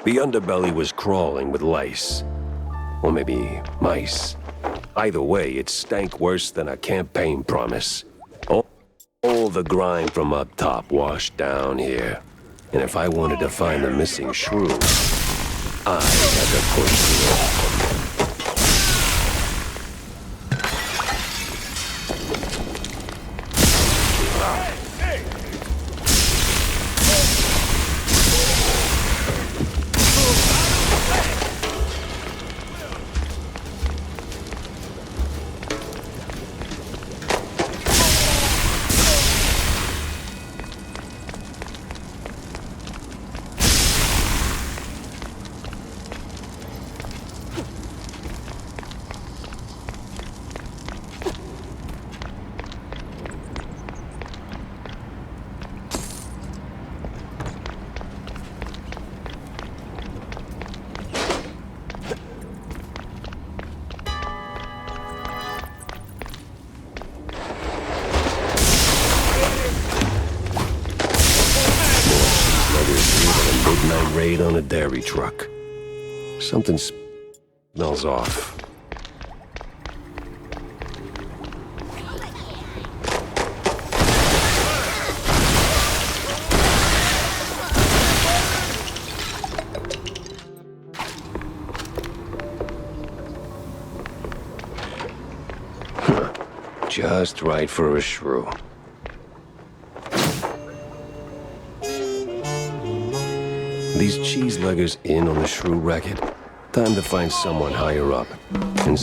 The underbelly was crawling with lice. Or maybe mice. Either way, it stank worse than a campaign promise. All the grime from up top washed down here. And if I wanted to find the missing shrew, I had to push through. Midnight raid on a dairy truck. Something smells off. Just right for a shrew. These cheese-leggers in on the shrew racket? Time to find someone higher up and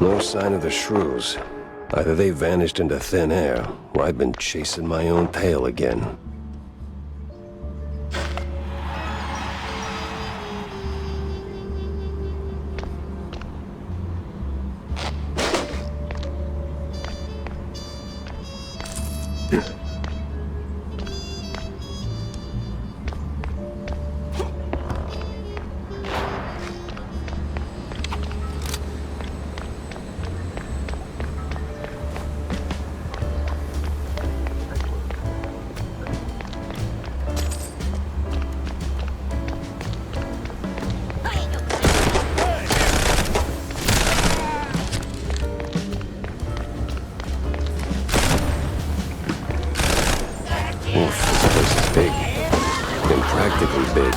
no sign of the shrews. Either they vanished into thin air, or I've been chasing my own tail again. Big. Impractically big.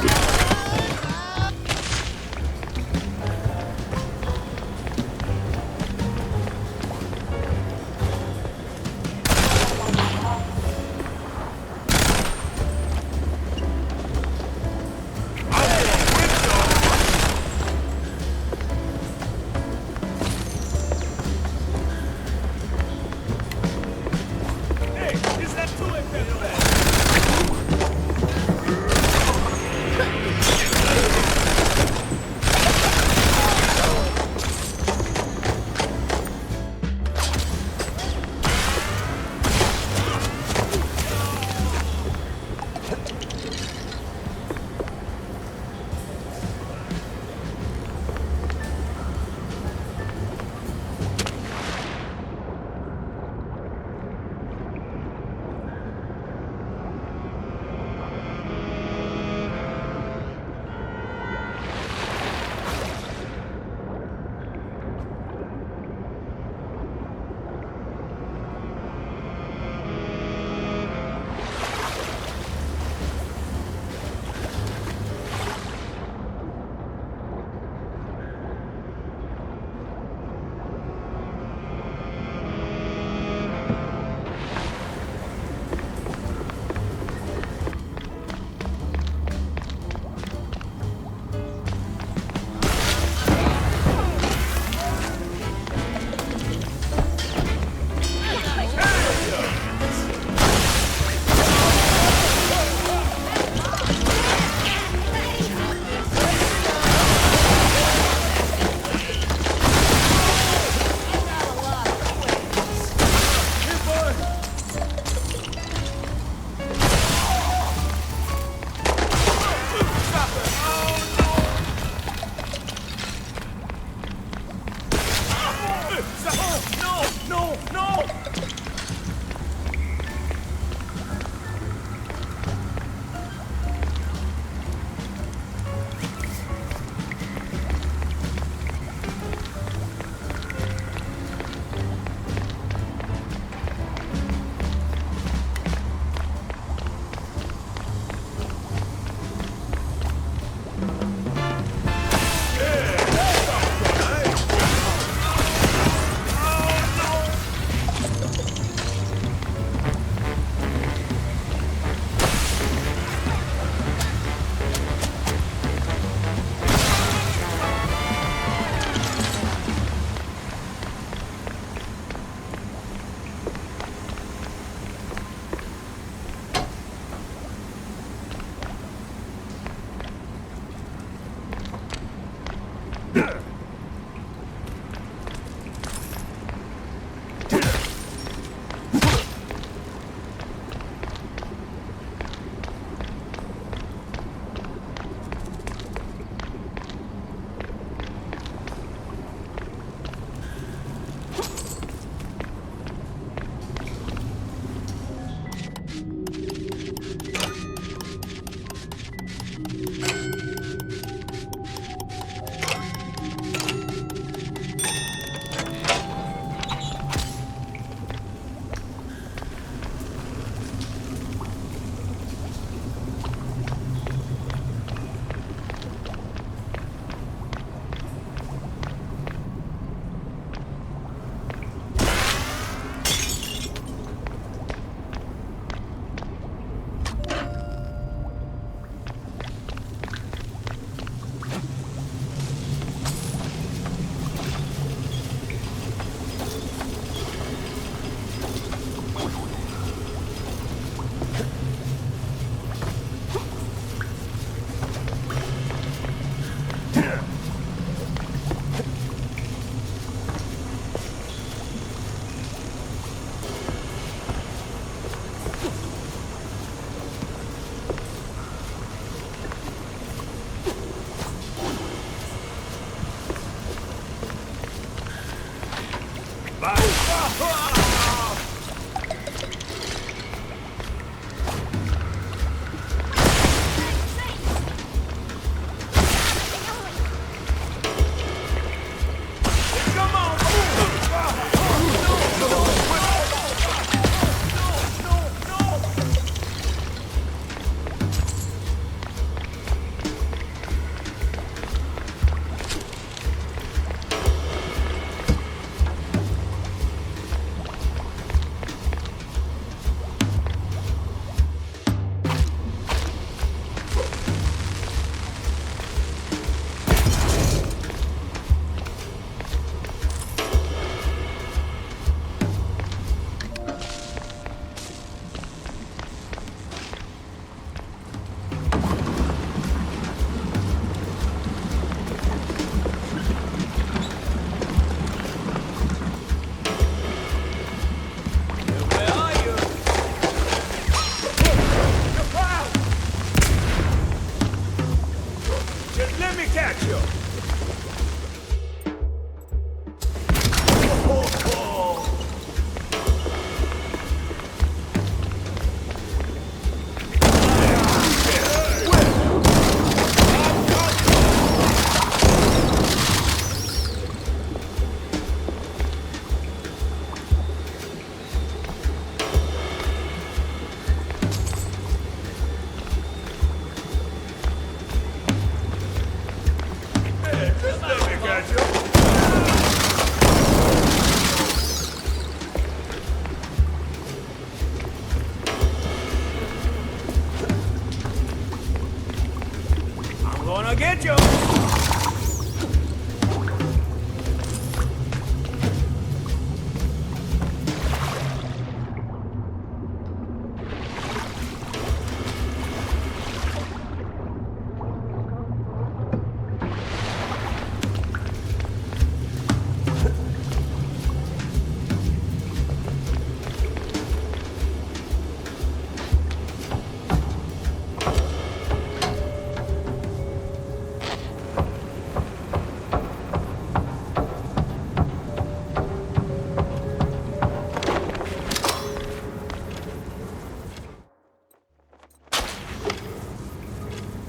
I'm gonna get you!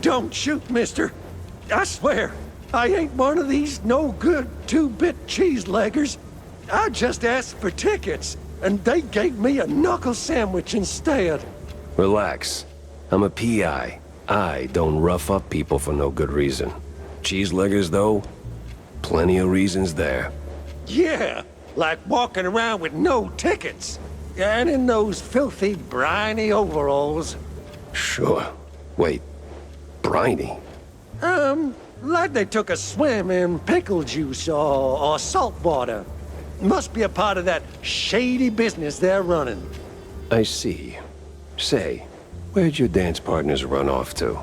Don't shoot, mister. I swear, I ain't one of these no-good two-bit cheese-leggers. I just asked for tickets, and they gave me a knuckle sandwich instead. Relax. I'm a PI. I don't rough up people for no good reason. Cheeseleggers, though? Plenty of reasons there. Yeah, like walking around with no tickets. And in those filthy, briny overalls. Sure. Wait. Briny? Like they took a swim in pickle juice or salt water. Must be a part of that shady business they're running. I see. Say, where'd your dance partners run off to?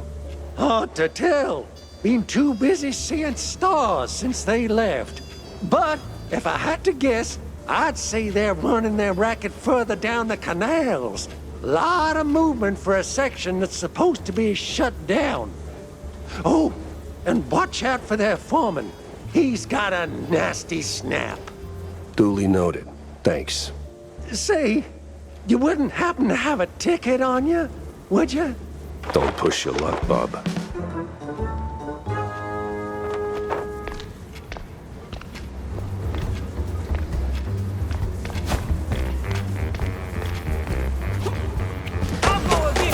Hard to tell. Been too busy seeing stars since they left. But if I had to guess, I'd say they're running their racket further down the canals. Lot of movement for a section that's supposed to be shut down. Oh, and watch out for their foreman. He's got a nasty snap. Duly noted. Thanks. Say, you wouldn't happen to have a ticket on you, would you? Don't push your luck, bub. I'll go again!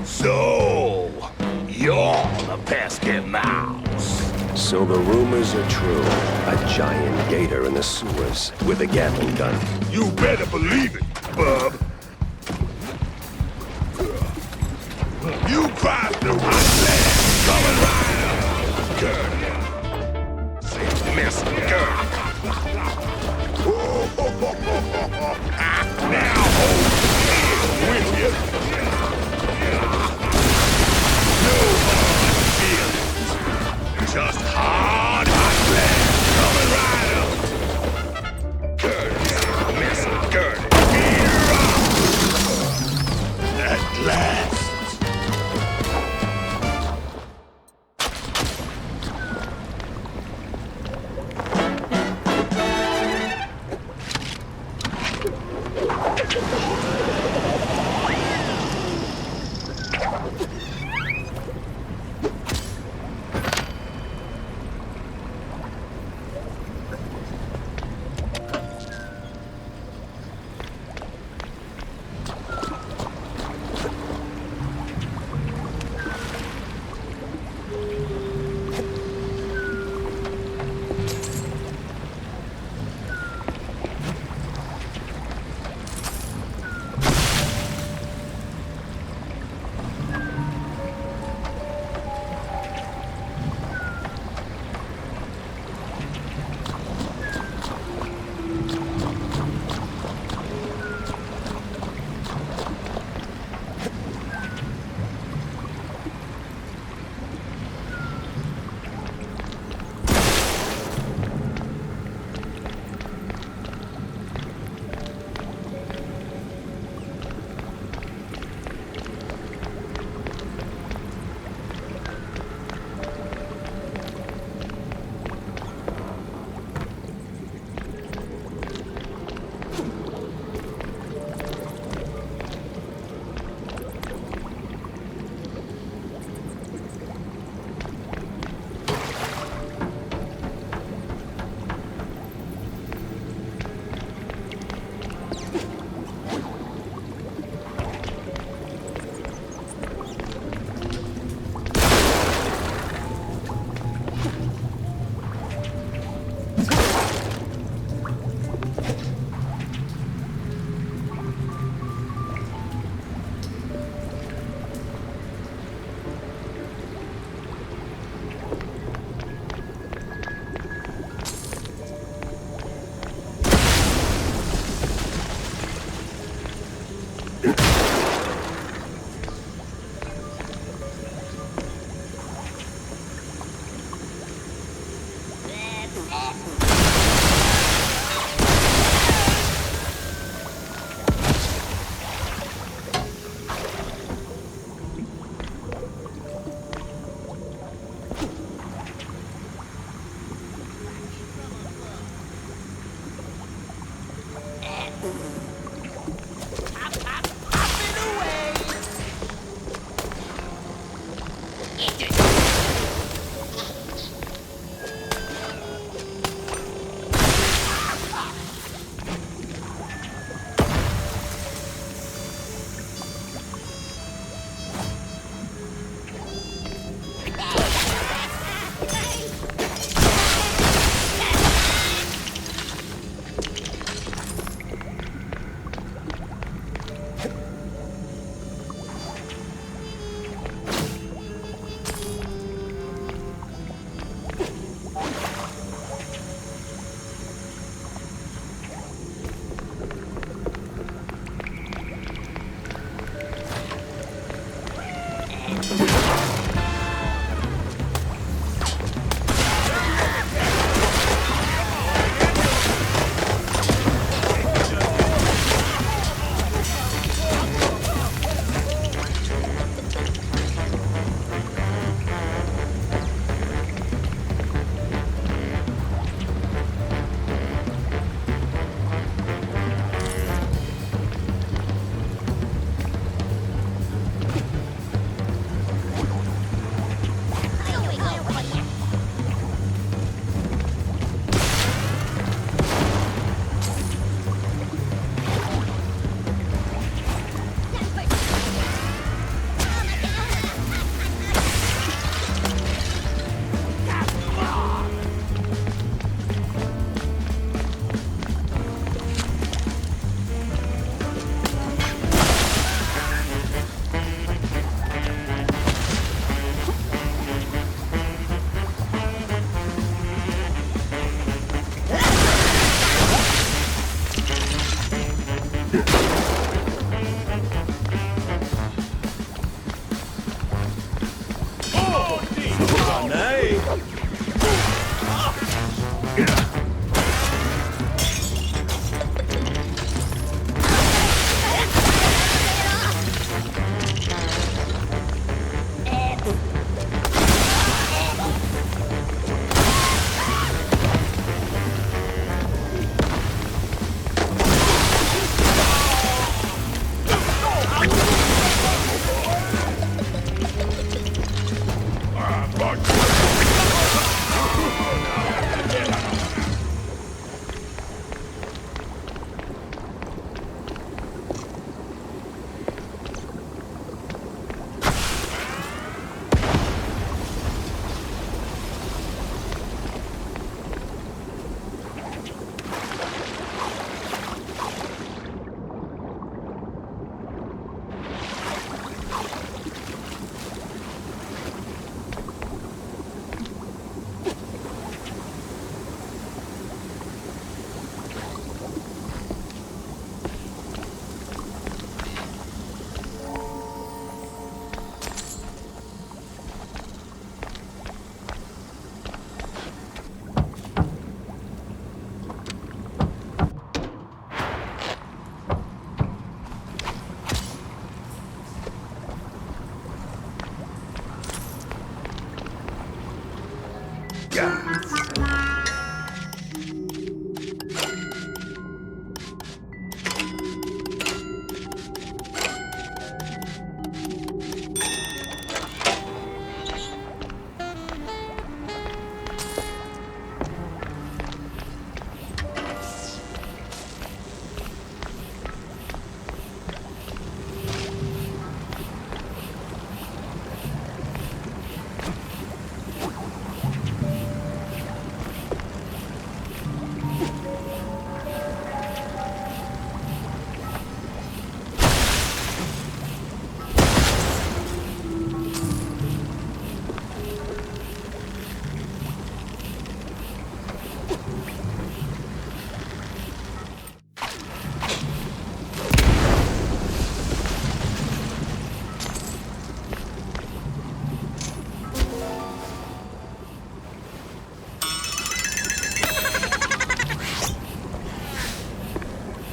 So, you're the pesky mouse. So the rumors are true. A giant gator in the sewers with a Gatling gun. You better believe it, bub. You crossed the hot land, coming right up. Curtis. Say, Miss Curtis. Now hold hands with you. No hard feelings. Just hard land coming right up. Curtis, Miss Curtis. Here up. At last.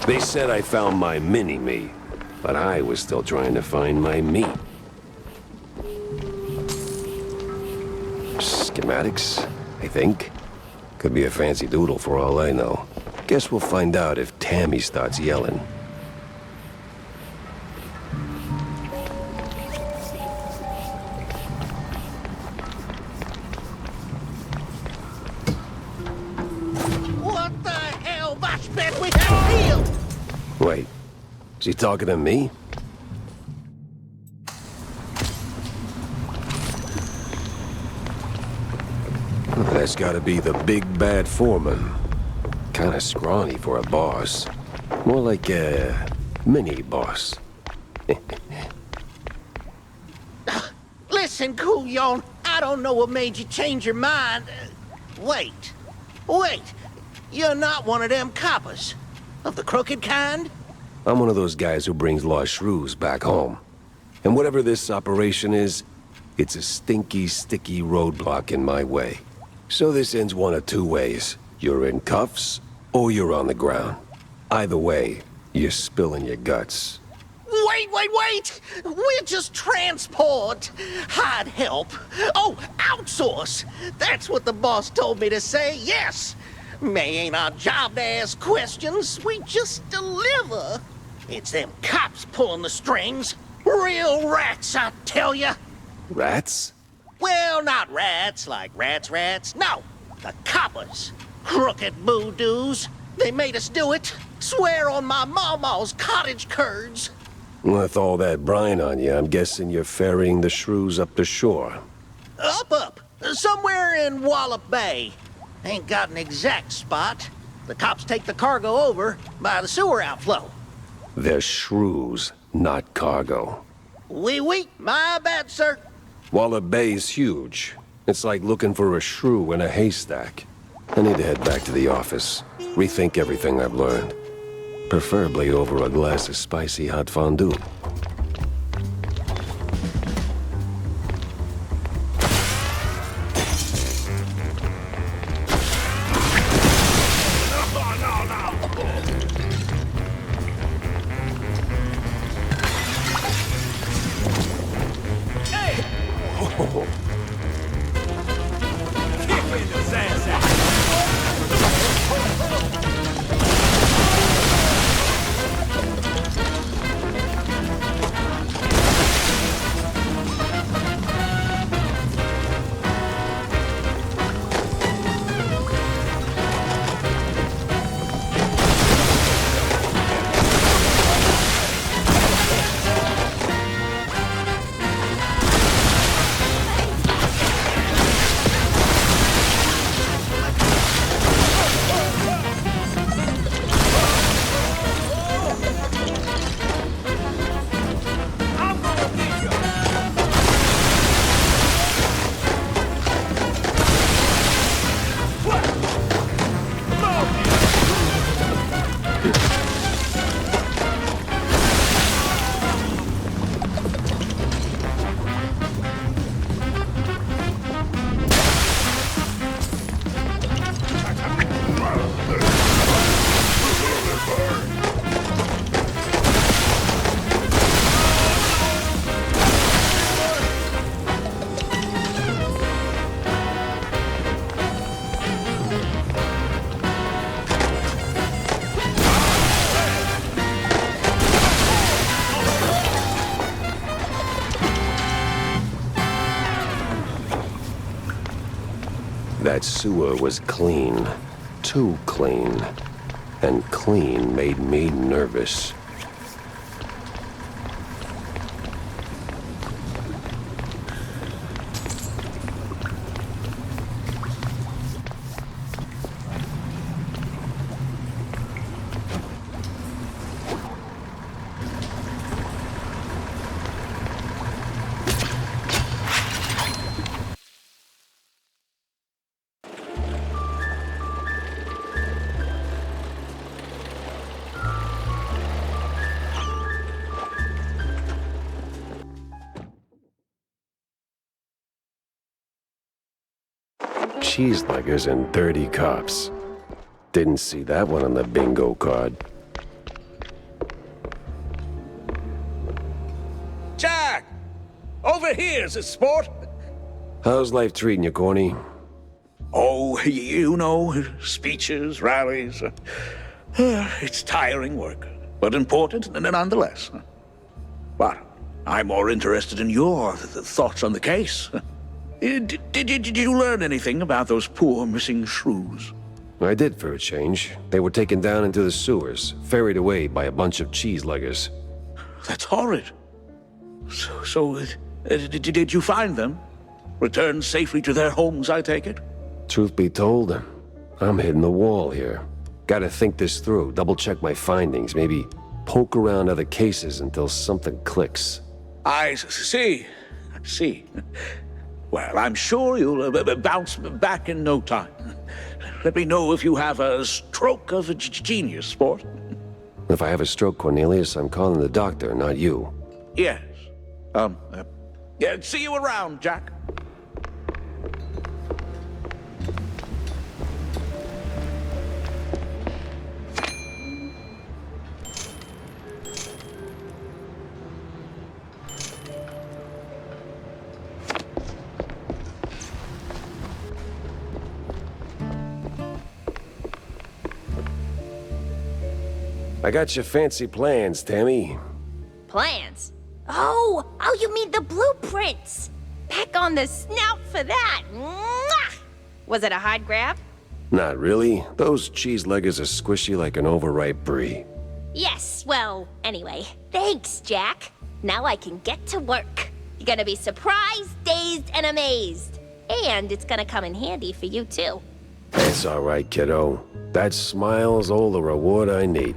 They said I found my mini-me, but I was still trying to find my meat. Schematics, I think. Could be a fancy doodle for all I know. Guess we'll find out if Tammy starts yelling. What the hell? Much bet we have healed! Wait, is he talking to me? That's gotta be the big bad foreman. Kinda scrawny for a boss. More like a mini-boss. Listen, Couillon, I don't know what made you change your mind. Wait. You're not one of them coppers. Of the crooked kind? I'm one of those guys who brings lost shrews back home. And whatever this operation is, it's a stinky, sticky roadblock in my way. So this ends one of two ways. You're in cuffs, or you're on the ground. Either way, you're spilling your guts. Wait! We're just transport. Hard help. Oh, outsource. That's what the boss told me to say, yes. May ain't our job to ask questions. We just deliver. It's them cops pulling the strings. Real rats, I tell ya. Rats? Well, not rats like rats. No, the coppers. Crooked boodoos. They made us do it. Swear on my mama's cottage curds. With all that brine on you, I'm guessing you're ferrying the shrews up the shore. Up. Somewhere in Wallop Bay. Ain't got an exact spot. The cops take the cargo over by the sewer outflow. They're shrews, not cargo. Oui, my bad, sir. Wallop Bay's huge. It's like looking for a shrew in a haystack. I need to head back to the office. Rethink everything I've learned. Preferably over a glass of spicy hot fondue. That sewer was clean. Too clean. And clean made me nervous. Cheeseluggers and 30 cops. Didn't see that one on the bingo card. Jack! Over here's a sport. How's life treating you, Corny? Oh, you know, speeches, rallies. It's tiring work, but important nonetheless. But I'm more interested in your thoughts on the case. Did you learn anything about those poor missing shrews? I did for a change. They were taken down into the sewers, ferried away by a bunch of cheeseluggers. That's horrid. So, did you find them? Returned safely to their homes, I take it? Truth be told, I'm hitting the wall here. Gotta think this through, double-check my findings, maybe poke around other cases until something clicks. I see. Well, I'm sure you'll bounce back in no time. Let me know if you have a stroke of genius, sport. If I have a stroke, Cornelius, I'm calling the doctor, not you. Yes. Yeah, see you around, Jack. I got your fancy plans, Tammy. Plans? Oh, you mean the blueprints? Back on the snout for that. Mwah! Was it a hard grab? Not really. Those cheeseluggers are squishy like an overripe brie. Yes, well, anyway, thanks, Jack. Now I can get to work. You're gonna be surprised, dazed, and amazed. And it's gonna come in handy for you, too. That's all right, kiddo. That smile's all the reward I need.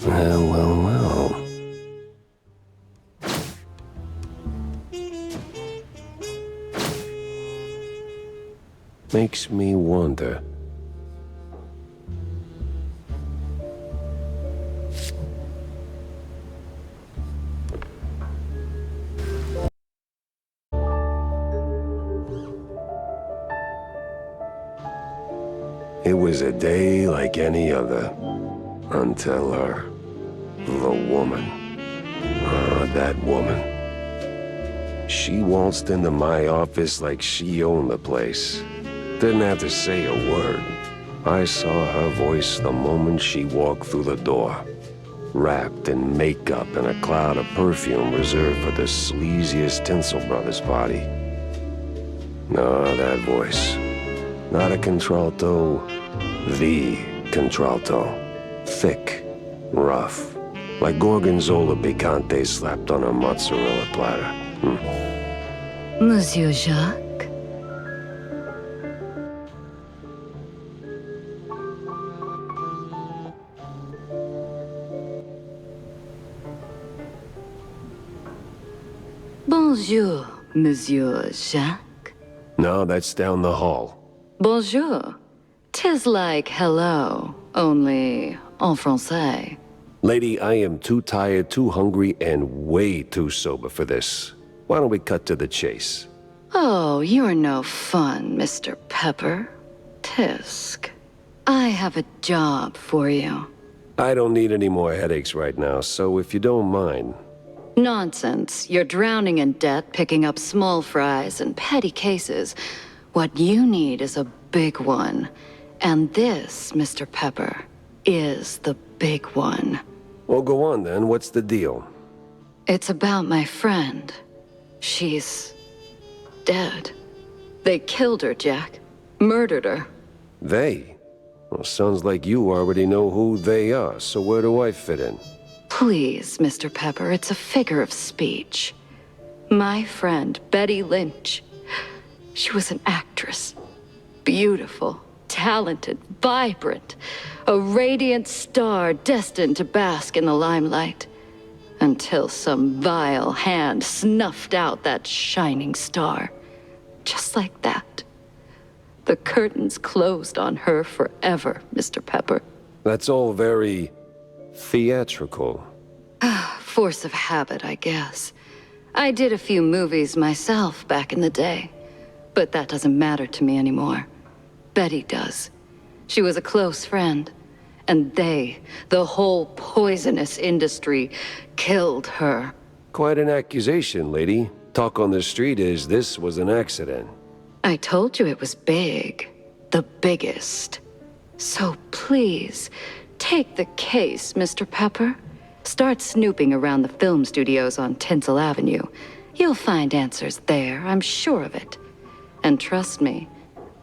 Well. Makes me wonder. It was a day like any other, until her. The woman. That woman. She waltzed into my office like she owned the place. Didn't have to say a word. I saw her voice the moment she walked through the door. Wrapped in makeup and a cloud of perfume reserved for the sleaziest Tinsel Brothers party. No, that voice. Not a contralto, the contralto. Thick, rough, like Gorgonzola picante slapped on a mozzarella platter. Monsieur Jacques? Bonjour, Monsieur Jacques. No, that's down the hall. Bonjour. 'Tis like hello, only en français. Lady, I am too tired, too hungry, and way too sober for this. Why don't we cut to the chase? Oh, you're no fun, Mr. Pepper. Tisk. I have a job for you. I don't need any more headaches right now, so if you don't mind. Nonsense. You're drowning in debt, picking up small fries and petty cases. What you need is a big one. And this, Mr. Pepper, is the big one. Well, go on then. What's the deal? It's about my friend. She's dead. They killed her, Jack. Murdered her. They? Well, sounds like you already know who they are, so where do I fit in? Please, Mr. Pepper, it's a figure of speech. My friend, Betty Lynch. She was an actress. Beautiful, talented, vibrant. A radiant star destined to bask in the limelight. Until some vile hand snuffed out that shining star. Just like that. The curtains closed on her forever, Mr. Pepper. That's all very theatrical. Force of habit, I guess. I did a few movies myself back in the day. But that doesn't matter to me anymore. Betty does. She was a close friend. And they, the whole poisonous industry, killed her. Quite an accusation, lady. Talk on the street is this was an accident. I told you it was big. The biggest. So please, take the case, Mr. Pepper. Start snooping around the film studios on Tinsel Avenue. You'll find answers there, I'm sure of it. And trust me,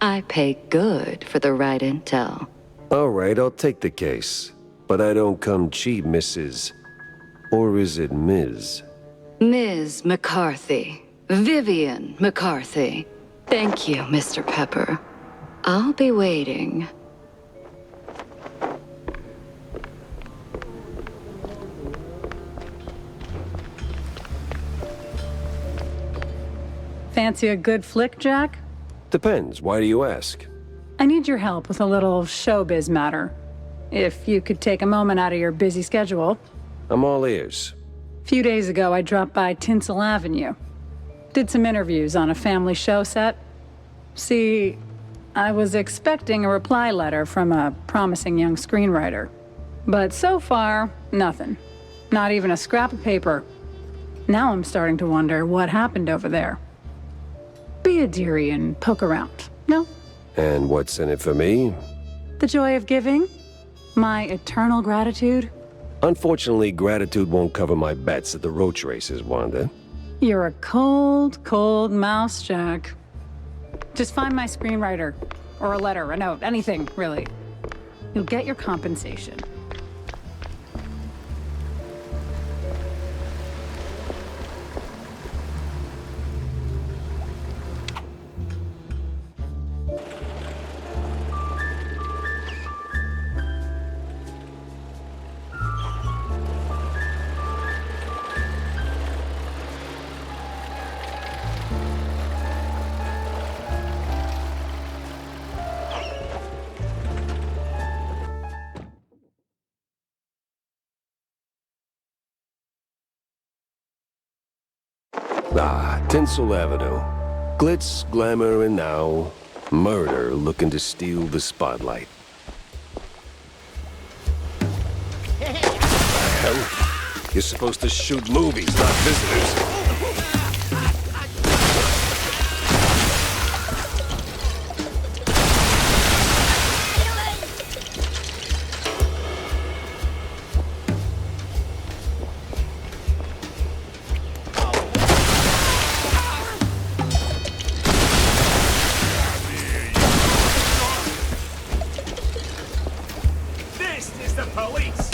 I pay good for the right intel. All right, I'll take the case. But I don't come cheap, Mrs. Or is it Ms.? Ms. McCarthy. Vivian McCarthy. Thank you, Mr. Pepper. I'll be waiting. Fancy a good flick, Jack? Depends. Why do you ask? I need your help with a little showbiz matter. If you could take a moment out of your busy schedule. I'm all ears. A few days ago, I dropped by Tinsel Avenue. Did some interviews on a family show set. See, I was expecting a reply letter from a promising young screenwriter. But so far, nothing. Not even a scrap of paper. Now I'm starting to wonder what happened over there. Be a dearie and poke around, no? And what's in it for me? The joy of giving? My eternal gratitude? Unfortunately, gratitude won't cover my bets at the roach races, Wanda. You're a cold, cold mouse, Jack. Just find my screenwriter. Or a letter, a note, anything, really. You'll get your compensation. Ah, Tinsel Avenue. Glitz, glamour, and now murder looking to steal the spotlight. Hell, you're supposed to shoot movies, not visitors. This is the police!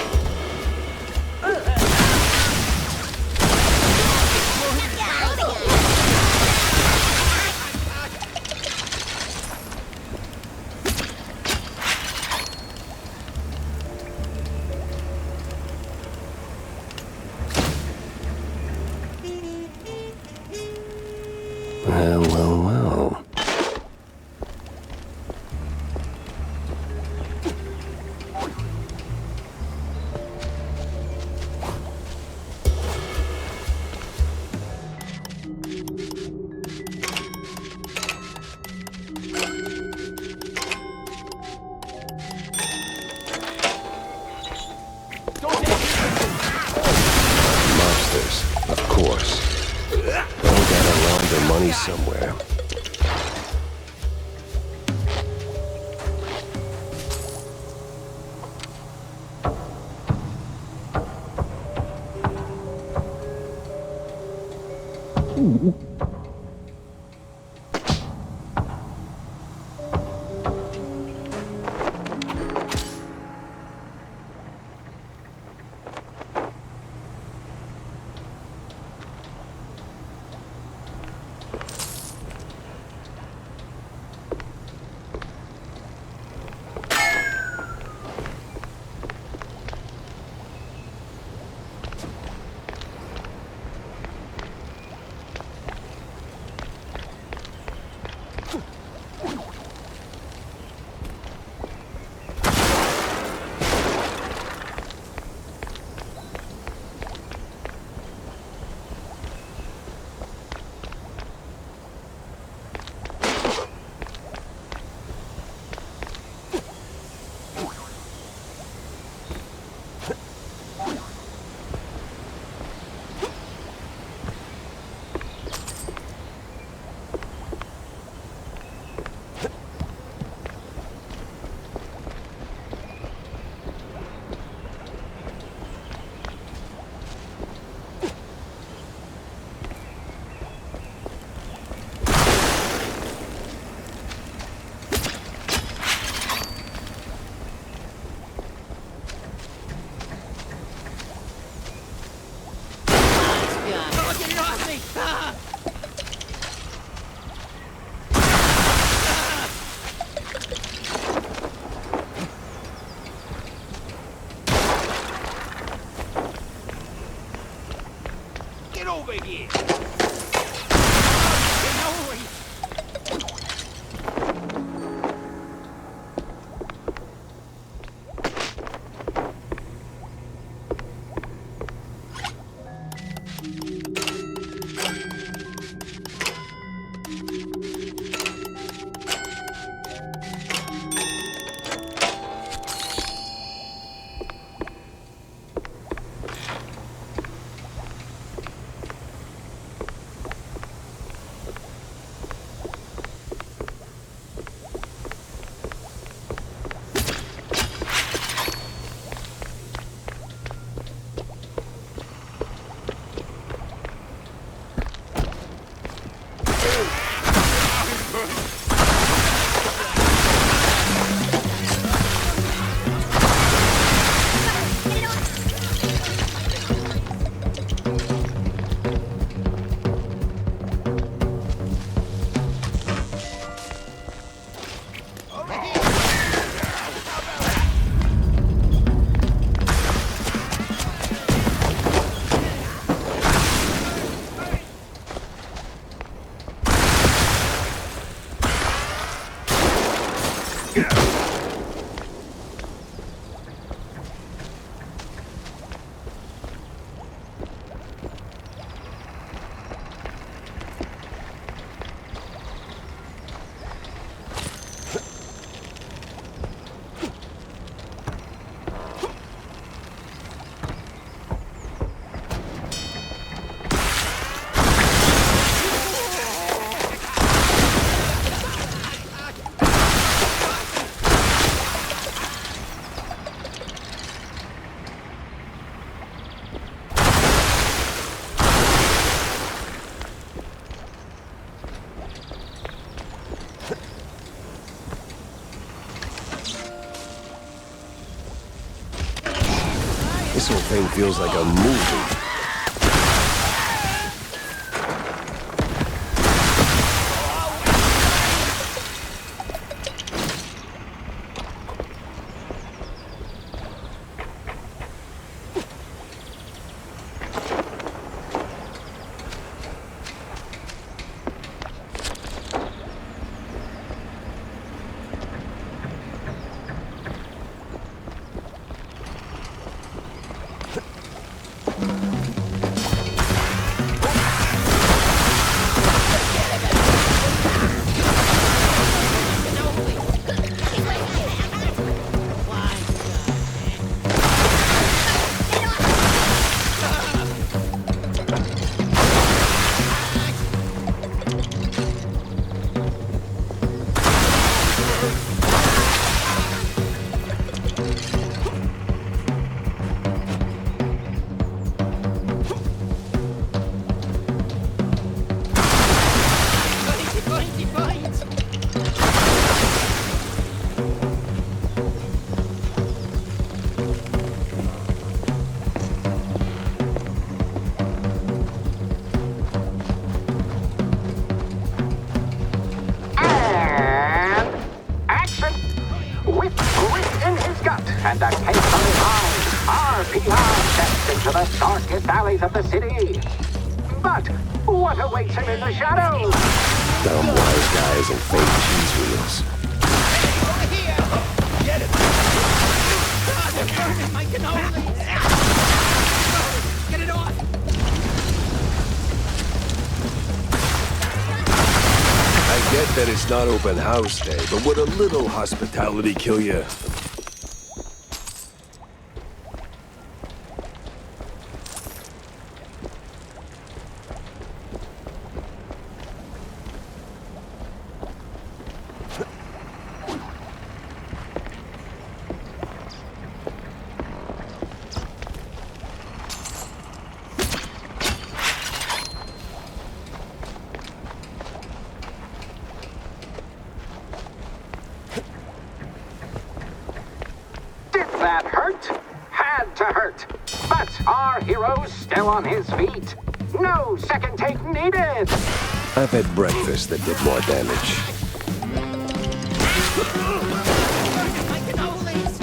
Well, well, well. Monsters, of course. All gotta launder money somewhere. Get over here! This whole thing feels like a movie. And a case on his mind, RPR steps into the darkest alleys of the city. But what awaits him in the shadows? Dumb wise guys and fake cheese wheels. Over here! Get it! God, they're burning my cannolis! Get it off! I get that it's not open house day, but would a little hospitality kill you? That hurt? Had to hurt. But our hero's still on his feet. No second take needed. I've had breakfast that did more damage. My cannolis!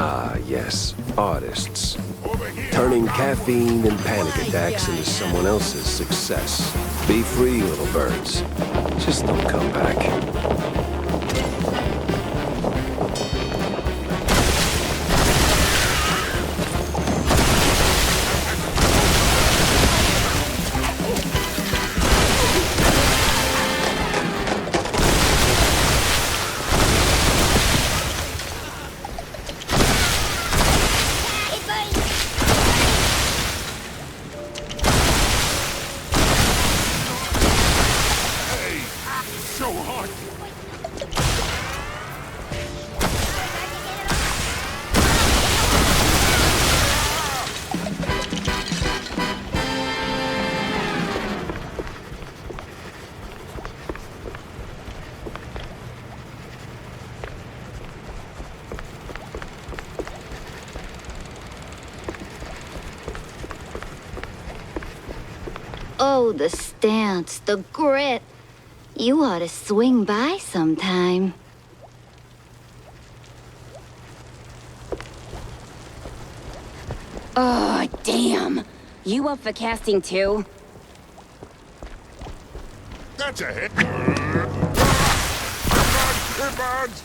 Ah, yes, artists. Turning caffeine and panic attacks into someone else's success. Be free, little birds. Just don't come back. So hot. Oh, the stance, the grit. You ought to swing by sometime. Oh, damn. You up for casting too? That's a hit. Birds.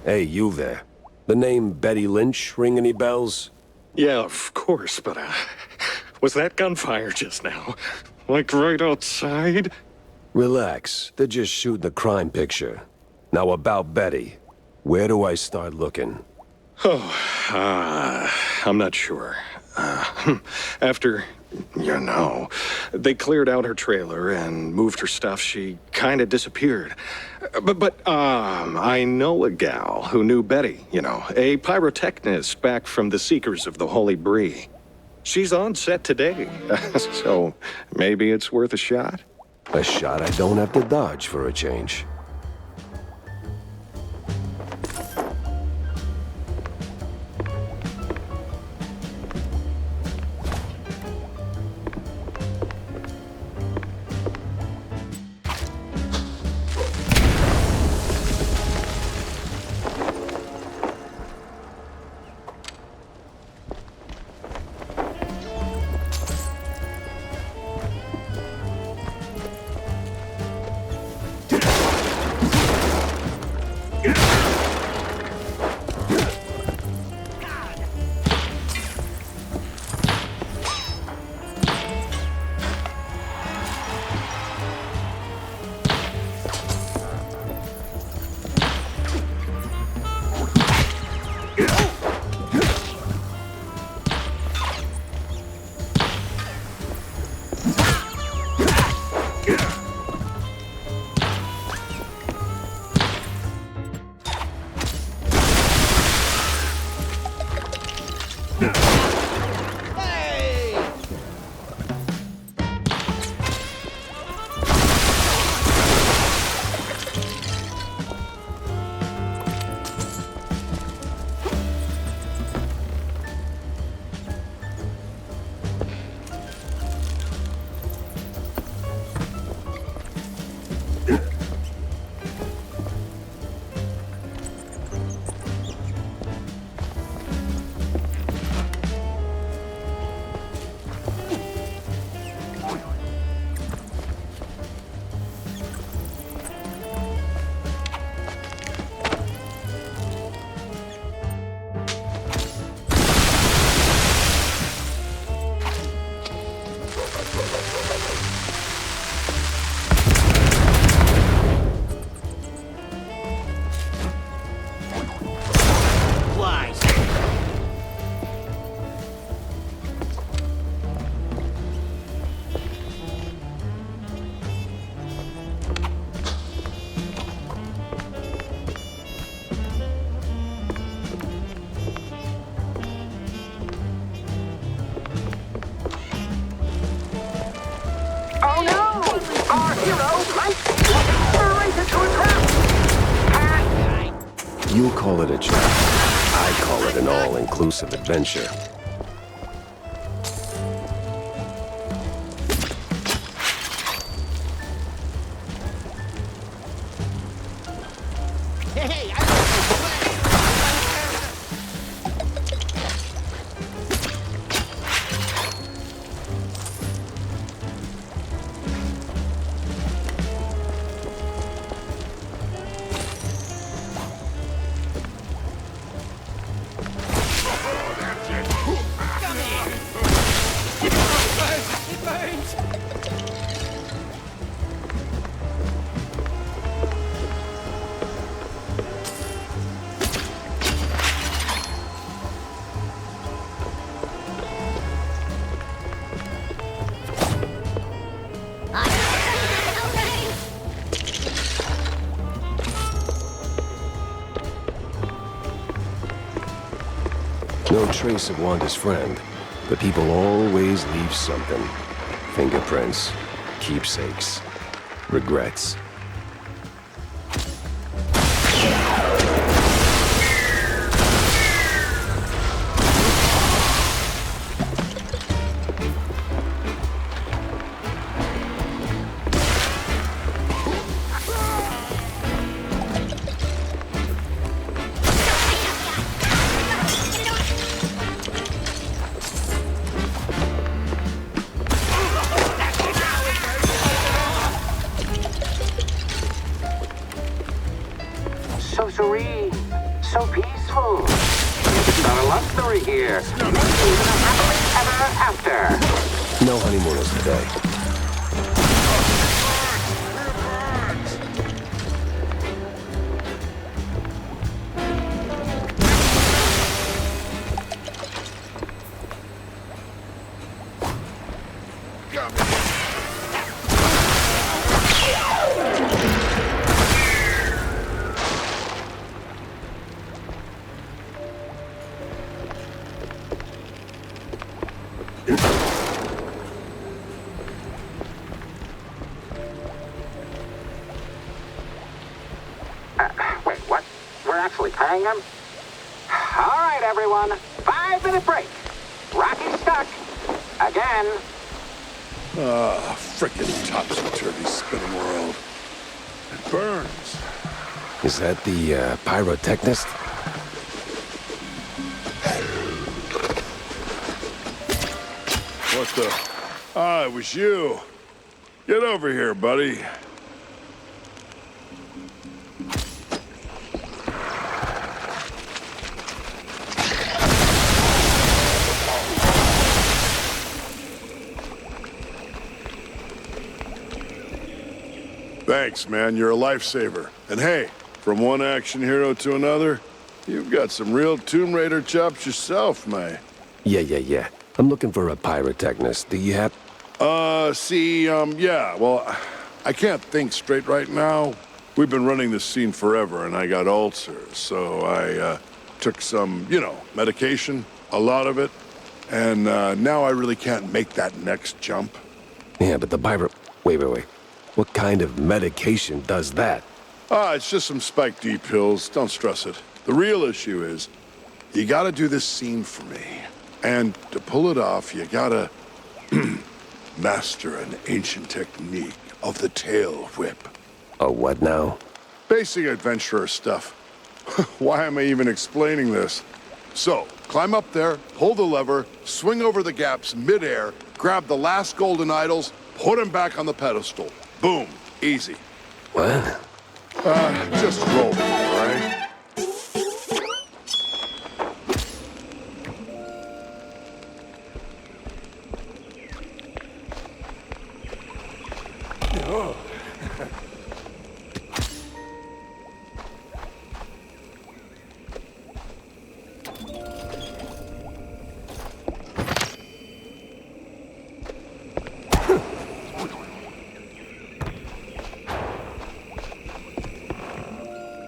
Hey, you there. The name Betty Lynch ring any bells? Yeah, of course, but, was that gunfire just now? Like right outside? Relax. They're just shooting a crime picture. Now about Betty. Where do I start looking? I'm not sure. After, they cleared out her trailer and moved her stuff, she kinda disappeared. But I know a gal who knew Betty, a pyrotechnist back from the Seekers of the Holy Bree. She's on set today, so maybe it's worth a shot? A shot I don't have to dodge for a change. Oh no! Our hero might right into a trap! You call it a trap. I call it an all-inclusive adventure. Hey, No trace of Wanda's friend. But people always leave something. Fingerprints, keepsakes, regrets. So serene, so peaceful. It's not a love story here. Maybe even a happily ever after. No honeymooners today. Wait, what? We're actually paying him? All right, everyone. 5-minute break. Rocky's stuck. Again. Ah, frickin' topsy-turvy spinning world. It burns. Is that the pyrotechnist? What the? Ah, it was you. Get over here, buddy. Thanks, man. You're a lifesaver. And hey, from one action hero to another, you've got some real Tomb Raider chops yourself, May. Yeah. I'm looking for a pyrotechnist. Do you have... Yeah, well, I can't think straight right now. We've been running this scene forever, and I got ulcers, so I, took some, medication, a lot of it, and, now I really can't make that next jump. Yeah, but the pyro... Wait. What kind of medication does that? It's just some Spike D pills. Don't stress it. The real issue is, you gotta do this scene for me. And to pull it off, you gotta master an ancient technique of the tail whip. A what now? Basic adventurer stuff. Why am I even explaining this? So, climb up there, pull the lever, swing over the gaps midair, grab the last golden idols, put them back on the pedestal. Boom. Easy. What? Just roll with it, all right?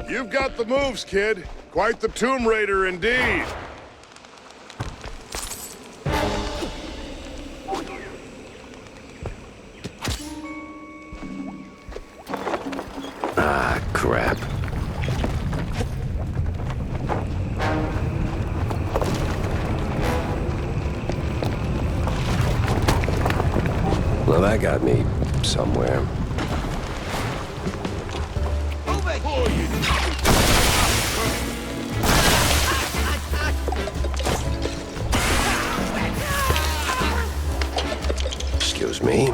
You've got the moves, kid. Quite the Tomb Raider indeed. Ah, crap. Well, that got me somewhere. Excuse me.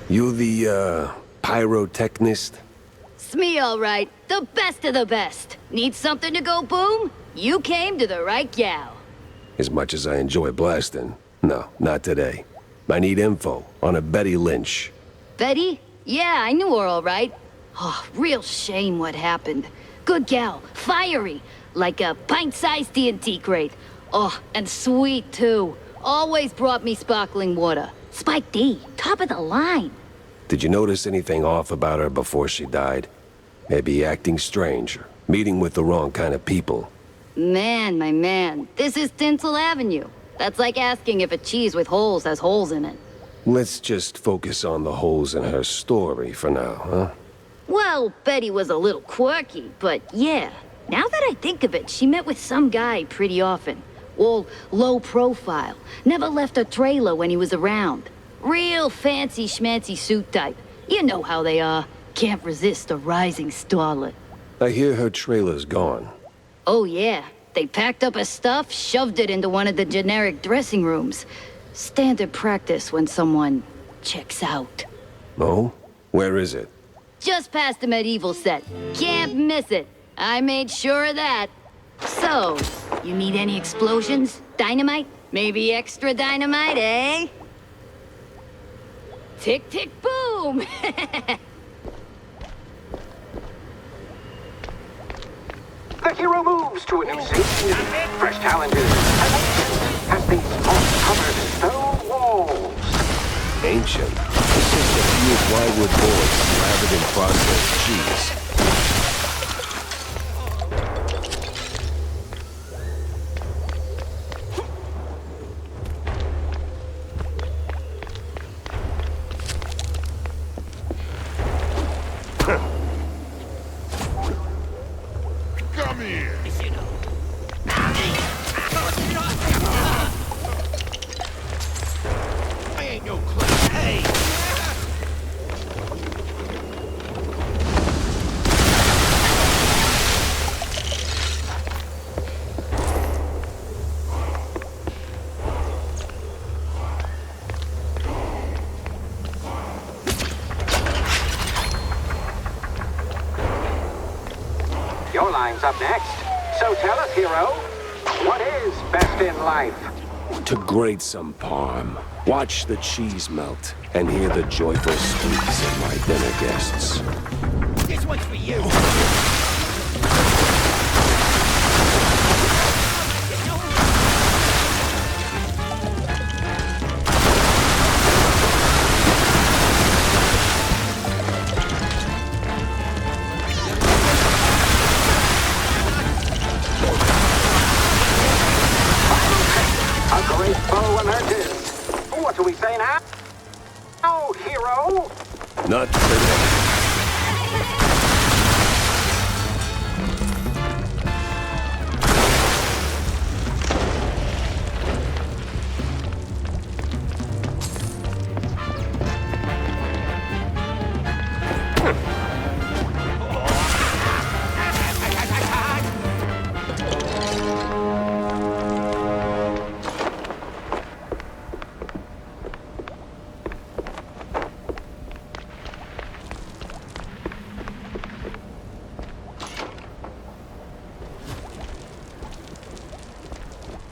You the, pyrotechnist? It's me, all right. The best of the best. Need something to go boom? You came to the right gal. As much as I enjoy blasting, no, not today. I need info on a Betty Lynch. Betty? Yeah, I knew her all right. Oh, real shame what happened. Good gal, fiery, like a pint-sized TNT crate. Oh, and sweet, too. Always brought me sparkling water. Spike D, top of the line. Did you notice anything off about her before she died? Maybe acting strange, or meeting with the wrong kind of people. Man, my man, this is Tinsel Avenue. That's like asking if a cheese with holes has holes in it. Let's just focus on the holes in her story for now, huh? Well, Betty was a little quirky, but yeah. Now that I think of it, she met with some guy pretty often. All low profile. Never left a trailer when he was around. Real fancy schmancy suit type. You know how they are. Can't resist a rising starlet. I hear her trailer's gone. Oh yeah. They packed up her stuff, shoved it into one of the generic dressing rooms. Standard practice when someone checks out. Oh? Where is it? Just past the medieval set. Can't miss it. I made sure of that. So, you need any explosions? Dynamite? Maybe extra dynamite, eh? Tick, tick, boom! The hero moves to a new scene. Fresh challenges. Has these moss-covered stone walls. Ancient. It's just a few plywood boards slathered in processed cheese. Come here. I ain't no clown. Hey! Your line's up next. So tell us, hero, what is best in life? To grate some parm, watch the cheese melt, and hear the joyful squeaks of my dinner guests. This one's for you. A great foe emerges. What do we say now? Oh, hero! Not today.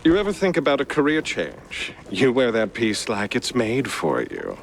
You ever think about a career change? You wear that piece like it's made for you.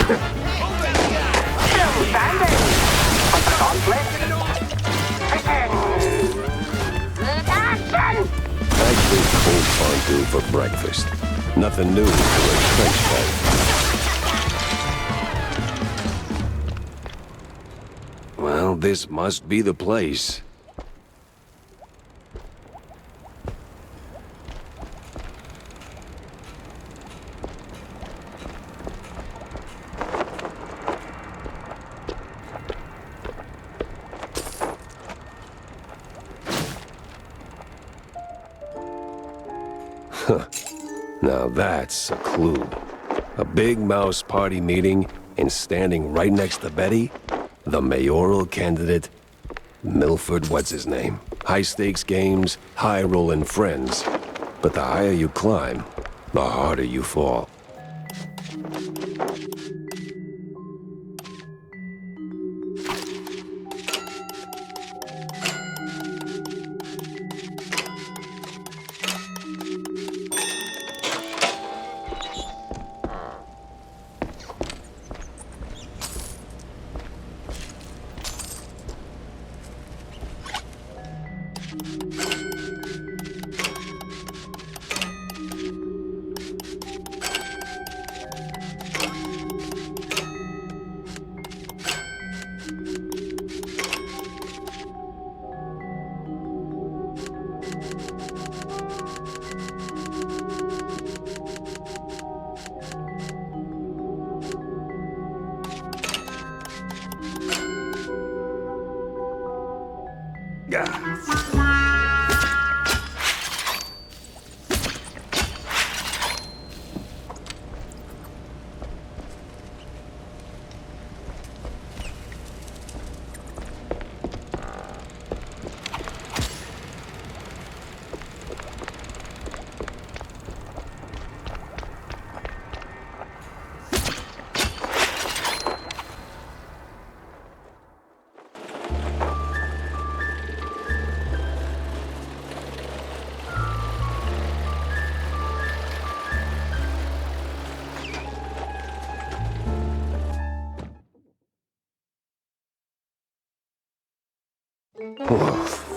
Still standing. But the conflict begins. Action! I did cold fondue for breakfast. Nothing new for a trench fight. Well, this must be the place. Now that's a clue. A big mouse party meeting, and standing right next to Betty, the mayoral candidate, Milford, what's his name? High stakes games, high rolling friends. But the higher you climb, the harder you fall.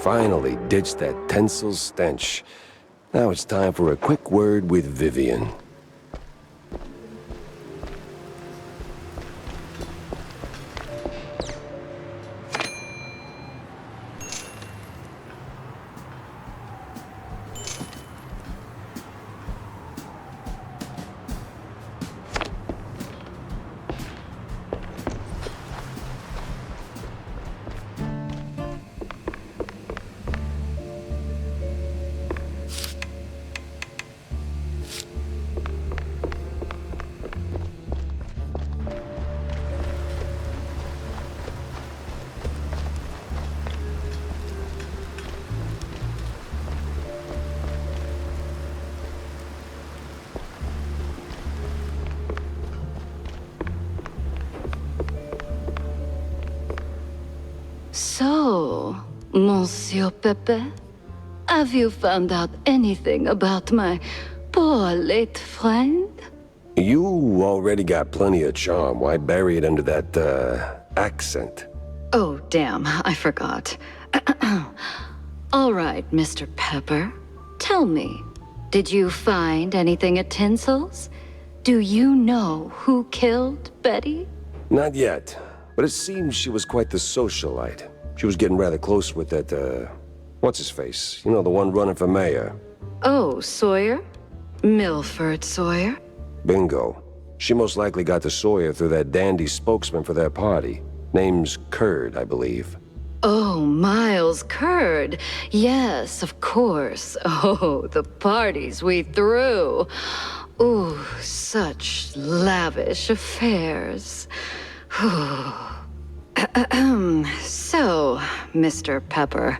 Finally ditched that tensile stench. Now it's time for a quick word with Vivian. So, Monsieur Pepe, have you found out anything about my poor late friend? You already got plenty of charm. Why bury it under that, accent? Oh, damn, I forgot. All right, Mr. Pepper, tell me, did you find anything at Tinsel's? Do you know who killed Betty? Not yet, but it seems she was quite the socialite. She was getting rather close with that, what's-his-face? You know, the one running for mayor. Oh, Sawyer? Milford Sawyer? Bingo. She most likely got to Sawyer through that dandy spokesman for their party. Name's Curd, I believe. Oh, Miles Curd. Yes, of course. Oh, the parties we threw. Ooh, such lavish affairs. So, Mr. Pepper,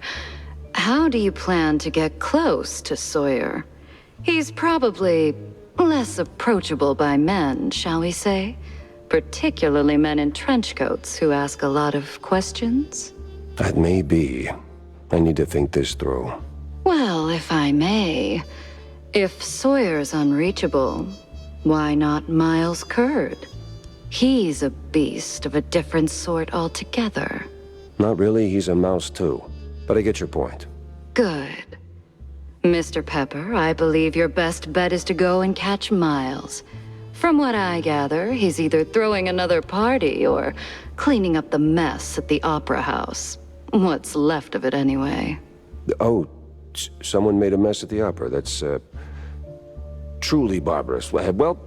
how do you plan to get close to Sawyer? He's probably less approachable by men, shall we say? Particularly men in trench coats who ask a lot of questions? That may be. I need to think this through. Well, if I may, if Sawyer's unreachable, why not Miles Curd? He's a beast of a different sort altogether. Not really, he's a mouse too. But I get your point. Good. Mr. Pepper, I believe your best bet is to go and catch Miles. From what I gather, he's either throwing another party or cleaning up the mess at the Opera House. What's left of it, anyway. Oh, someone made a mess at the opera. That's, truly barbarous. Well,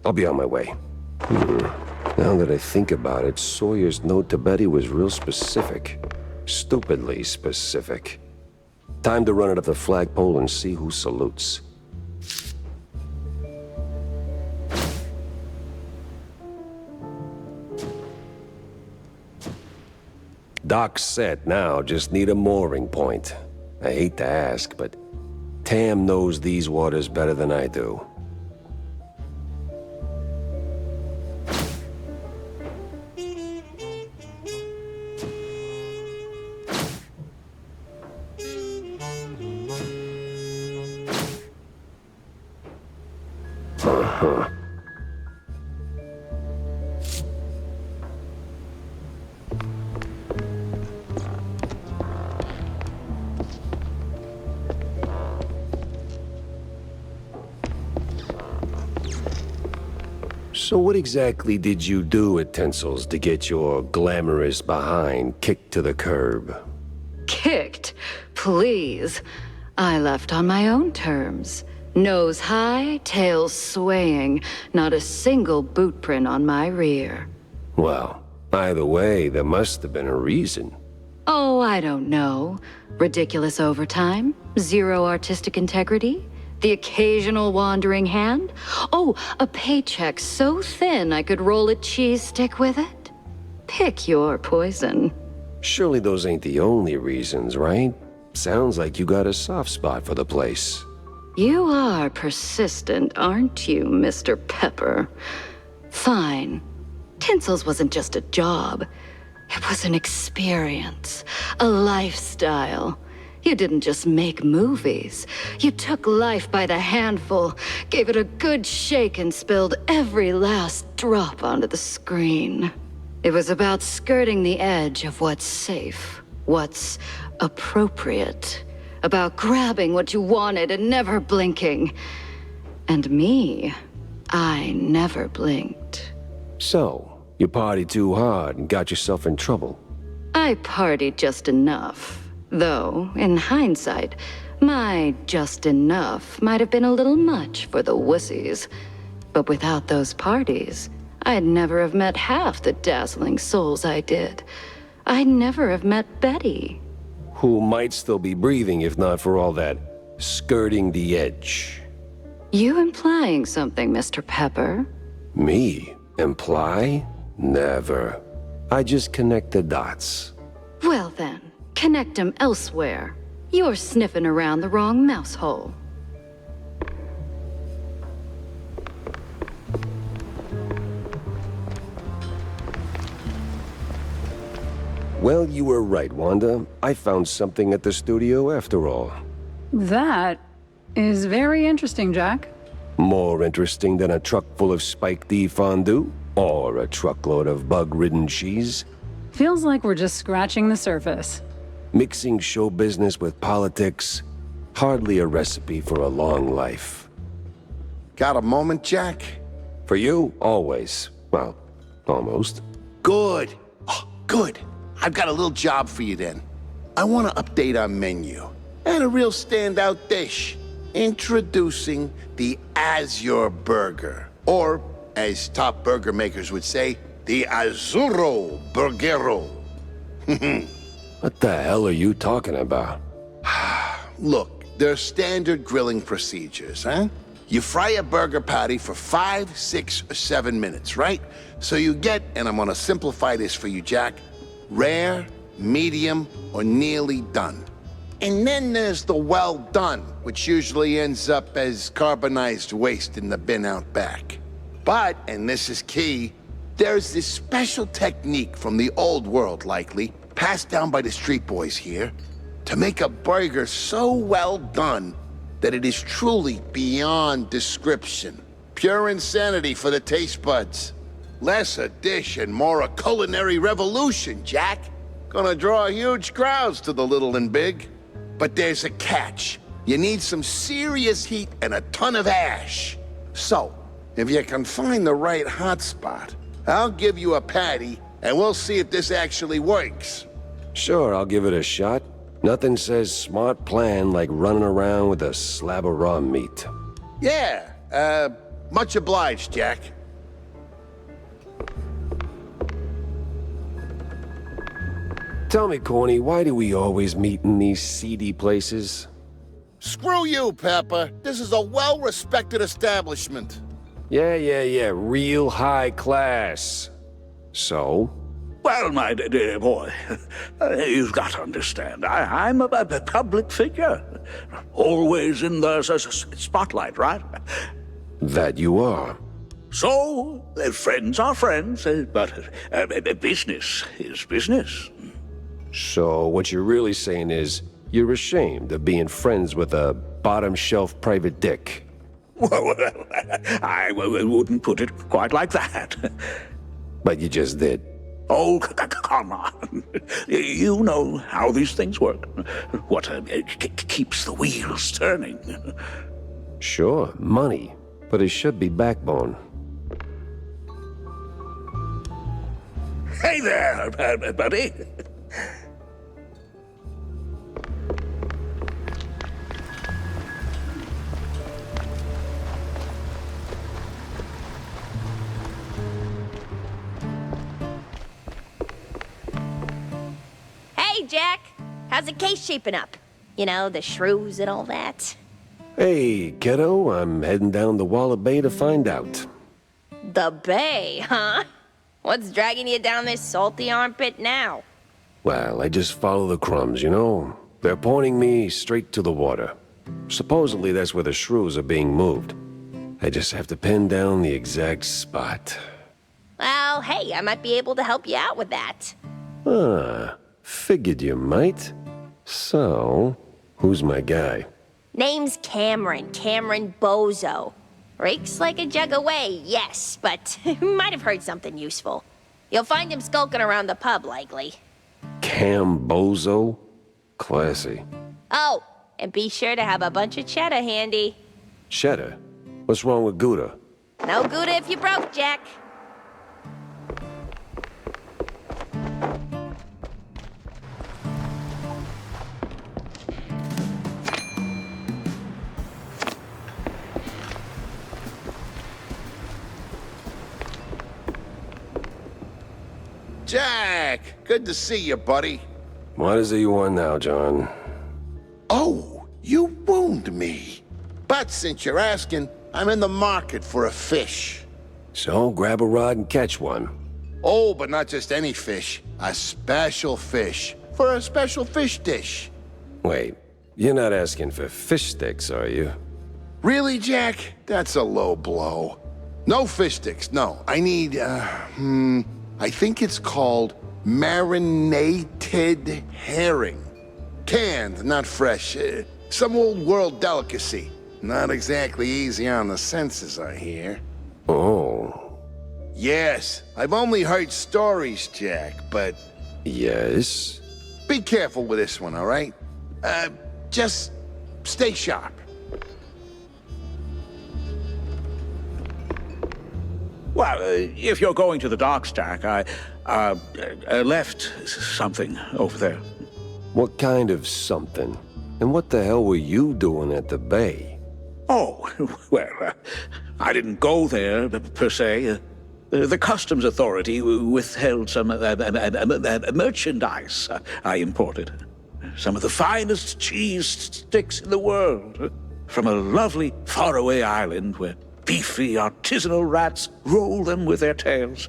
I'll be on my way. Now that I think about it, Sawyer's note to Betty was real specific. Stupidly specific. Time to run it up the flagpole and see who salutes. Dock's set now, just need a mooring point. I hate to ask, but Tam knows these waters better than I do. So what exactly did you do at Tinsel's to get your glamorous behind kicked to the curb? Kicked? Please. I left on my own terms. Nose high, tail swaying, not a single boot print on my rear. Well, either way, there must have been a reason. Oh, I don't know. Ridiculous overtime? Zero artistic integrity? The occasional wandering hand? Oh, a paycheck so thin I could roll a cheese stick with it? Pick your poison. Surely those ain't the only reasons, right? Sounds like you got a soft spot for the place. You are persistent, aren't you, Mr. Pepper? Fine. Tinsel's wasn't just a job. It was an experience, a lifestyle. You didn't just make movies. You took life by the handful, gave it a good shake, and spilled every last drop onto the screen. It was about skirting the edge of what's safe, what's appropriate, about grabbing what you wanted and never blinking. And me, I never blinked. So, you partied too hard and got yourself in trouble. I partied just enough. Though, in hindsight, my just enough might have been a little much for the wussies. But without those parties, I'd never have met half the dazzling souls I did. I'd never have met Betty. Who might still be breathing if not for all that skirting the edge. You implying something, Mr. Pepper? Me? Imply? Never. I just connect the dots. Well then. Connect them elsewhere. You're sniffing around the wrong mouse hole. Well, you were right, Wanda. I found something at the studio after all. That is very interesting, Jack. More interesting than a truck full of Spike D fondue? Or a truckload of bug-ridden cheese? Feels like we're just scratching the surface. Mixing show business with politics, hardly a recipe for a long life. Got a moment, Jack? For you, always. Well, almost. Good. Oh, good. I've got a little job for you then. I want to update our menu. And a real standout dish. Introducing the Azure Burger. Or, as top burger makers would say, the Azzurro Burgero. What the hell are you talking about? Look, there are standard grilling procedures, huh? You fry a burger patty for 5, 6, or 7 minutes, right? So you get, and I'm gonna simplify this for you, Jack, rare, medium, or nearly done. And then there's the well done, which usually ends up as carbonized waste in the bin out back. But, and this is key, there's this special technique from the old world, likely, passed down by the street boys here, to make a burger so well done that it is truly beyond description. Pure insanity for the taste buds. Less a dish and more a culinary revolution, Jack. Gonna draw huge crowds to the little and big. But there's a catch. You need some serious heat and a ton of ash. So, if you can find the right hotspot, I'll give you a patty, and we'll see if this actually works. Sure, I'll give it a shot. Nothing says smart plan like running around with a slab of raw meat. Yeah, much obliged, Jack. Tell me, Corny, why do we always meet in these seedy places? Screw you, Pepper. This is a well-respected establishment. Yeah, real high class. So? Well, my dear boy, you've got to understand, I'm a public figure. Always in the spotlight, right? That you are. So, friends are friends, but business is business. So what you're really saying is, you're ashamed of being friends with a bottom-shelf private dick. Well, I wouldn't put it quite like that. But you just did. Oh, come on. You know how these things work. What keeps the wheels turning. Sure, money. But it should be backbone. Hey there, buddy. Hey, Jack. How's the case shaping up? You know, the shrews and all that. Hey, kiddo, I'm heading down the Wallet Bay to find out. The Bay, huh? What's dragging you down this salty armpit now? Well, I just follow the crumbs, you know? They're pointing me straight to the water. Supposedly that's where the shrews are being moved. I just have to pin down the exact spot. Well, hey, I might be able to help you out with that. Figured you might. So, who's my guy? Name's Cameron Bozo. Rakes like a jug away, yes, but might have heard something useful. You'll find him skulking around the pub, likely. Bozo? Classy. Oh, and be sure to have a bunch of cheddar handy. Cheddar? What's wrong with Gouda? No Gouda if you broke, Jack. Jack, good to see you, buddy. What is it you want now, John? Oh, you wound me. But since you're asking, I'm in the market for a fish. So, grab a rod and catch one. Oh, but not just any fish. A special fish. For a special fish dish. Wait, you're not asking for fish sticks, are you? Really, Jack? That's a low blow. No fish sticks, no. I need, I think it's called marinated herring. Canned, not fresh. Some old world delicacy. Not exactly easy on the senses, I hear. Oh. Yes, I've only heard stories, Jack, but... Yes? Be careful with this one, all right? Just stay sharp. Well, if you're going to the docks, Jack, I left something over there. What kind of something? And what the hell were you doing at the bay? Oh, well, I didn't go there, per se. The Customs Authority withheld some merchandise I imported. Some of the finest cheese sticks in the world. From a lovely faraway island where beefy artisanal rats roll them with their tails.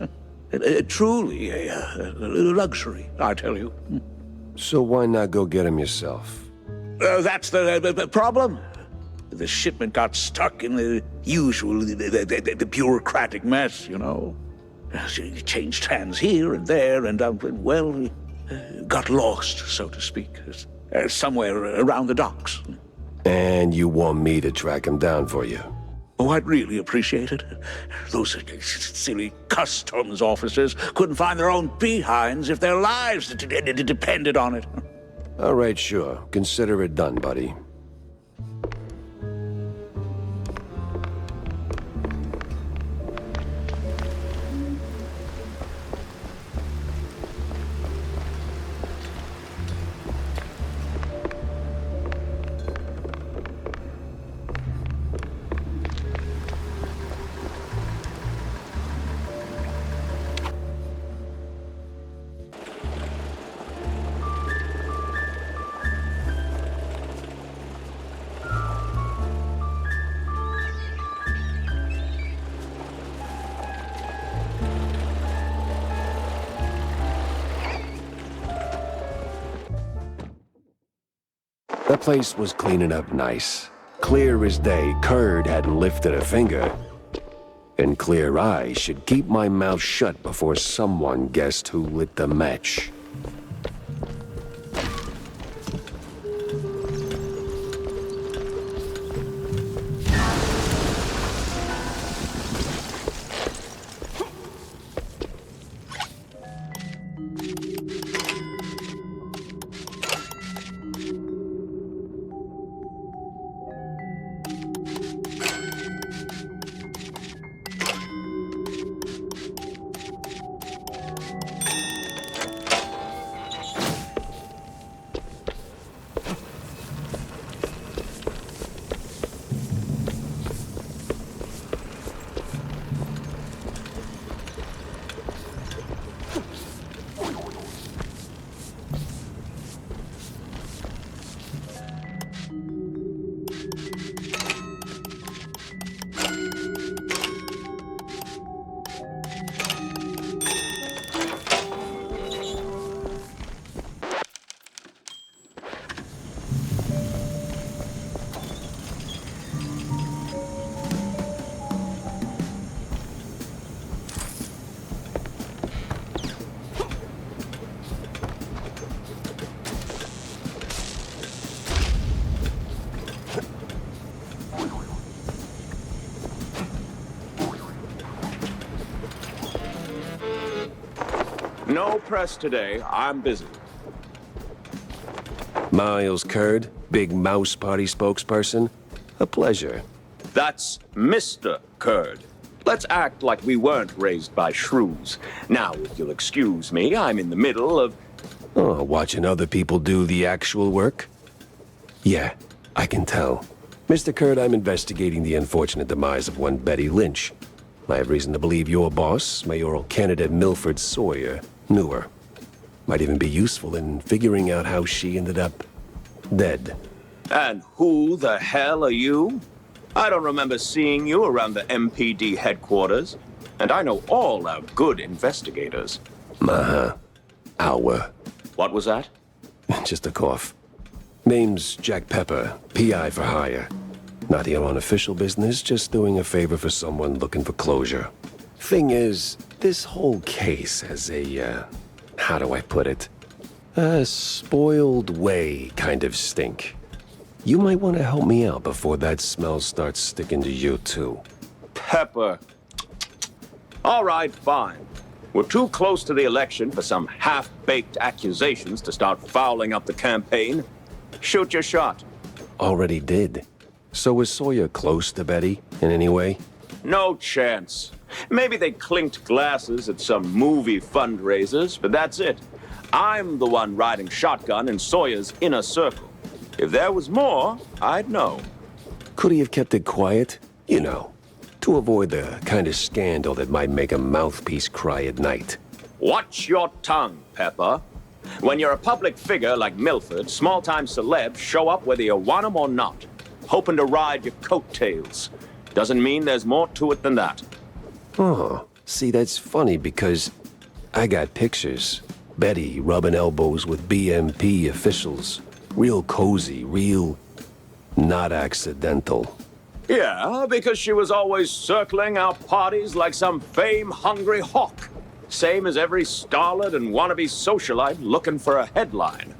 Truly a luxury, I tell you. So why not go get them yourself? That's the problem. The shipment got stuck in the usual the bureaucratic mess, you know. It changed hands here and there, and well, got lost, so to speak, somewhere around the docks. And you want me to track him down for you? Oh, I'd really appreciate it. Those silly customs officers couldn't find their own behinds if their lives depended on it. All right, sure. Consider it done, buddy. That place was cleaning up nice. Clear as day, Curd hadn't lifted a finger. And clear eyes should keep my mouth shut before someone guessed who lit the match. No press today. I'm busy. Miles Curd, Big Mouse Party spokesperson. A pleasure. That's Mr. Curd. Let's act like we weren't raised by shrews. Now, if you'll excuse me, I'm in the middle of... Oh, watching other people do the actual work? Yeah, I can tell. Mr. Curd, I'm investigating the unfortunate demise of one Betty Lynch. I have reason to believe your boss, mayoral candidate Milford Sawyer, knew her. Might even be useful in figuring out how she ended up dead. And who the hell are you? I don't remember seeing you around the MPD headquarters. And I know all our good investigators. Our. What was that? Just a cough. Name's Jack Pepper, PI for hire. Not here on official business, just doing a favor for someone looking for closure. Thing is, this whole case has a, how do I put it? A spoiled way kind of stink. You might want to help me out before that smell starts sticking to you, too. Pepper. All right, fine. We're too close to the election for some half-baked accusations to start fouling up the campaign. Shoot your shot. Already did. So was Sawyer close to Betty in any way? No chance. Maybe they clinked glasses at some movie fundraisers, but that's it. I'm the one riding shotgun in Sawyer's inner circle. If there was more, I'd know. Could he have kept it quiet? You know, to avoid the kind of scandal that might make a mouthpiece cry at night. Watch your tongue, Pepper. When you're a public figure like Milford, small-time celebs show up whether you want them or not, hoping to ride your coattails. Doesn't mean there's more to it than that. Oh, see, that's funny because I got pictures. Betty rubbing elbows with BMP officials. Real cozy, real not accidental. Yeah, because she was always circling our parties like some fame-hungry hawk. Same as every starlet and wannabe socialite looking for a headline.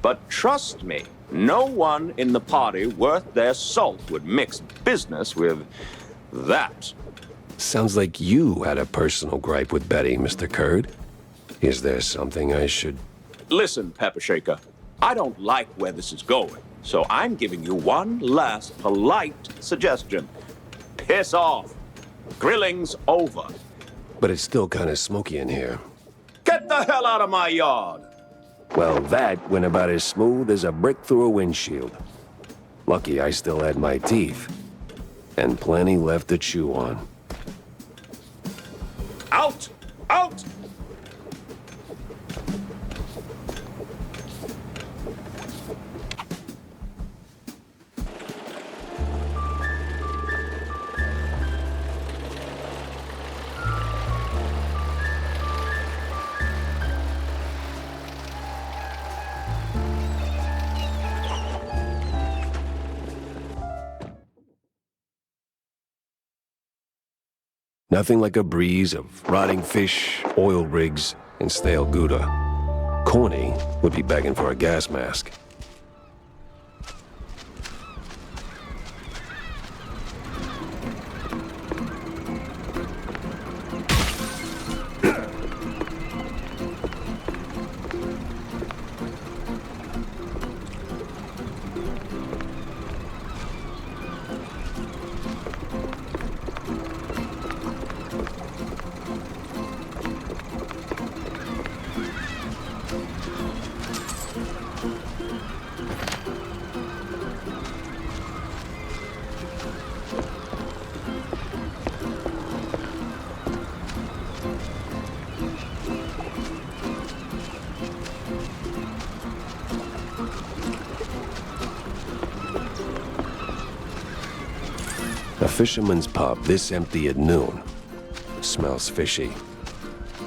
But trust me, no one in the party worth their salt would mix business with that. Sounds like you had a personal gripe with Betty, Mr. Kurd. Is there something I should... Listen, Pepper Shaker, I don't like where this is going, so I'm giving you one last polite suggestion. Piss off. Grilling's over. But it's still kind of smoky in here. Get the hell out of my yard! Well, that went about as smooth as a brick through a windshield. Lucky I still had my teeth. And plenty left to chew on. Out! Out! Nothing like a breeze of rotting fish, oil rigs, and stale Gouda. Corny would be begging for a gas mask. A fisherman's pub this empty at noon. Smells fishy.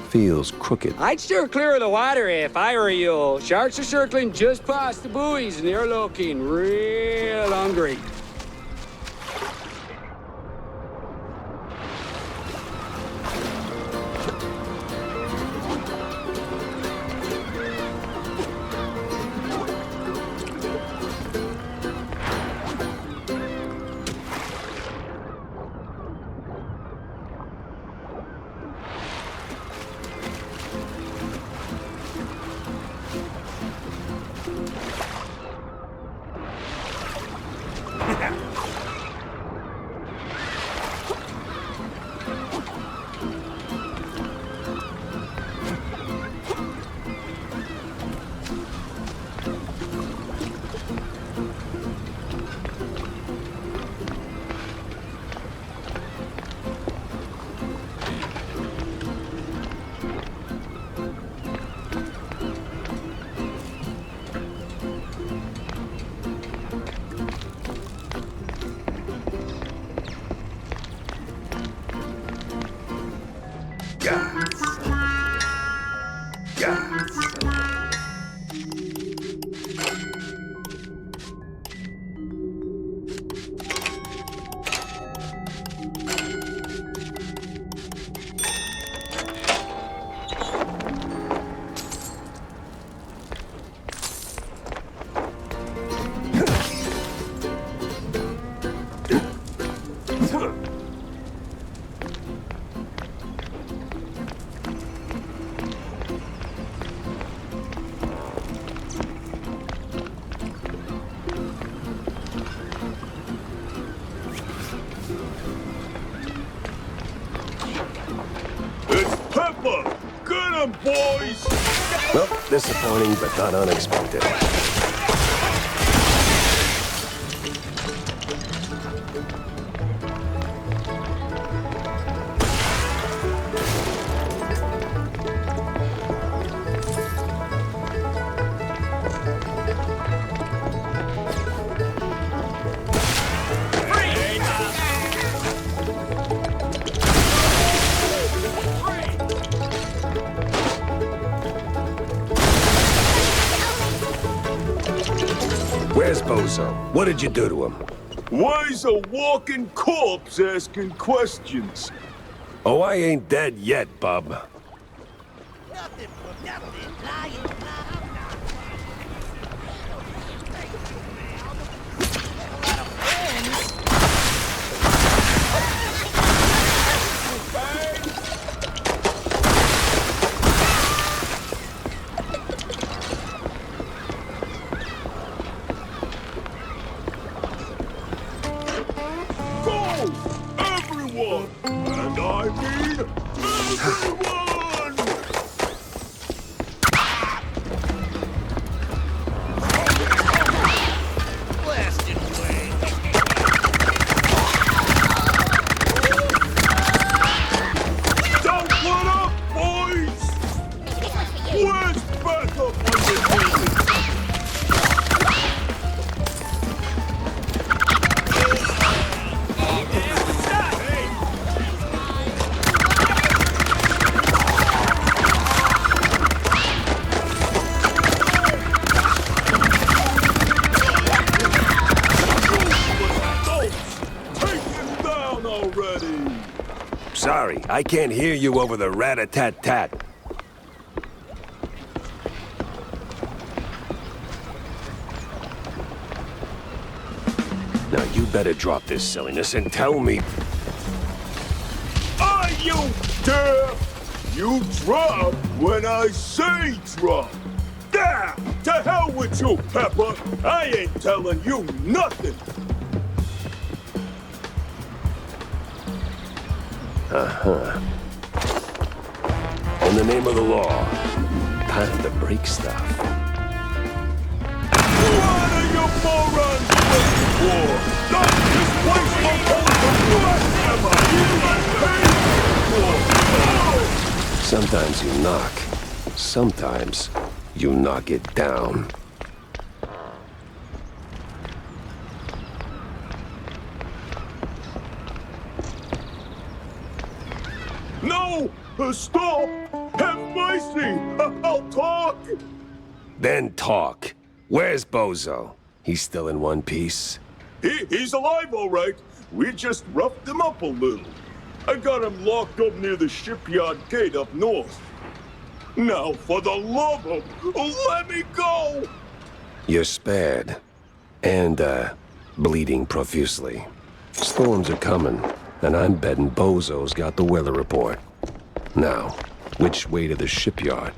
Feels crooked. I'd steer clear of the water if I were you. Sharks are circling just past the buoys and they're looking real hungry. Boys! Well, disappointing, but not unexpected. Where's Bozo? What did you do to him? Why's a walking corpse asking questions? Oh, I ain't dead yet, bub. Nothing for nothing, lying, Don't let up, boys! Where's backup when you need it? Take him down already! Sorry, I can't hear you over the rat-a-tat-tat. Now you better drop this silliness and tell me... Are you deaf? You drop when I say drop. Ah, to hell with you, Pepper. I ain't telling you nothing. Uh-huh. In the name of the law, time to break stuff. What are you morons waiting for? Don't just waste my whole What am I even paying for? Sometimes you knock. Sometimes you knock it down. No! Stop! Have mercy! I'll talk! Then talk. Where's Bozo? He's still in one piece? He's alive, all right. We just roughed him up a little. I got him locked up near the shipyard gate up north. Now, for the love of... let me go! You're spared. And, bleeding profusely. Storms are coming, and I'm betting Bozo's got the weather report. Now, which way to the shipyard?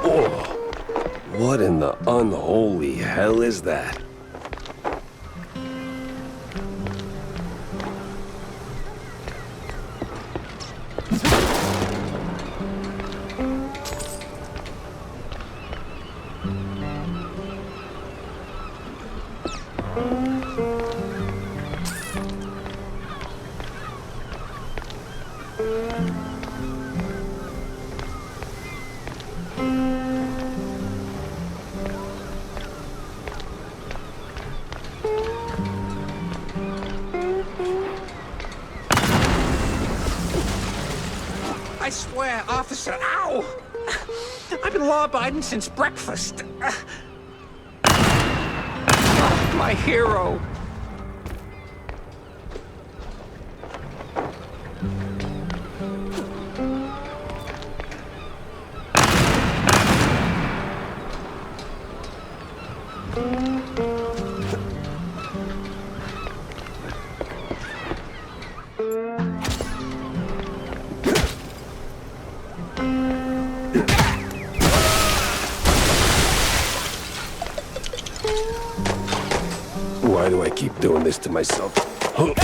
Oh, what in the unholy hell is that? I swear, officer, ow! I've been law-abiding since breakfast. My hero. Why do I keep doing this to myself? Ugh.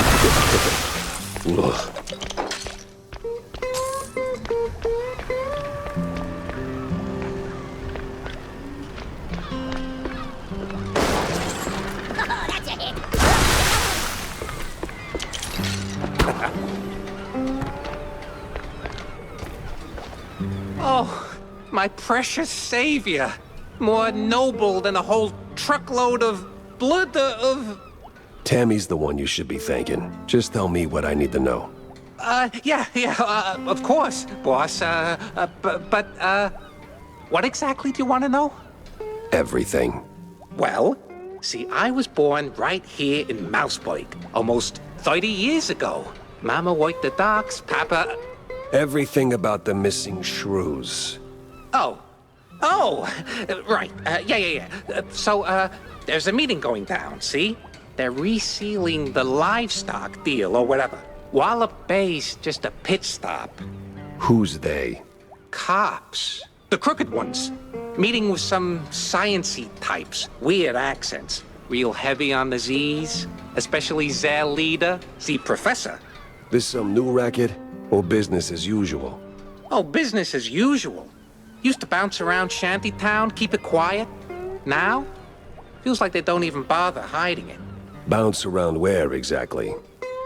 Oh, my precious savior. More noble than a whole truckload of blood of... Tammy's the one you should be thanking. Just tell me what I need to know. Of course, boss. What exactly do you want to know? Everything. Well, see, I was born right here in Mouseburg, almost 30 years ago. Mama worked the docks, Papa... Everything about the missing shrews. Oh, right. There's a meeting going down, see? They're resealing the livestock deal or whatever. Wallop Bay's just a pit stop. Who's they? Cops. The crooked ones. Meeting with some science-y types. Weird accents. Real heavy on the Z's. Especially their leader, the professor. This some new racket? Or business as usual? Oh, business as usual. Used to bounce around Shantytown, keep it quiet. Now, feels like they don't even bother hiding it. Bounce around where exactly?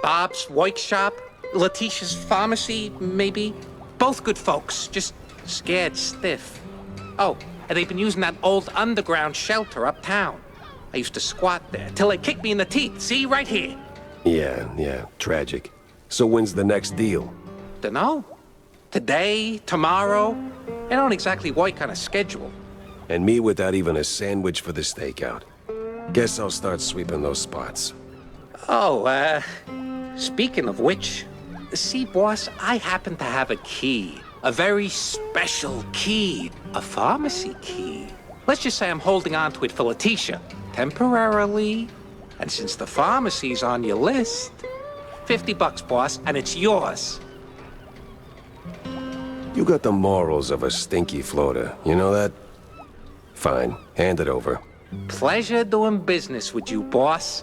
Bob's workshop, Letitia's pharmacy, maybe. Both good folks, just scared stiff. Oh, and they've been using that old underground shelter uptown. I used to squat there till they kicked me in the teeth. See, right here. Yeah, tragic. So when's the next deal? Dunno. Today, tomorrow. They don't exactly work on a schedule. And me without even a sandwich for the stakeout. Guess I'll start sweeping those spots. Oh, speaking of which, see, boss, I happen to have a key. A very special key. A pharmacy key. Let's just say I'm holding on to it for Letitia. Temporarily. And since the pharmacy's on your list, $50, boss, and it's yours. You got the morals of a stinky floater, you know that? Fine, hand it over. Pleasure doing business with you, boss.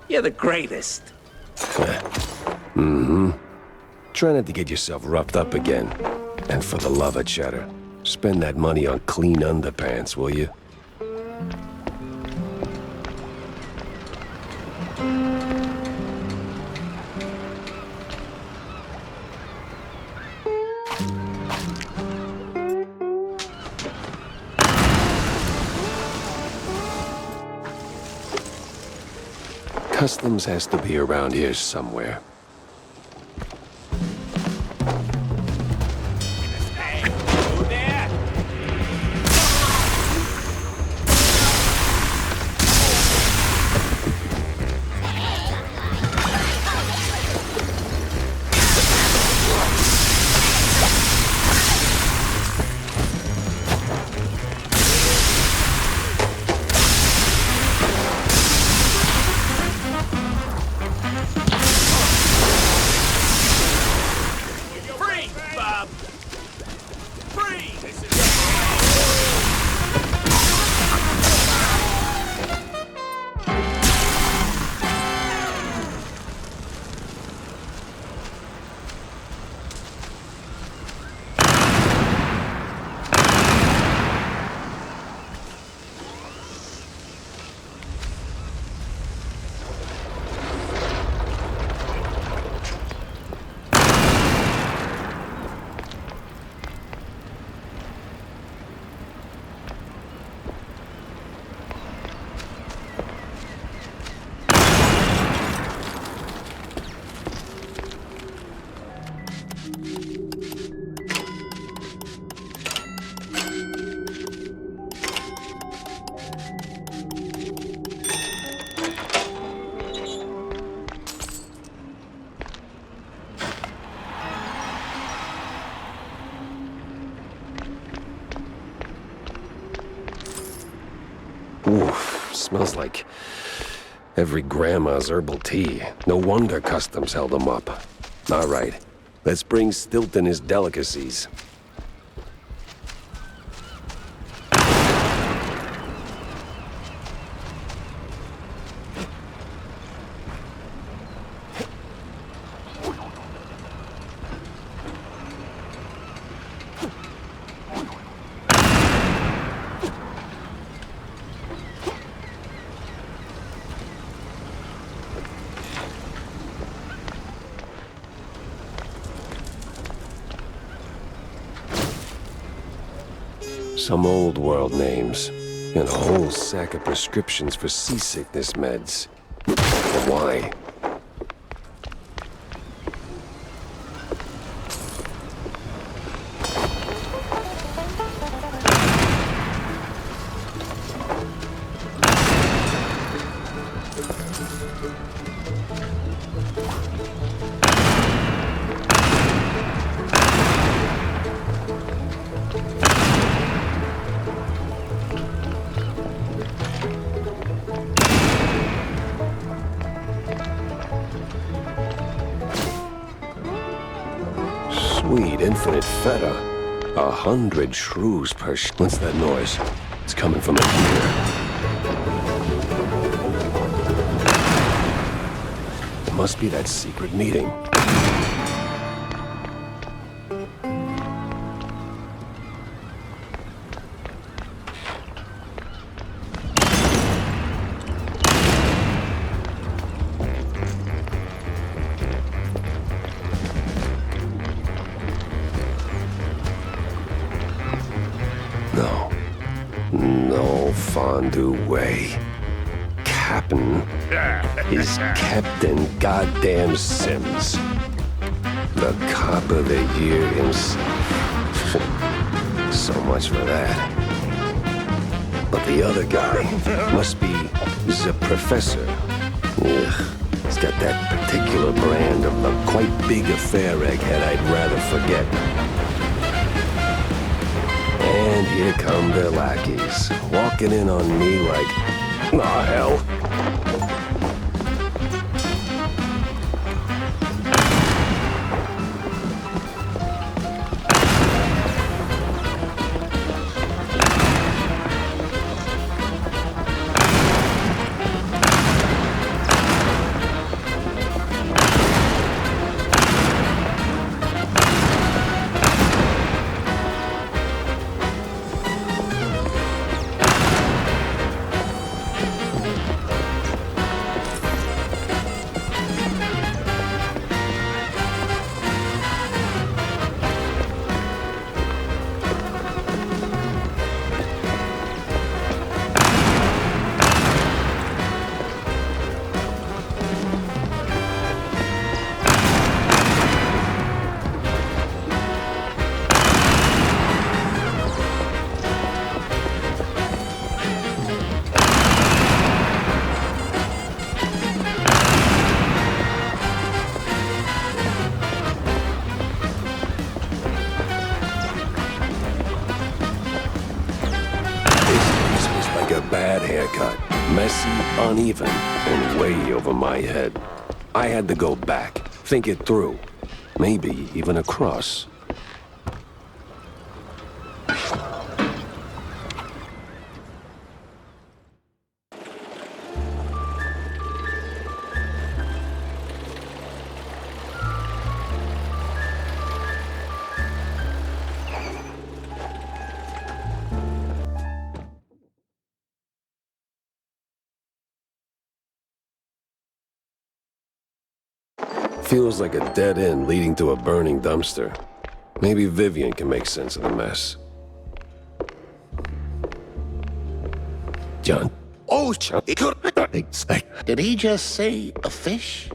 You're the greatest. Mm-hmm. Try not to get yourself roughed up again. And for the love of cheddar, spend that money on clean underpants, will you? Customs has to be around here somewhere. Oof, smells like every grandma's herbal tea. No wonder customs held them up. All right, let's bring Stilton his delicacies. Some old world names, and a whole sack of prescriptions for seasickness meds. But why? Sweet infinite feta. 100 shrews per What's that noise? It's coming from in here. It must be that secret meeting. No fondue way. Captain is Captain Goddamn Sims. The cop of the year himself. So much for that. But the other guy must be the professor. Ugh, he's got that particular brand of the quite big affair egghead I'd rather forget. And here come their lackeys, walking in on me like, aw, hell. Bad haircut. Messy, uneven, and way over my head. I had to go back, think it through. Maybe even across. Feels like a dead end leading to a burning dumpster. Maybe Vivian can make sense of the mess. John? Oh, did he just say a fish?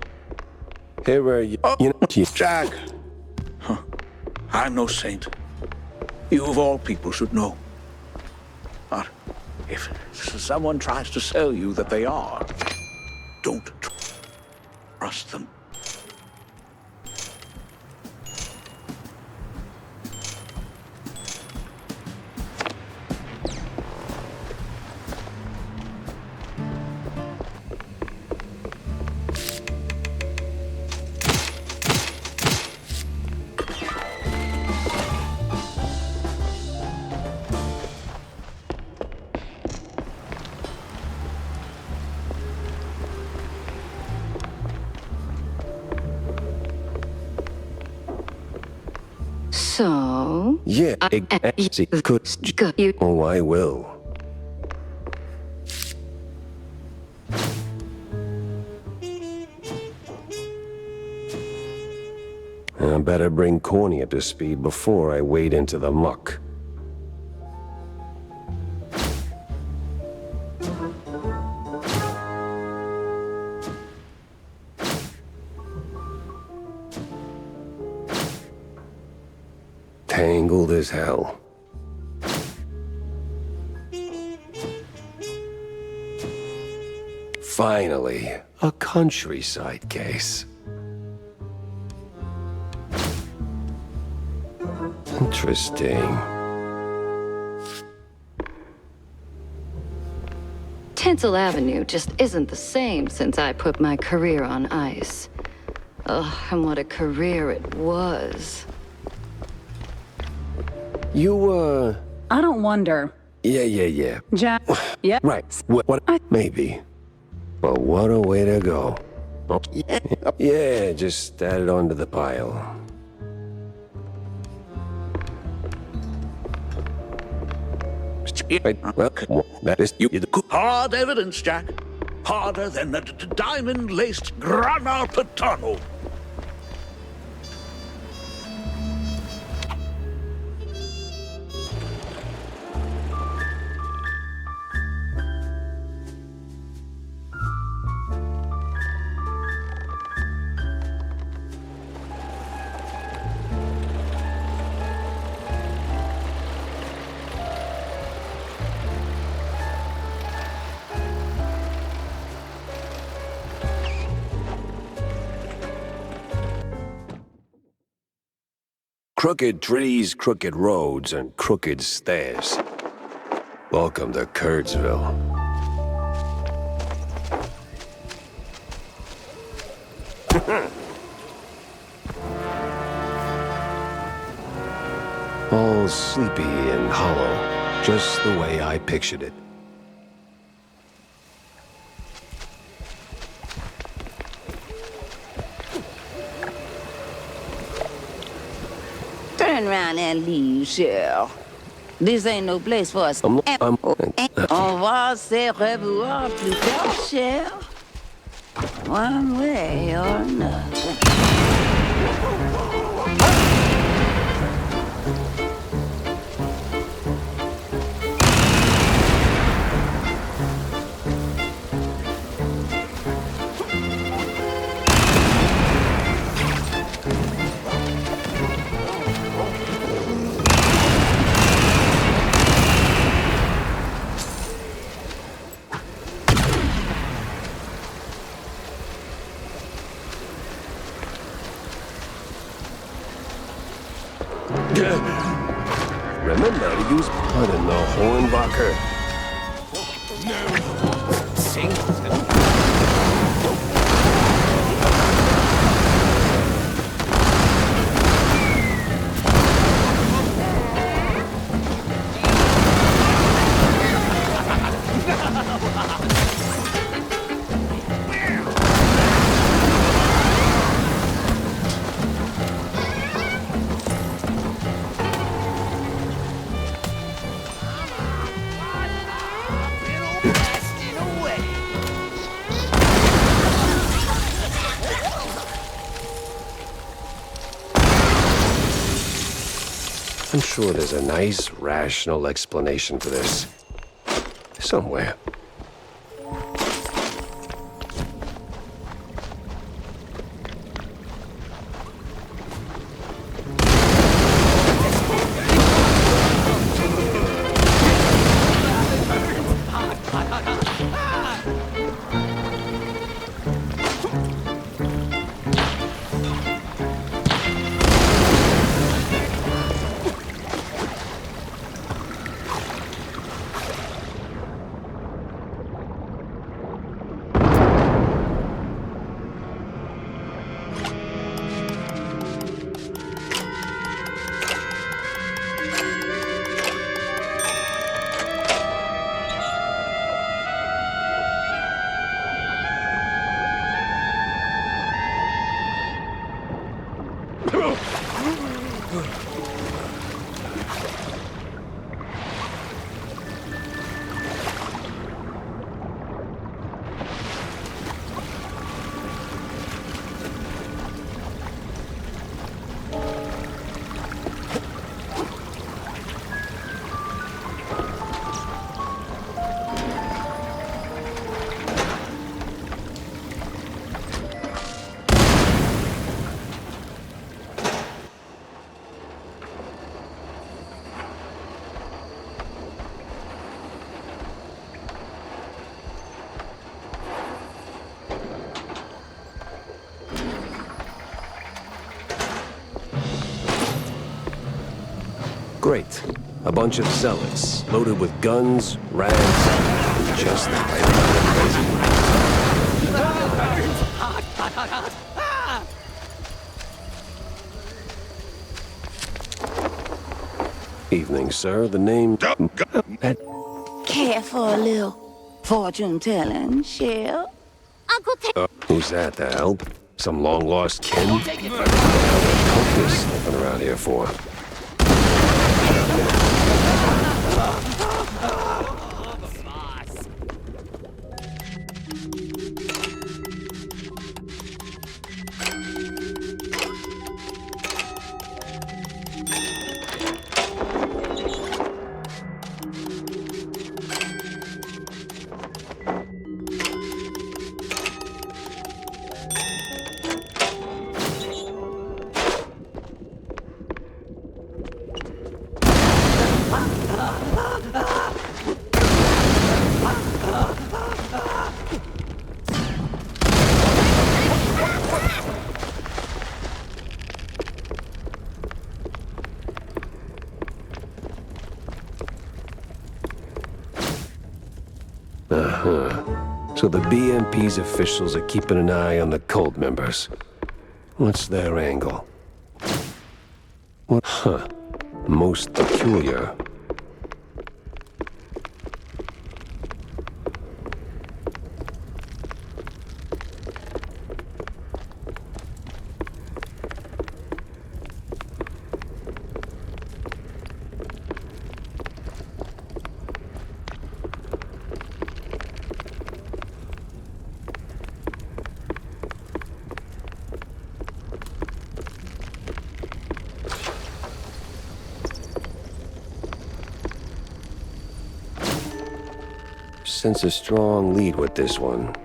Here are you. You know, Jack. Huh. I'm no saint. You of all people should know. But if someone tries to sell you that they are, don't trust them. Yeah, You. Oh, I will. I better bring Corny up to speed before I wade into the muck. Tangled as hell. Finally, a countryside case. Interesting. Tinsel Avenue just isn't the same since I put my career on ice. Oh, and what a career it was. You, I don't wonder. Yeah. Jack. Yeah. Right. What? Maybe. But what a way to go. Oh, yeah, just add it onto the pile. Well, that is you. Hard evidence, Jack. Harder than the diamond-laced Grana Patano. Crooked trees, crooked roads, and crooked stairs. Welcome to Kurtzville. All sleepy and hollow, just the way I pictured it. Turn around and leave, Cheryl. This ain't no place for us. I'm On va se revoir plus tard, Cheryl. One way or another. Remember to use blood in the Hornbacher. I'm sure there's a nice, rational explanation for this. Somewhere. Great. A bunch of zealots, loaded with guns, rags, and just the right amount of crazy. Evening, sir. The name... Careful, little fortune-telling, Shell. Uncle Ted. Who's that, the help? Some long-lost kin? What the hell is sniffing around here for? So the BMP's officials are keeping an eye on the cult members. What's their angle? What? Huh. Most peculiar. Sense a strong lead with this one.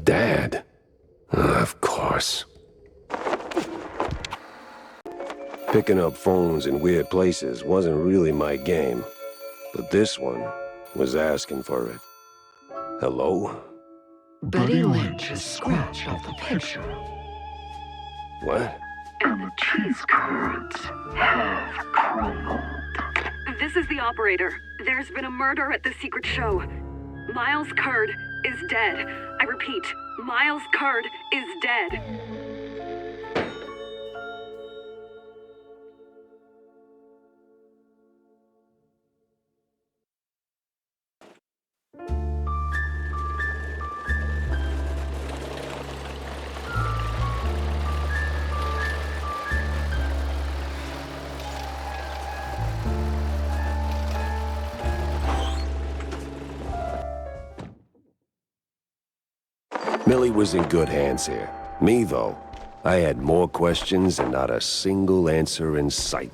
Dad? Of course. Picking up phones in weird places wasn't really my game, but this one was asking for it. Hello? Betty Lynch has scratched off the picture. What? And the cheese curds have crumbled. This is the operator. There's been a murder at the secret show. Miles Curd is dead. I repeat, Miles Curd is dead. Millie was in good hands here. Me, though, I had more questions and not a single answer in sight.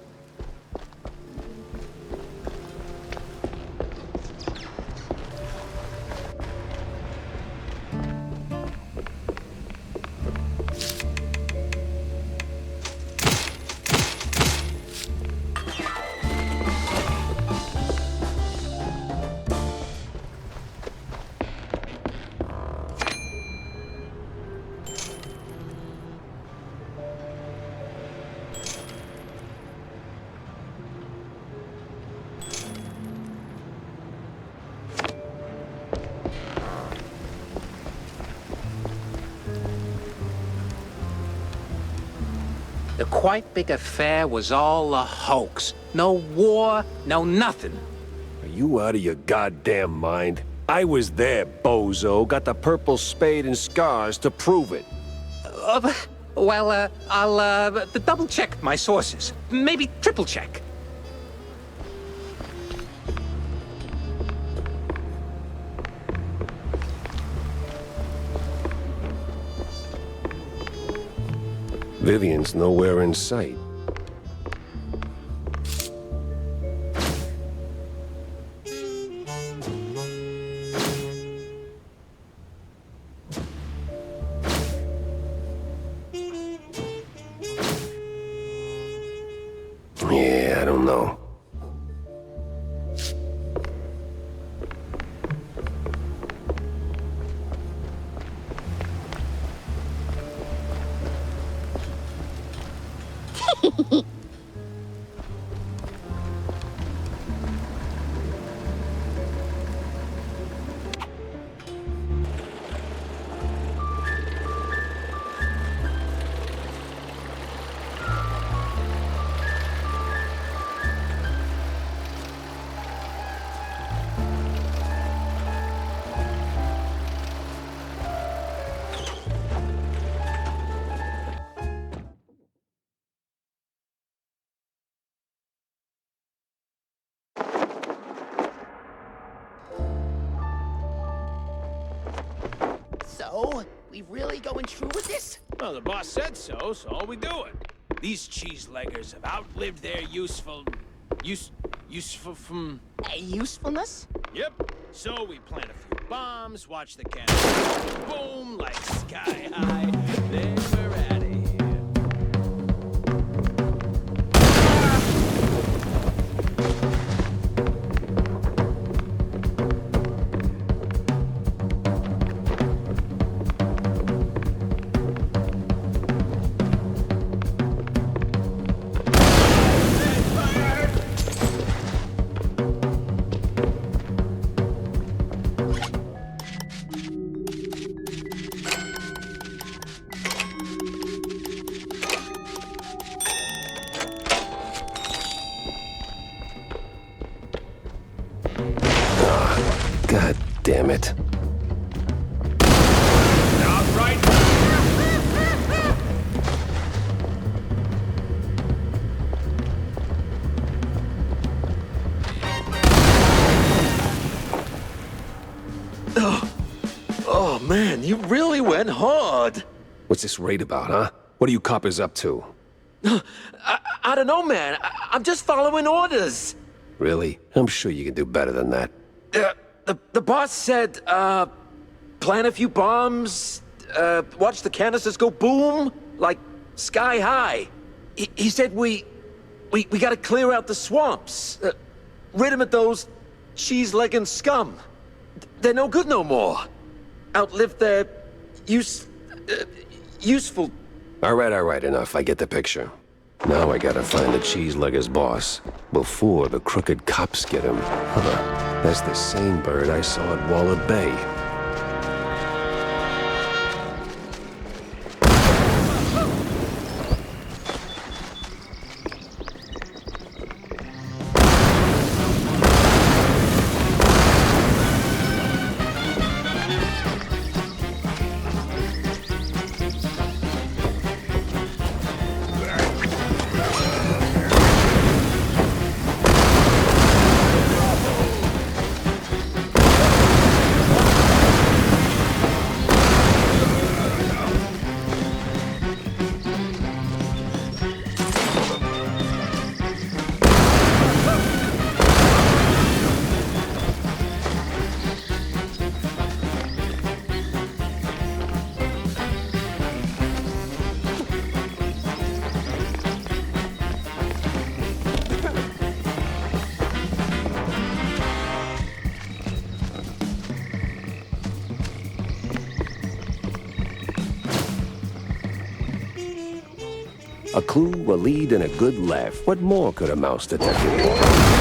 The quite big affair was all a hoax. No war, no nothing. Are you out of your goddamn mind? I was there, bozo. Got the purple spade and scars to prove it. I'll double-check my sources. Maybe triple-check. Vivian's nowhere in sight. Yeah, I don't know. So, we really going through with this? Well, the boss said so, so we do it. These cheese-leggers have outlived their useful Usefulness? Yep. So we plant a few bombs, watch the cannons boom like sky high. Then we're out of here. God damn it. Not right. Oh, man, you really went hard. What's this raid about, huh? What are you coppers up to? I don't know, man. I'm just following orders. Really? I'm sure you can do better than that. The boss said, plant a few bombs, watch the canisters go boom, like sky high. He said we gotta clear out the swamps, rid 'em of those cheese-legging scum. They're no good no more. Outlived their useful... All right, enough. I get the picture. Now I gotta find the cheese-legger's boss before the crooked cops get him. That's the same bird I saw at Waller Bay. A clue, a lead, and a good laugh. What more could a mouse detective want?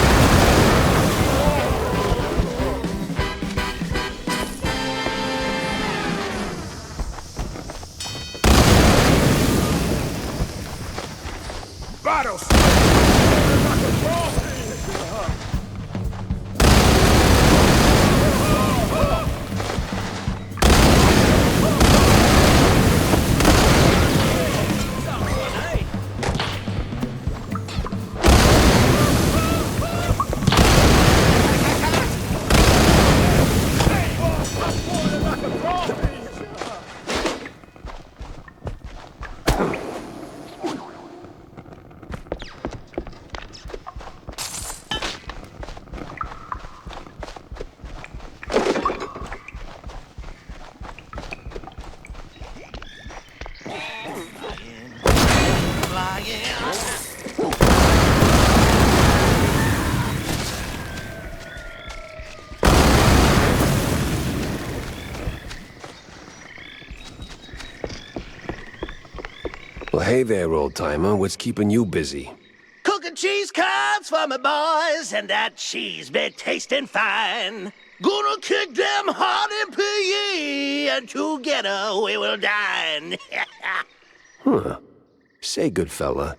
Hey there, old-timer. What's keeping you busy? Cooking cheese curds for my boys, and that cheese be tasting fine. Gonna kick them hard in PE, and together we will dine. Huh. Say, good fella,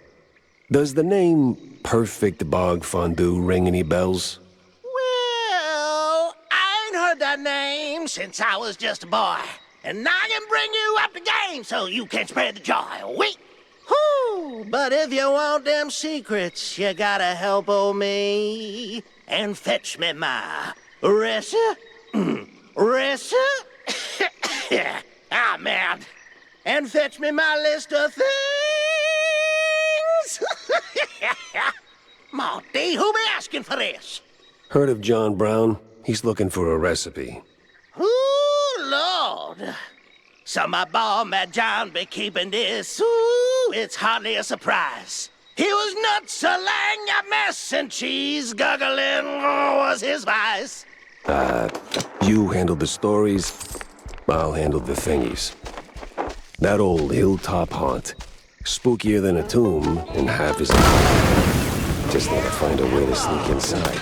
does the name Perfect Bog Fondue ring any bells? Well, I ain't heard that name since I was just a boy. And I can bring you up the game so you can spread the joy. Wait! Whew, but if you want them secrets, you gotta help old me and fetch me my recipe. Ah, man. And fetch me my list of things. Marty, who be asking for this? Heard of John Brown? He's looking for a recipe. Ooh, Lord. So my boy, Mad John, be keeping this. Ooh, it's hardly a surprise. He was nuts, a lang, a mess, and cheese guggling was his vice. You handle the stories, I'll handle the thingies. That old hilltop haunt, spookier than a tomb, and half as... Just gotta find a way to sneak inside.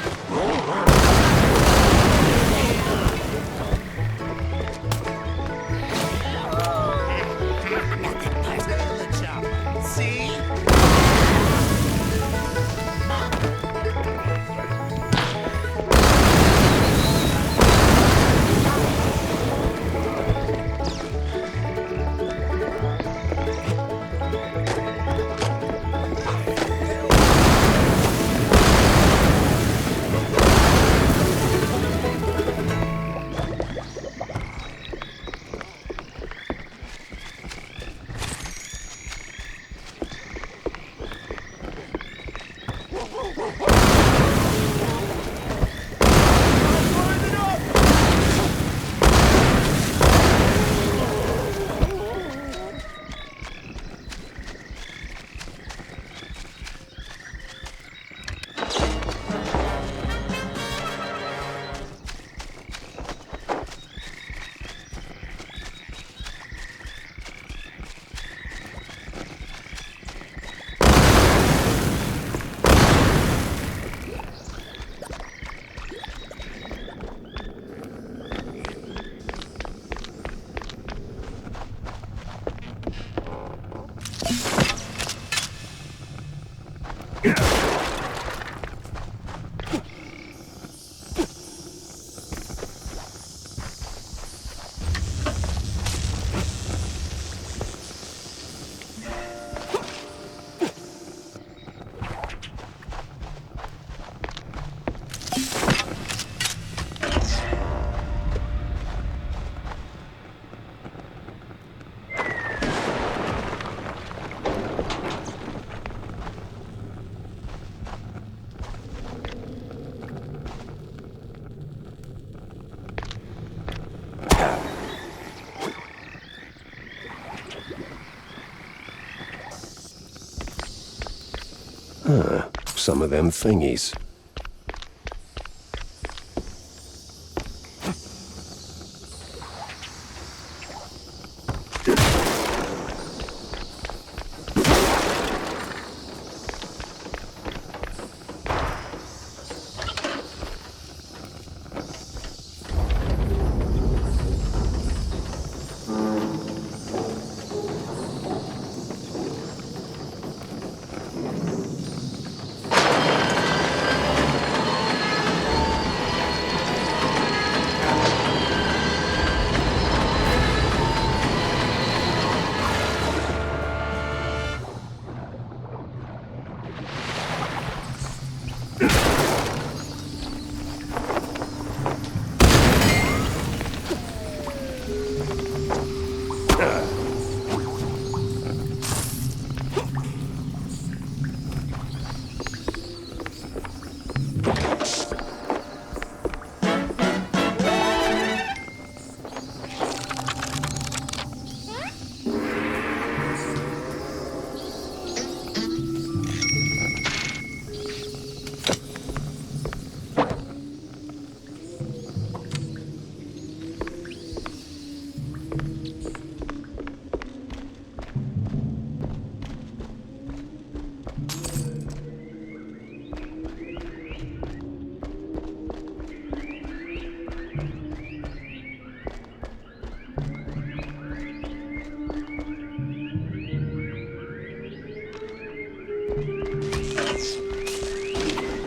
Some of them thingies.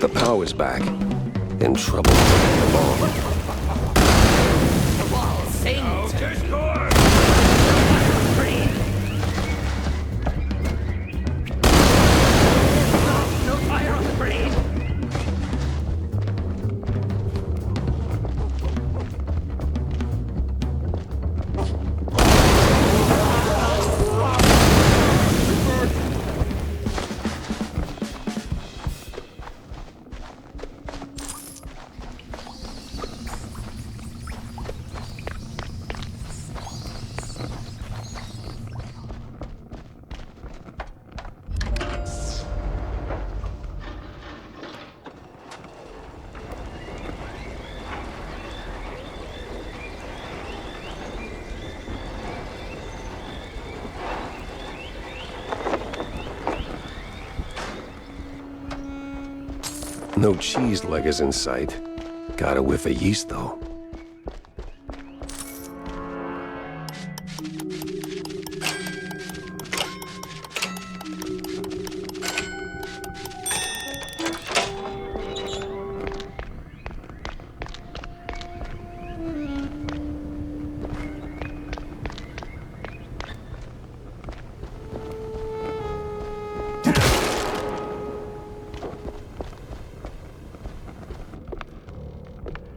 The power's back. In trouble for long. The wall sings. Discord! No fire on the brain. No cheese leggers in sight. Got a whiff of yeast, though.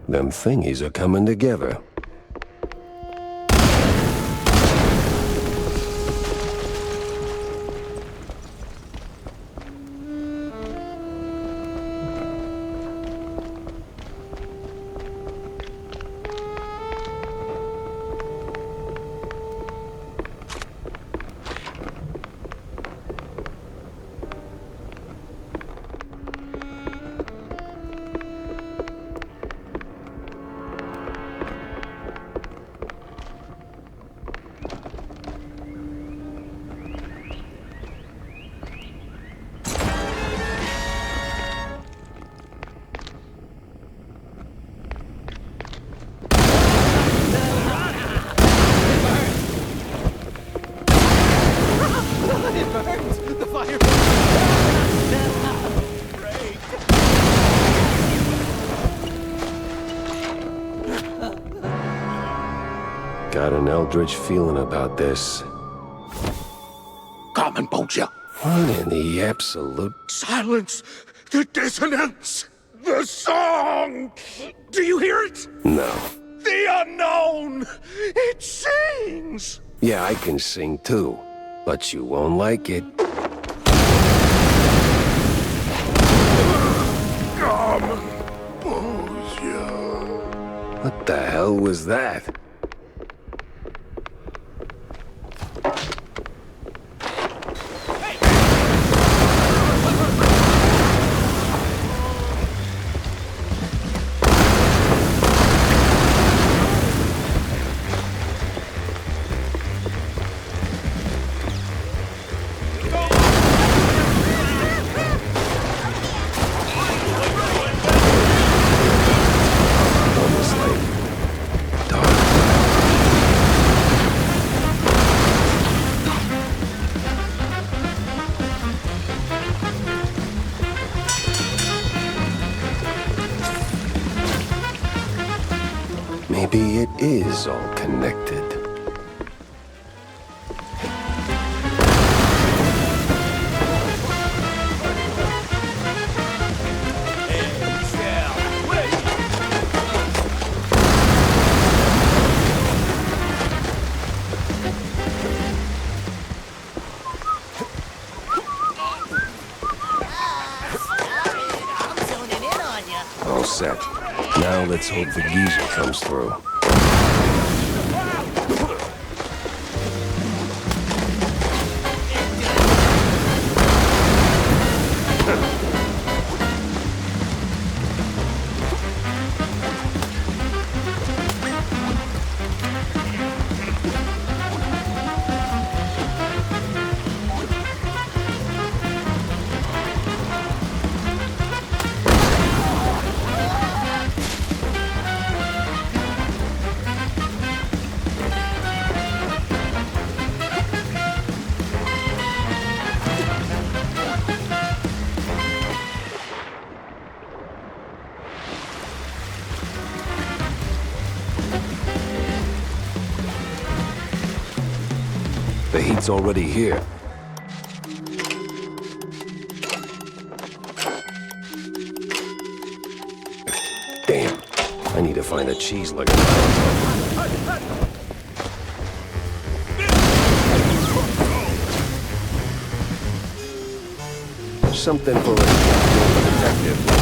Them thingies are coming together. Got an eldritch feeling about this. Carmen Poacher. What in the absolute... Silence! The dissonance! The song! Do you hear it? No. The unknown! It sings! Yeah, I can sing too, but you won't like it. Carmen Poacher. What the hell was that? Maybe it is all connected. All set. Now let's hope the geezer comes through. Pete's already here. Damn. I need to find a cheese looking. Something for a detective.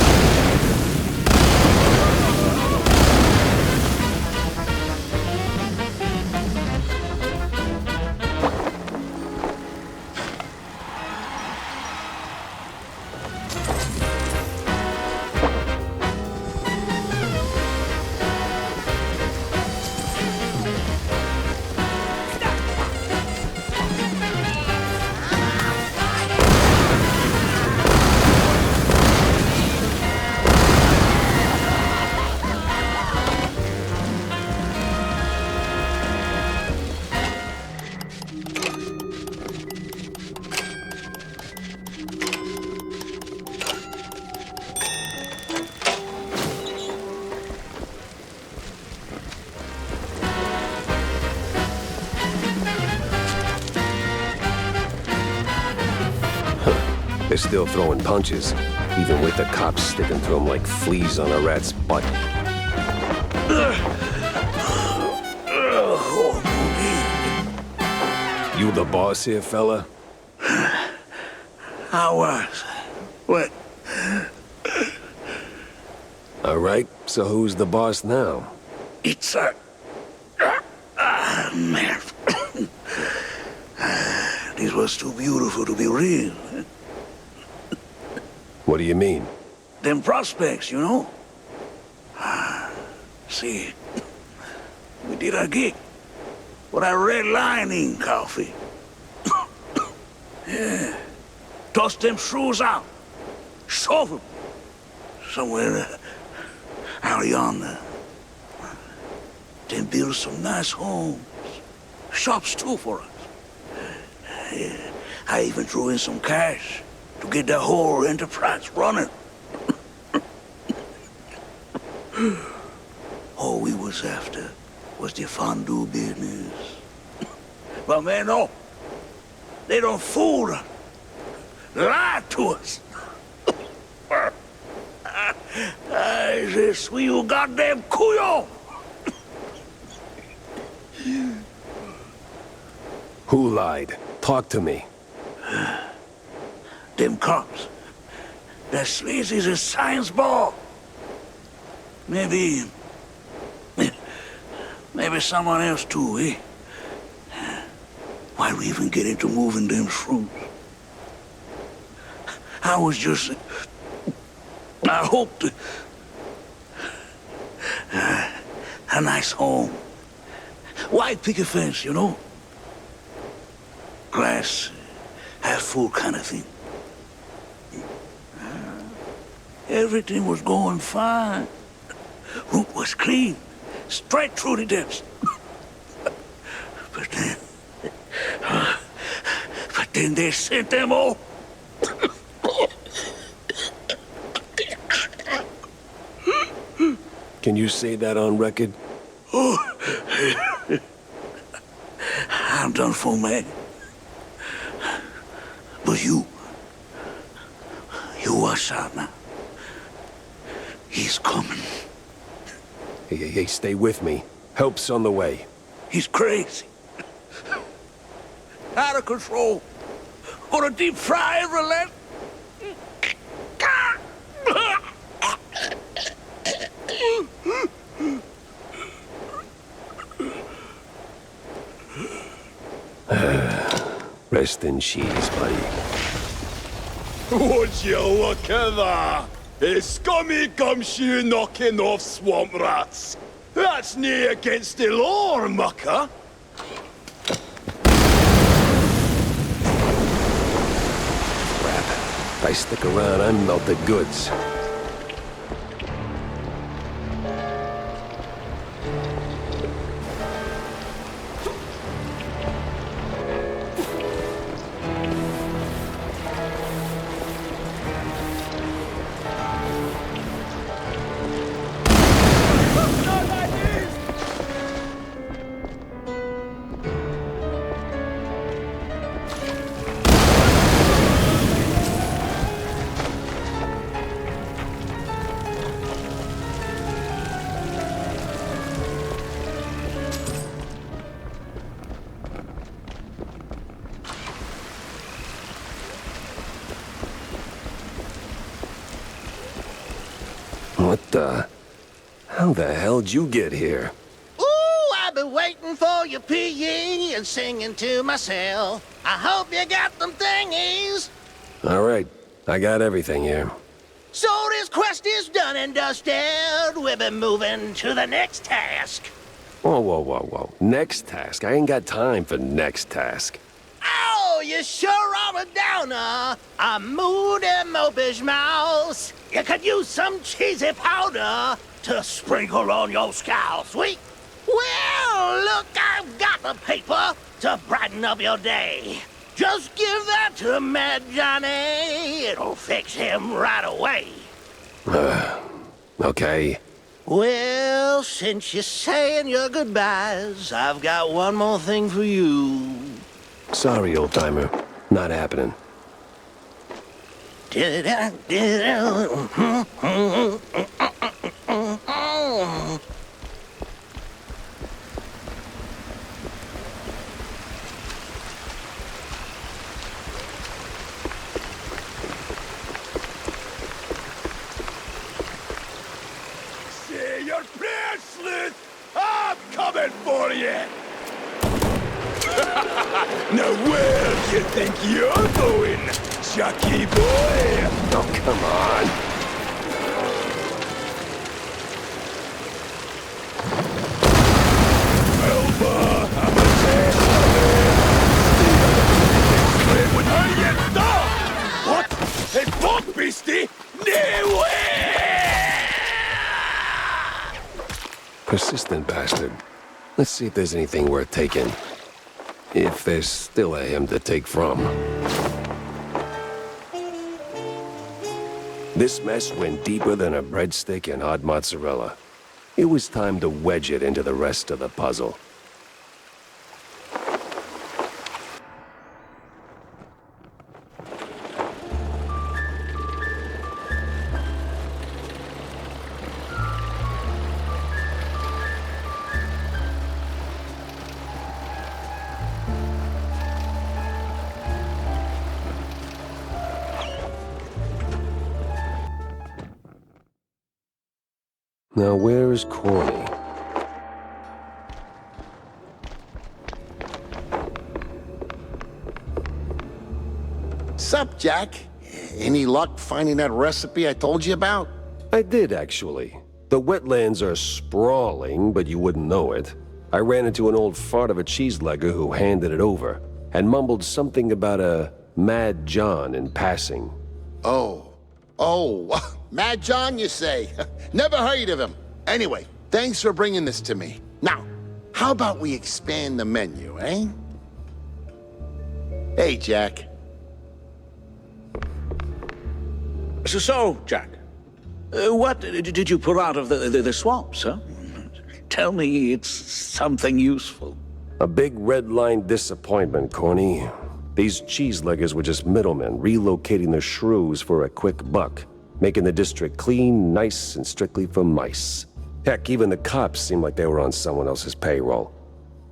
They're still throwing punches, even with the cops sticking to them like fleas on a rat's butt. You the boss here, fella? I was. What? All right, so who's the boss now? It's man. This was too beautiful to be real. What do you mean? Them prospects, you know? See, we did our gig. With our red lining coffee. Yeah. Toss them shrews out. Shove them. Somewhere out yonder. Then build some nice homes. Shops too for us. Yeah. I even threw in some cash to get the whole enterprise running. All we was after was the fondue business. But man, no. They don't fool us. Lie to us. I just sweet you goddamn couillon. Who lied? Talk to me. Them cops. They're sleazy as a science ball. Maybe someone else too, eh? Why'd we even get into moving them shrews? I was just... I hoped... a nice home. White picket fence, you know? Glass, half full kind of thing. Everything was going fine. Route was clean. Straight through the depths. But then they sent them all. Can you say that on record? Oh. I'm done for, man. But you watch out now. He's coming. Hey, stay with me. Help's on the way. He's crazy. Out of control. Gonna deep fry every last... Rest in cheese, buddy. Would you look at that? A scummy gumshoe knocking off swamp rats. That's nae against the law, mucker. Crap. If I stick around, I'm melted goods. What the? How the hell'd you get here? Ooh, I've been waiting for your PE and singing to myself. I hope you got them thingies. All right, I got everything here. So this quest is done and dusted. We've been moving to the next task. Whoa, whoa, whoa, whoa. Next task? I ain't got time for next task. Oh, you sure are a downer. A moody, mopish mouse. You could use some cheesy powder to sprinkle on your skull, sweet. Well, look, I've got the paper to brighten up your day. Just give that to Mad Johnny. It'll fix him right away. Okay. Well, since you're saying your goodbyes, I've got one more thing for you. Sorry, old-timer. Not happening. Say your prayers, Sleuth! I'm coming for you! Now where do you think you're going, Chucky boy? Oh, come on. What? A bog beastie? No way! Persistent bastard. Let's see if there's anything worth taking. If there's still a him to take from. This mess went deeper than a breadstick and hot mozzarella. It was time to wedge it into the rest of the puzzle. Now, where is Corny? Sup, Jack? Any luck finding that recipe I told you about? I did, actually. The wetlands are sprawling, but you wouldn't know it. I ran into an old fart of a cheeselegger who handed it over, and mumbled something about a Mad John in passing. Oh, Mad John, you say? Never heard of him. Anyway, thanks for bringing this to me. Now, how about we expand the menu, eh? Hey, Jack. So, Jack, what did you pull out of the swamps, huh? Tell me it's something useful. A big red-line disappointment, Corny. These cheeseleggers were just middlemen relocating the shrews for a quick buck, making the district clean, nice, and strictly for mice. Heck, even the cops seemed like they were on someone else's payroll.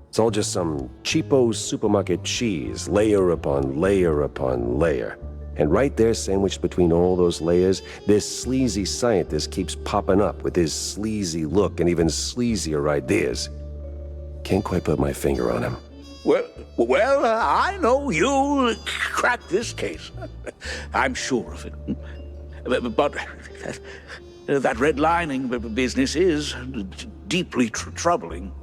It's all just some cheapo supermarket cheese, layer upon layer upon layer. And right there, sandwiched between all those layers, this sleazy scientist keeps popping up with his sleazy look and even sleazier ideas. Can't quite put my finger on him. Well, I know you'll crack this case. I'm sure of it. But that redlining business is deeply troubling.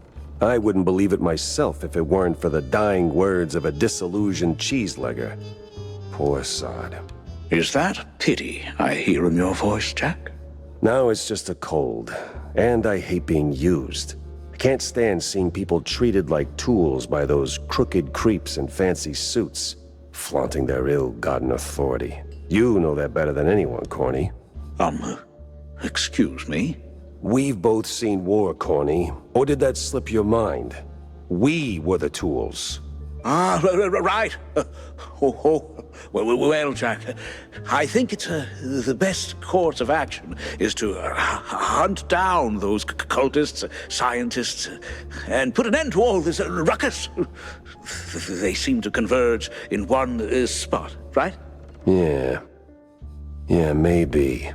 I wouldn't believe it myself if it weren't for the dying words of a disillusioned cheeselegger. Poor sod. Is that pity I hear in your voice, Jack? No, it's just a cold. And I hate being used. I can't stand seeing people treated like tools by those crooked creeps in fancy suits, flaunting their ill-gotten authority. You know that better than anyone, Corny. Excuse me? We've both seen war, Corny. Or did that slip your mind? We were the tools. Ah, right. Well, Jack, I think it's the best course of action is to hunt down those cultists, scientists, and put an end to all this ruckus. They seem to converge in one spot, right? Yeah, maybe.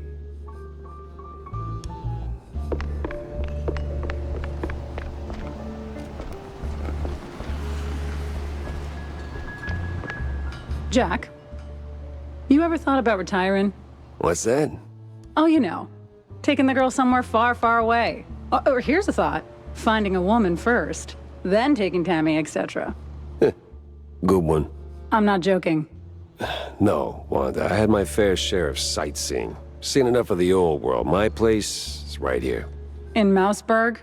Jack, you ever thought about retiring? What's that? Oh, you know, taking the girl somewhere far, far away. Or here's a thought. Finding a woman first, then taking Tammy, etc. Good one. I'm not joking. No, Wanda, I had my fair share of sightseeing. Seen enough of the old world. My place is right here. In Mouseburg?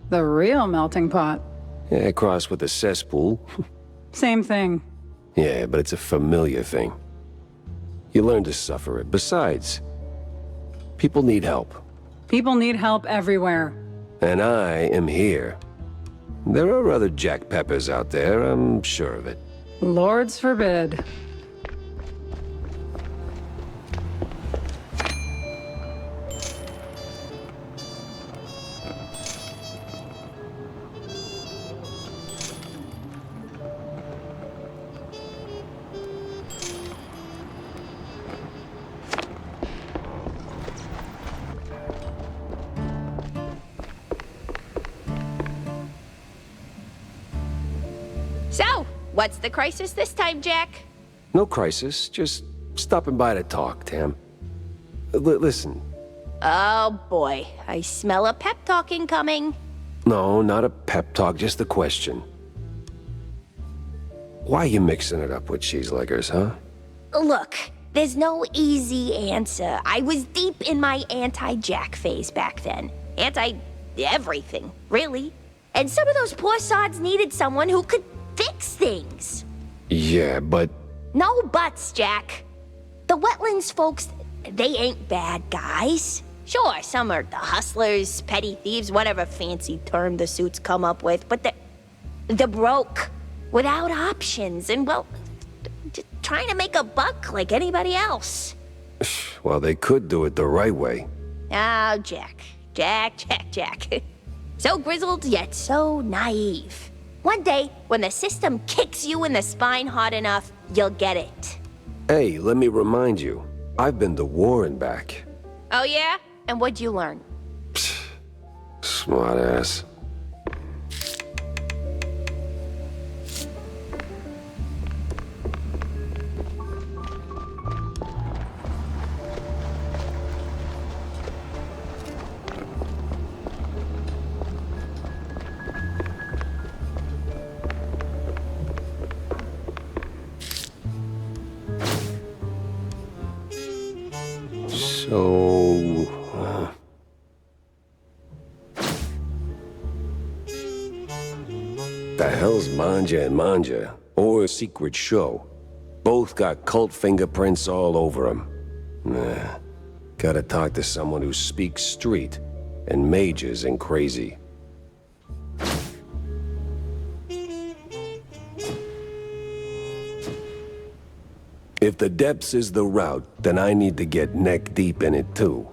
The real melting pot. Yeah, crossed with the cesspool. Same thing. Yeah, but it's a familiar thing. You learn to suffer it. Besides, people need help. People need help everywhere. And I am here. There are other Jack Peppers out there, I'm sure of it. Lords forbid. So, what's the crisis this time, Jack? No crisis, just stopping by to talk, Tam. Listen. Oh boy, I smell a pep talk incoming. No, not a pep talk, just a question. Why you mixing it up with cheeseleggers, huh? Look, there's no easy answer. I was deep in my anti-Jack phase back then. Anti-everything, really. And some of those poor sods needed someone who could fix things. Yeah, but... No buts, Jack. The Wetlands folks, they ain't bad guys. Sure, some are the hustlers, petty thieves, whatever fancy term the suits come up with, but they're broke, without options, and, well, just trying to make a buck like anybody else. Well, they could do it the right way. Oh, Jack. So grizzled, yet so naive. One day, when the system kicks you in the spine hard enough, you'll get it. Hey, let me remind you, I've been to war and back. Oh, yeah? And what'd you learn? Smart ass. The hell's Manja and Manja, or Secret Show? Both got cult fingerprints all over them. Nah, gotta talk to someone who speaks street and majors in crazy. If the depths is the route, then I need to get neck deep in it too.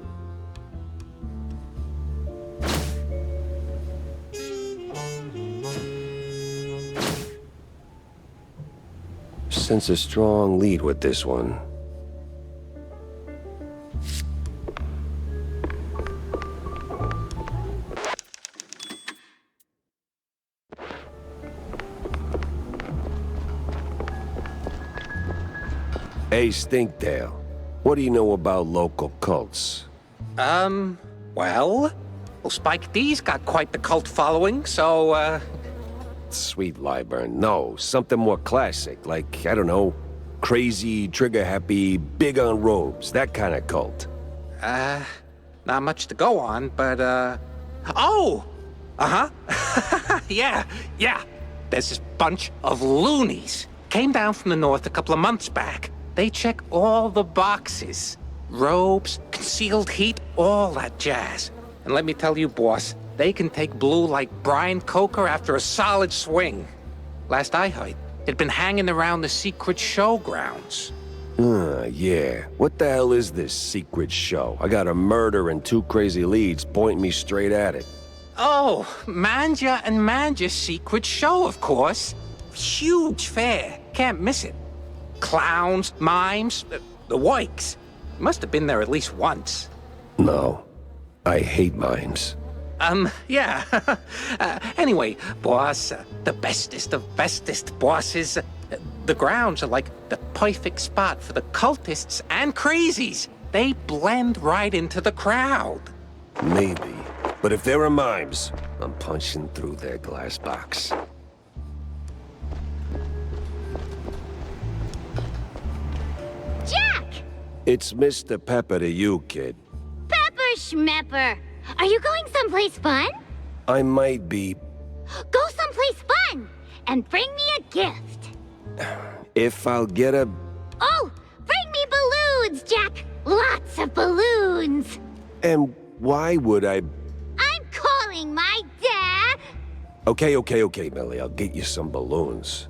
Sense a strong lead with this one. Hey, Stinktail, what do you know about local cults? Well, Spike D's got quite the cult following, so, Sweet Lyburn, no, something more classic, like, I don't know, crazy, trigger-happy, big on robes, that kind of cult. Not much to go on, but, oh! Uh-huh. Yeah. There's this bunch of loonies. Came down from the north a couple of months back. They check all the boxes. Robes, concealed heat, all that jazz. And let me tell you, boss, they can take blue like Brian Coker after a solid swing. Last I heard, it'd been hanging around the Secret Show grounds. Yeah. What the hell is this Secret Show? I got a murder and two crazy leads pointing me straight at it. Oh, Manja and Manja's Secret Show, of course. Huge fair. Can't miss it. Clowns, mimes, the works. Must have been there at least once. No. I hate mimes. Yeah. Anyway, boss, the bestest of bestest bosses, The grounds are like the perfect spot for the cultists and crazies. They blend right into the crowd. Maybe. But if there are mimes, I'm punching through their glass box. Jack! It's Mr. Pepper to you, kid. Pepper Schmepper! Are you going someplace fun? I might be... Go someplace fun! And bring me a gift! If I'll get a... Oh! Bring me balloons, Jack! Lots of balloons! And why would I... I'm calling my dad! Okay, Millie. I'll get you some balloons.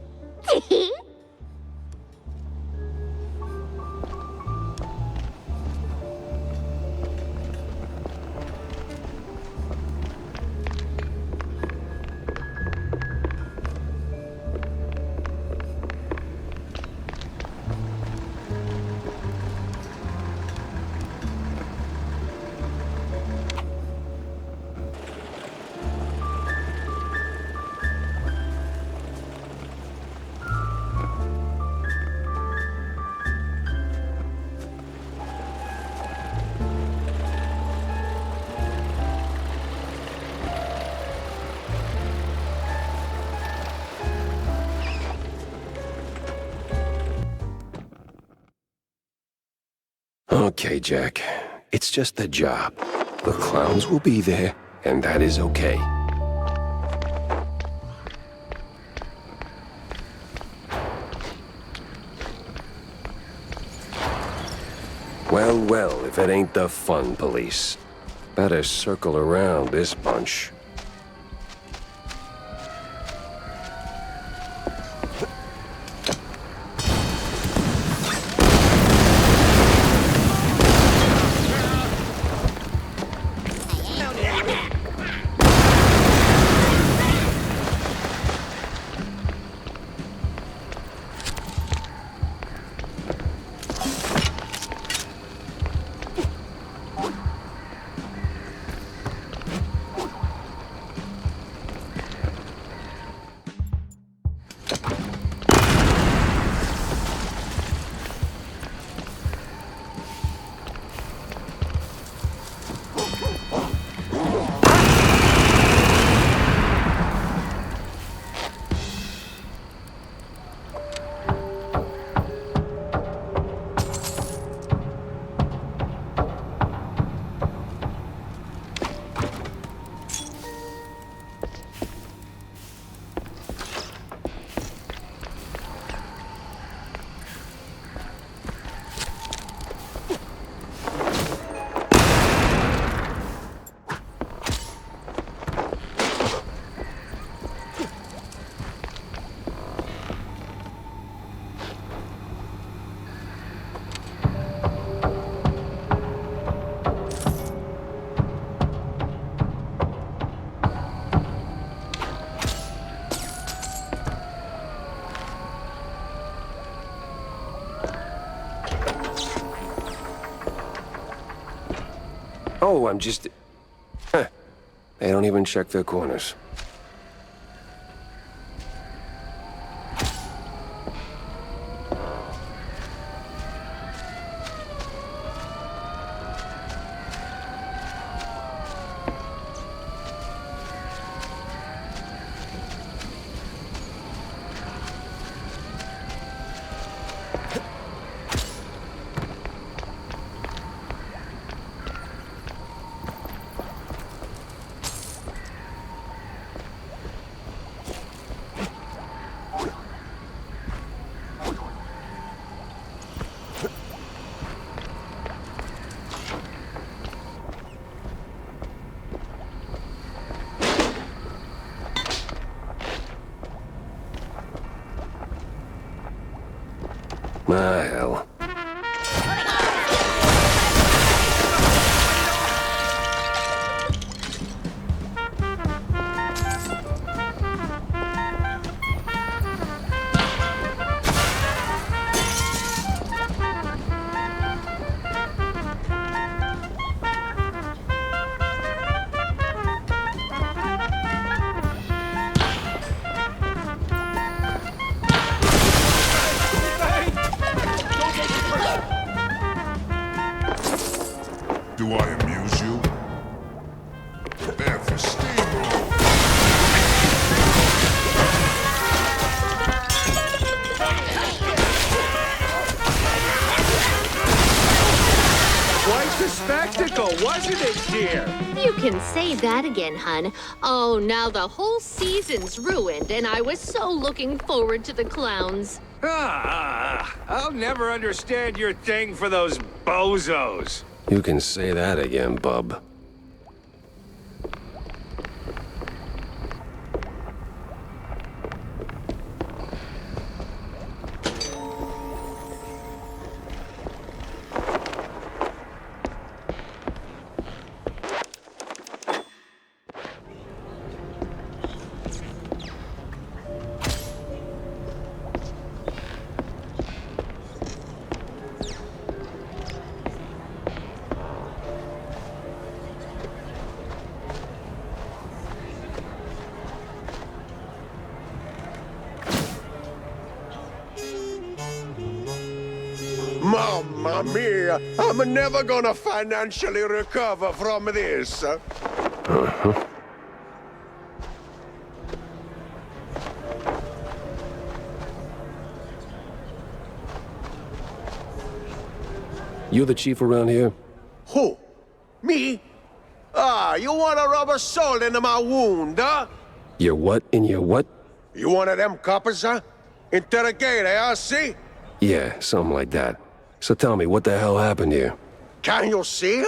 Okay, Jack. It's just a job. The clowns will be there, and that is okay. Well, if it ain't the fun police. Better circle around this bunch. Oh, I'm just... Huh. They don't even check their corners. Ah, hell. Do I amuse you? Prepare for steamroll! Quite the spectacle, wasn't it, dear? You can say that again, hun. Oh, now the whole season's ruined, and I was so looking forward to the clowns. I'll never understand your thing for those bozos. You can say that again, bub. Mamma mia! I'm never gonna financially recover from this. You the chief around here? Who? Me? You wanna rub a salt into my wound, huh? Your what in your what? You one of them coppers, huh? Interrogator, huh? See? Yeah, something like that. So tell me, what the hell happened here? Can you see?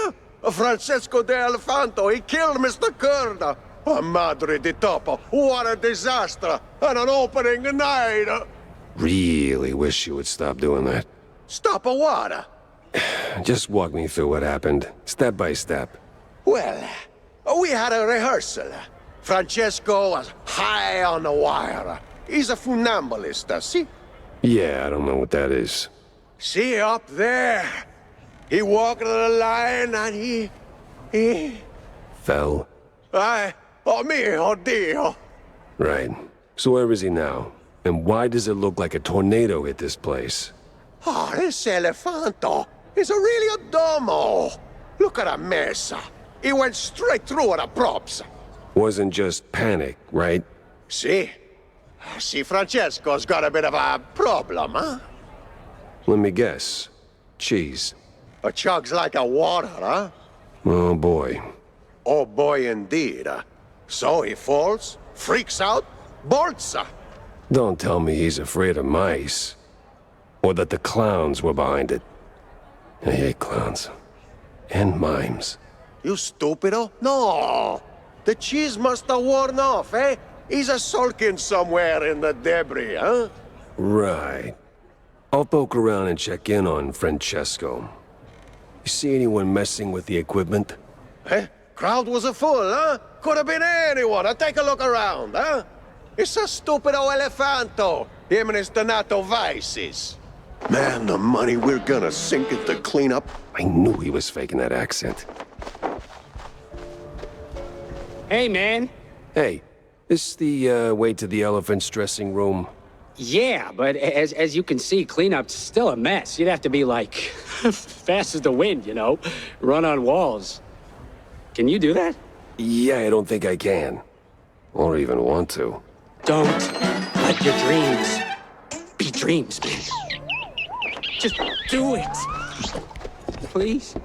Francesco de Elefanto, he killed Mr. Curda. Oh, madre di topo, what a disaster! And an opening night! Really wish you would stop doing that. Stop a what? Just walk me through what happened, step by step. Well, we had a rehearsal. Francesco was high on the wire. He's a funambulist, see? Yeah, I don't know what that is. See, up there. He walked the line and he... Fell? Oh mio Dio. Right. So where is he now? And why does it look like a tornado hit this place? Oh, this Elefanto is really a domo. Look at that mess. He went straight through the props. Wasn't just panic, right? See? See, Francesco's got a bit of a problem, huh? Let me guess. Cheese. A chugs like a water, huh? Oh boy. Oh boy indeed. So he falls, freaks out, bolts. Don't tell me he's afraid of mice. Or that the clowns were behind it. I hate clowns. And mimes. You stupido? No! The cheese must have worn off, eh? He's a sulking somewhere in the debris, huh? Right. I'll poke around and check in on Francesco. You see anyone messing with the equipment? Eh? Crowd was a full, huh? Could have been anyone. Take a look around, huh? It's a stupido Elefanto. Him and his Donato Vices. Man, the money we're gonna sink into cleanup. I knew he was faking that accent. Hey, man. Hey, this the way to the elephant's dressing room? Yeah, but as you can see, cleanup's still a mess. You'd have to be like fast as the wind, you know? Run on walls. Can you do that? Yeah, I don't think I can. Or even want to. Don't let your dreams be dreams, man. Just do it. Please?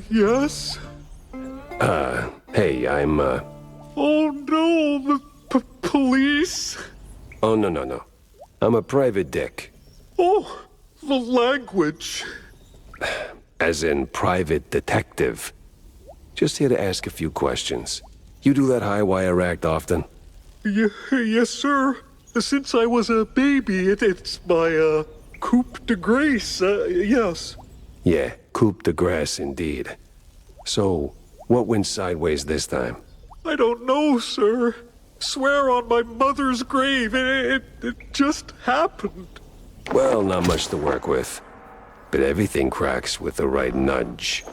Yes? Hey, I'm, Oh no, the police? Oh, no. I'm a private dick. Oh, the language. As in private detective. Just here to ask a few questions. You do that high wire act often? Yes, sir. Since I was a baby, it's my, coup de grace, yes. Yeah, coup de grace indeed. So, what went sideways this time? I don't know, sir. Swear on my mother's grave, it just happened. Well, not much to work with. But everything cracks with the right nudge.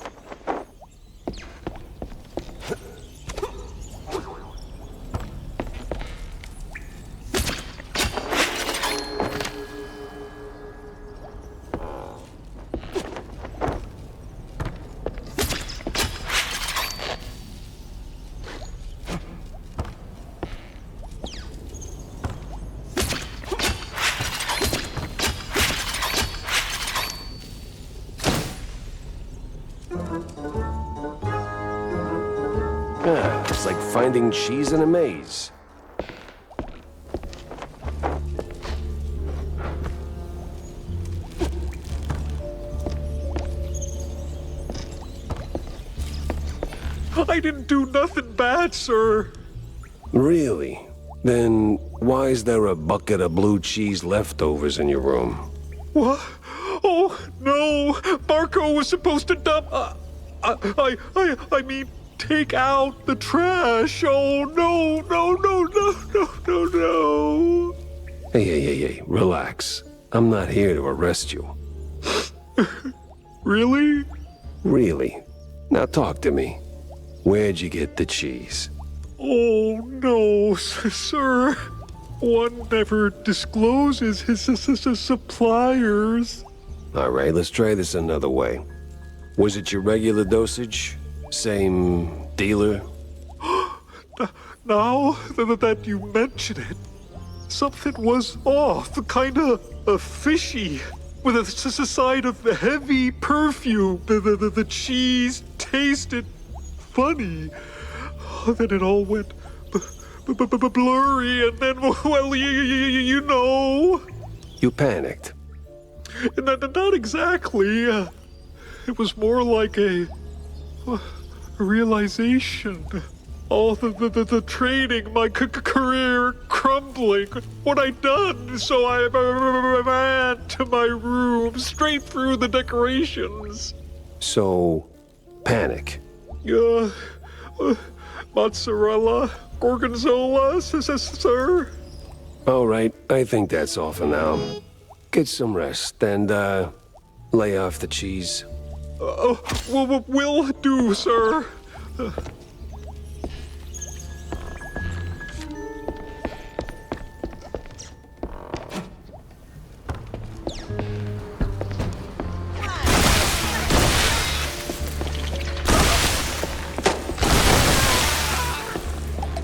It's like finding cheese in a maze. I didn't do nothing bad, sir. Really? Then why is there a bucket of blue cheese leftovers in your room? What? Oh, no! Marco was supposed to dump... I mean, take out the trash. Oh, no, no, no, no, no, no, no. Hey, relax. I'm not here to arrest you. Really? Really. Now talk to me. Where'd you get the cheese? Oh, no, sir. One never discloses his suppliers. All right, let's try this another way. Was it your regular dosage? Same dealer? Now that you mention it, something was off, kinda fishy, with a side of heavy perfume. The cheese tasted funny. Then it all went blurry, and then, well, you know. You panicked. Not exactly. It was more like a realization. All the training, my career crumbling. What I'd done, so I ran to my room, straight through the decorations. So, panic. Mozzarella, gorgonzola, sir. All right, I think that's all for now. Get some rest and, lay off the cheese. Will do, sir.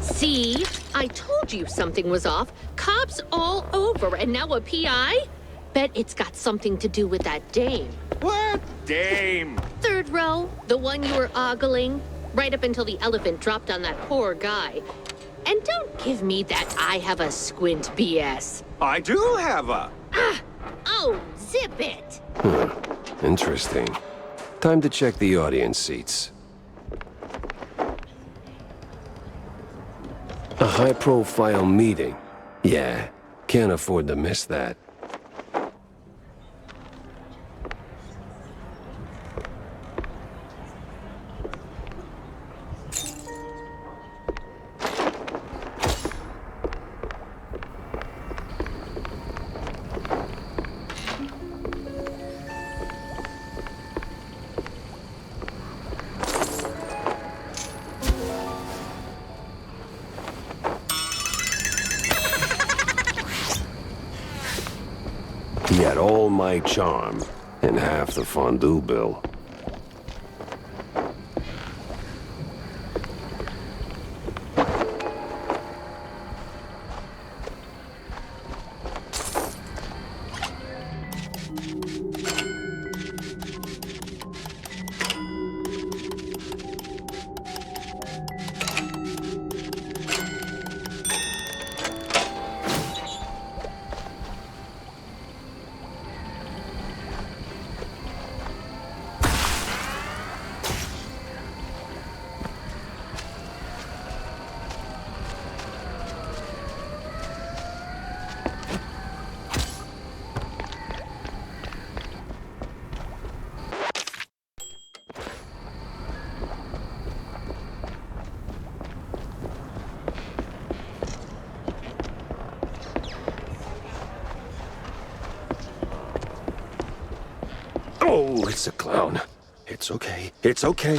See? I told you something was off. Cops all over, and now a PI? Bet it's got something to do with that dame. What dame? Third row, the one you were ogling, right up until the elephant dropped on that poor guy. And don't give me that I have a squint BS. I do have a... Oh, zip it! Interesting. Time to check the audience seats. A high-profile meeting. Yeah, can't afford to miss that. He had all my charm and half the fondue bill. Oh, it's a clown. It's okay. It's okay.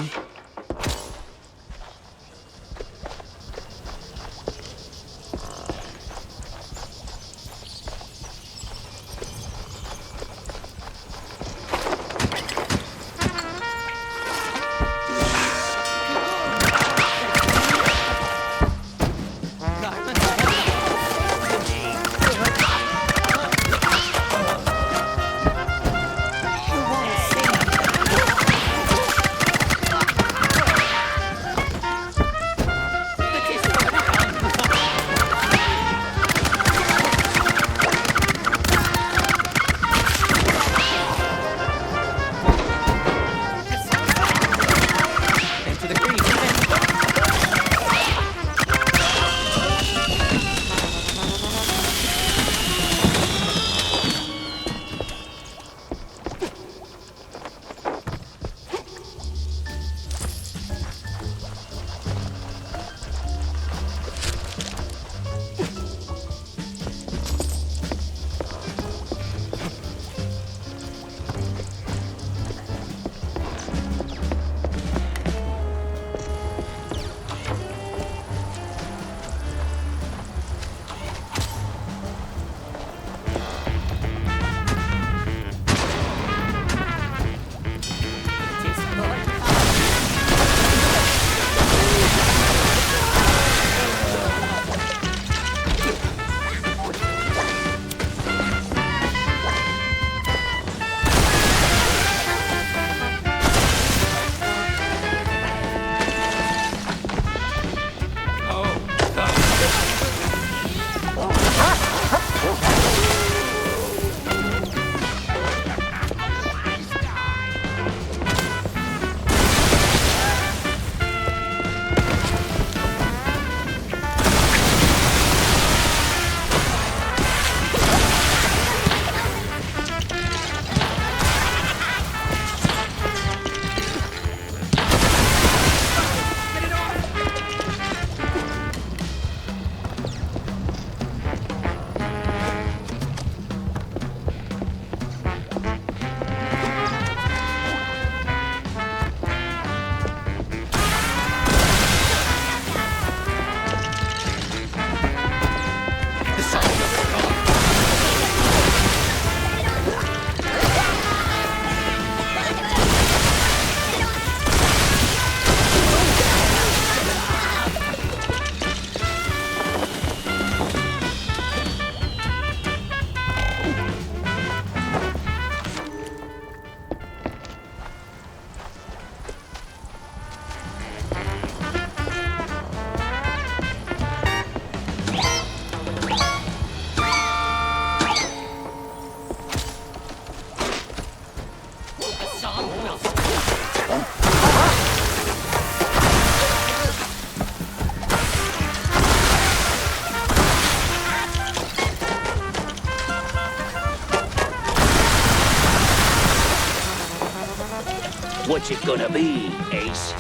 What's it gonna be, Ace?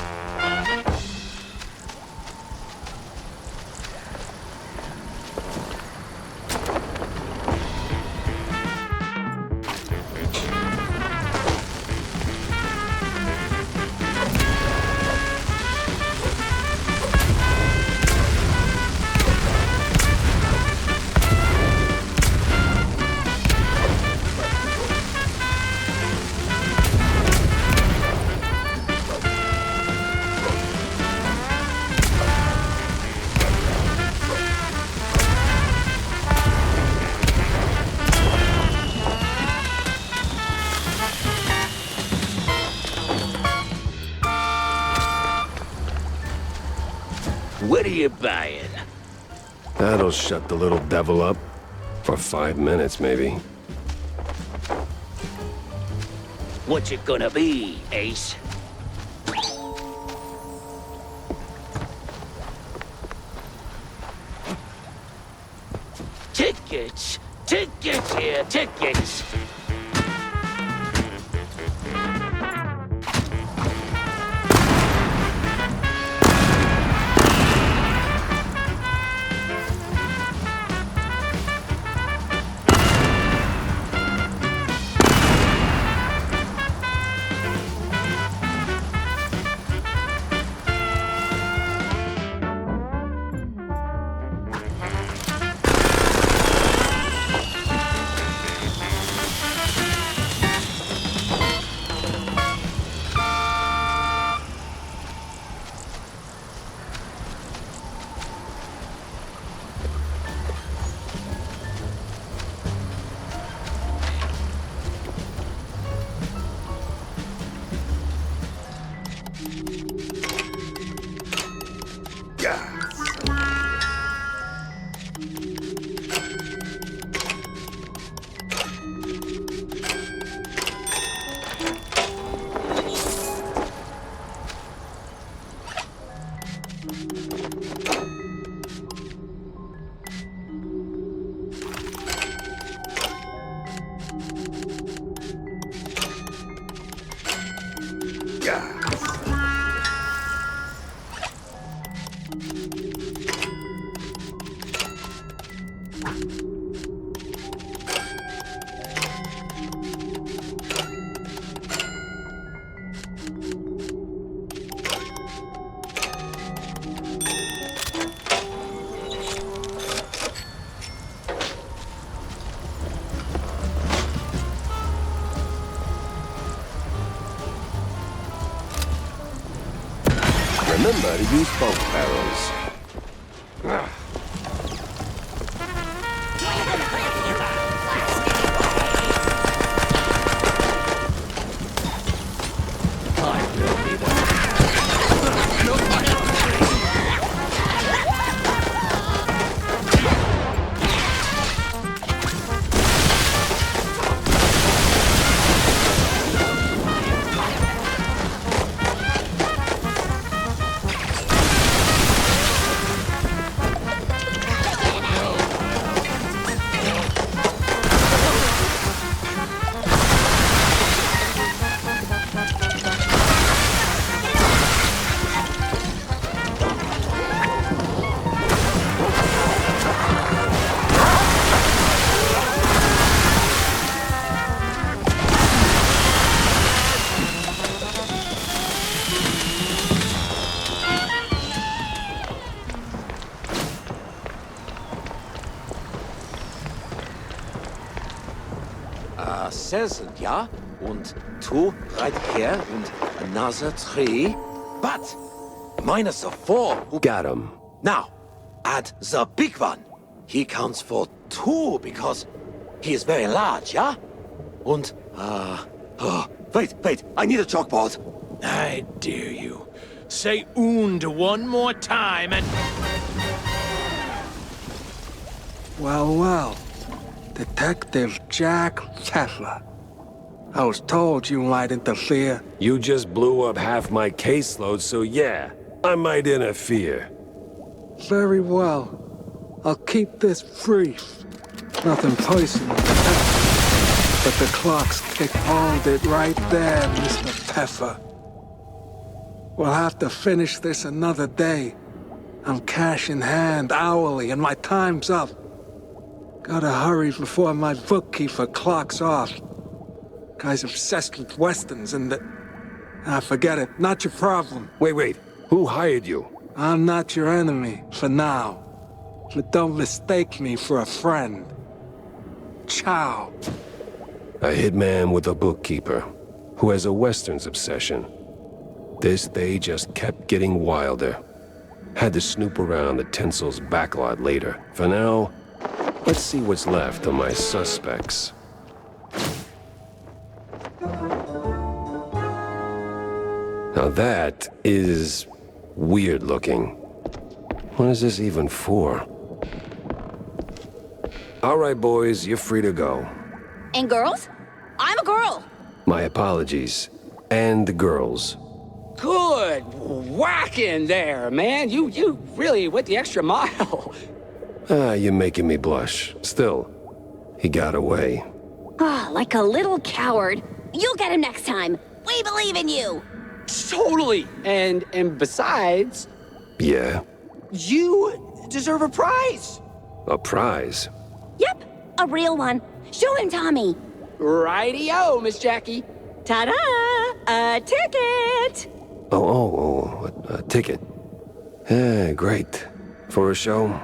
What are you buying? That'll shut the little devil up. For 5 minutes, maybe. What's it gonna be, Ace? Tickets! Tickets here! Tickets! Remember to use both barrels. Seven, ja? Und two right here and another three. But minus the four. Got him. Now, add the big one. He counts for two because he is very large, yeah? Und, wait, I need a chalkboard. I dare you. Say und one more time and... Well. Detective Jack Pepper. I was told you might interfere. You just blew up half my caseload, so yeah, I might interfere. Very well. I'll keep this brief. Nothing personal. But the clock's called it right there, Mr. Pepper. We'll have to finish this another day. I'm cash in hand hourly, and my time's up. Gotta hurry before my bookkeeper clocks off. Guy's obsessed with westerns and forget it. Not your problem. Wait. Who hired you? I'm not your enemy, for now. But don't mistake me for a friend. Ciao. A hitman with a bookkeeper, who has a westerns obsession. This day just kept getting wilder. Had to snoop around the Tinsel's backlot later. For now, let's see what's left of my suspects. Now that is weird looking. What is this even for? All right, boys, you're free to go. And girls? I'm a girl. My apologies. And the girls. Good whacking there, man. You really went the extra mile. You're making me blush. Still, he got away. Ah, like a little coward. You'll get him next time. We believe in you. Totally. And besides... Yeah? You deserve a prize. A prize? Yep, a real one. Show him, Tommy. Righty-o, Miss Jackie. Ta-da! A ticket! A ticket. Great. For a show?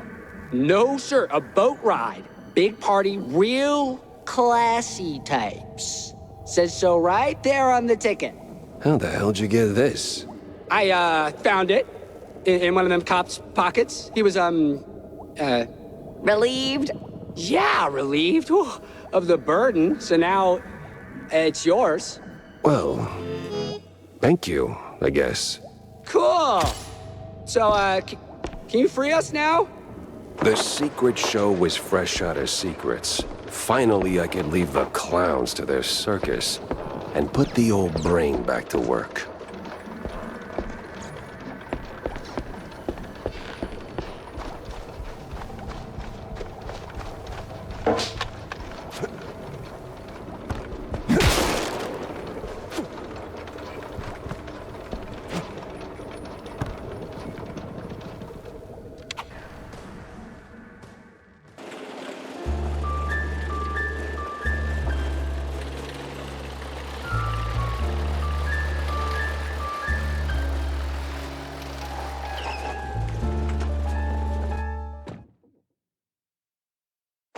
No, sir. A boat ride. Big party, real classy types. Says so right there on the ticket. How the hell'd you get this? I, found it in one of them cops' pockets. He was, Relieved? Yeah, relieved of the burden. So now it's yours. Well, thank you, I guess. Cool. So, can you free us now? The secret show was fresh out of secrets. Finally, I could leave the clowns to their circus and put the old brain back to work.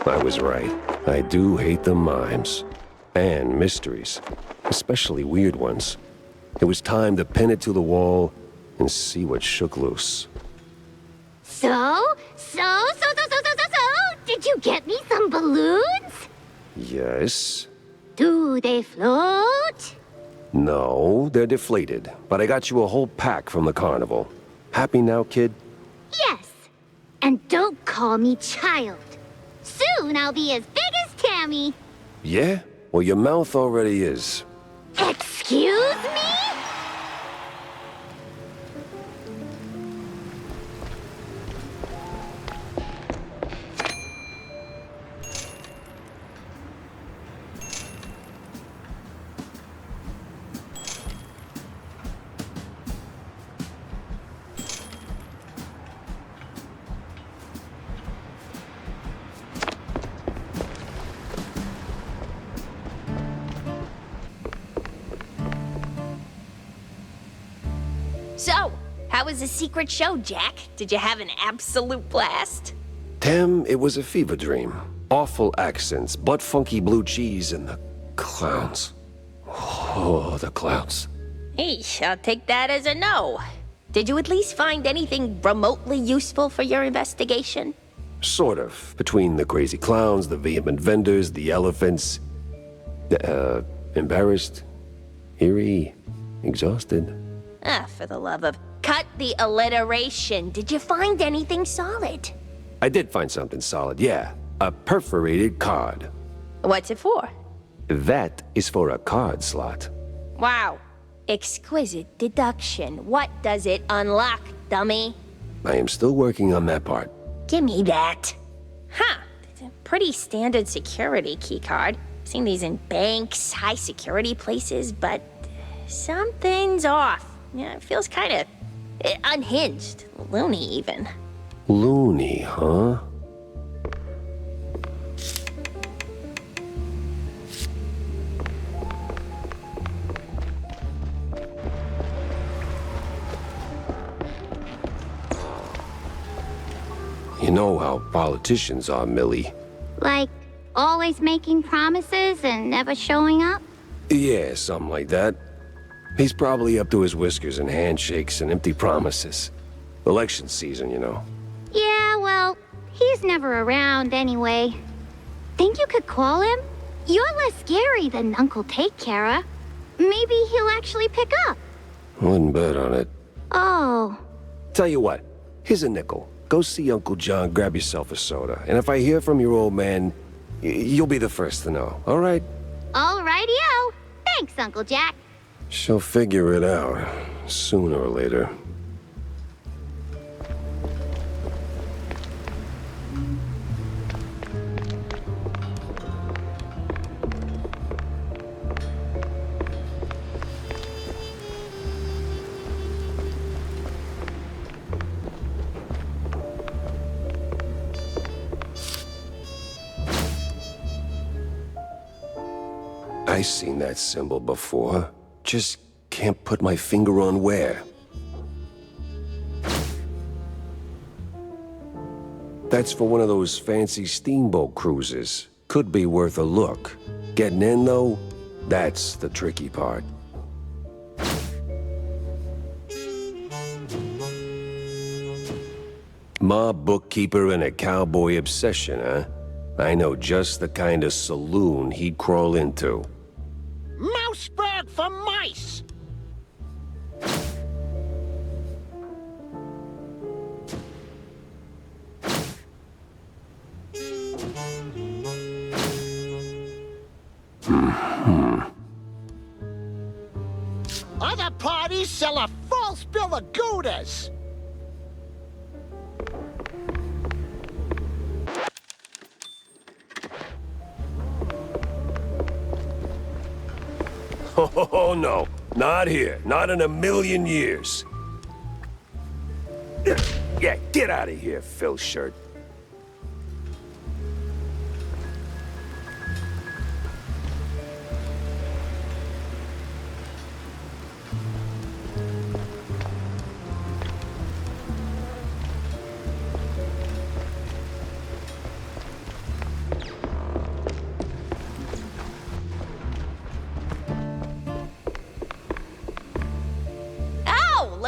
I was right. I do hate the mimes. And mysteries. Especially weird ones. It was time to pin it to the wall and see what shook loose. So, did you get me some balloons? Yes? Do they float? No, they're deflated. But I got you a whole pack from the carnival. Happy now, kid? Yes. And don't call me child. Soon I'll be as big as Tammy. Yeah? Well, your mouth already is. Excuse me? So, how was the secret show, Jack? Did you have an absolute blast? Tam, it was a fever dream. Awful accents, butt-funky blue cheese, and the clowns. Oh, the clowns. Eesh, I'll take that as a no. Did you at least find anything remotely useful for your investigation? Sort of. Between the crazy clowns, the vehement vendors, the elephants. Embarrassed, eerie, exhausted. Ah, for the love of... Cut the alliteration. Did you find anything solid? I did find something solid, yeah. A perforated card. What's it for? That is for a card slot. Wow. Exquisite deduction. What does it unlock, dummy? I am still working on that part. Give me that. Huh. It's a pretty standard security keycard. Seen these in banks, high security places, but something's off. Yeah, it feels kind of unhinged. Loony, even. Loony, huh? You know how politicians are, Millie. Like, always making promises and never showing up? Yeah, something like that. He's probably up to his whiskers in handshakes and empty promises. Election season, you know. Yeah, well, he's never around anyway. Think you could call him? You're less scary than Uncle Take Care. Maybe he'll actually pick up. Wouldn't bet on it. Oh. Tell you what, here's a nickel. Go see Uncle John, grab yourself a soda. And if I hear from your old man, you'll be the first to know, all right? Alrighty-o. Thanks, Uncle Jack. She'll figure it out, sooner or later. I've seen that symbol before. Just can't put my finger on where. That's for one of those fancy steamboat cruises. Could be worth a look. Getting in, though, that's the tricky part. Mob bookkeeper and a cowboy obsession, huh? I know just the kind of saloon he'd crawl into. Mouseburg for mice! Other parties sell a false bill of Goudas! Oh, no. Not here. Not in a million years. Yeah, get out of here, Phil Shirt.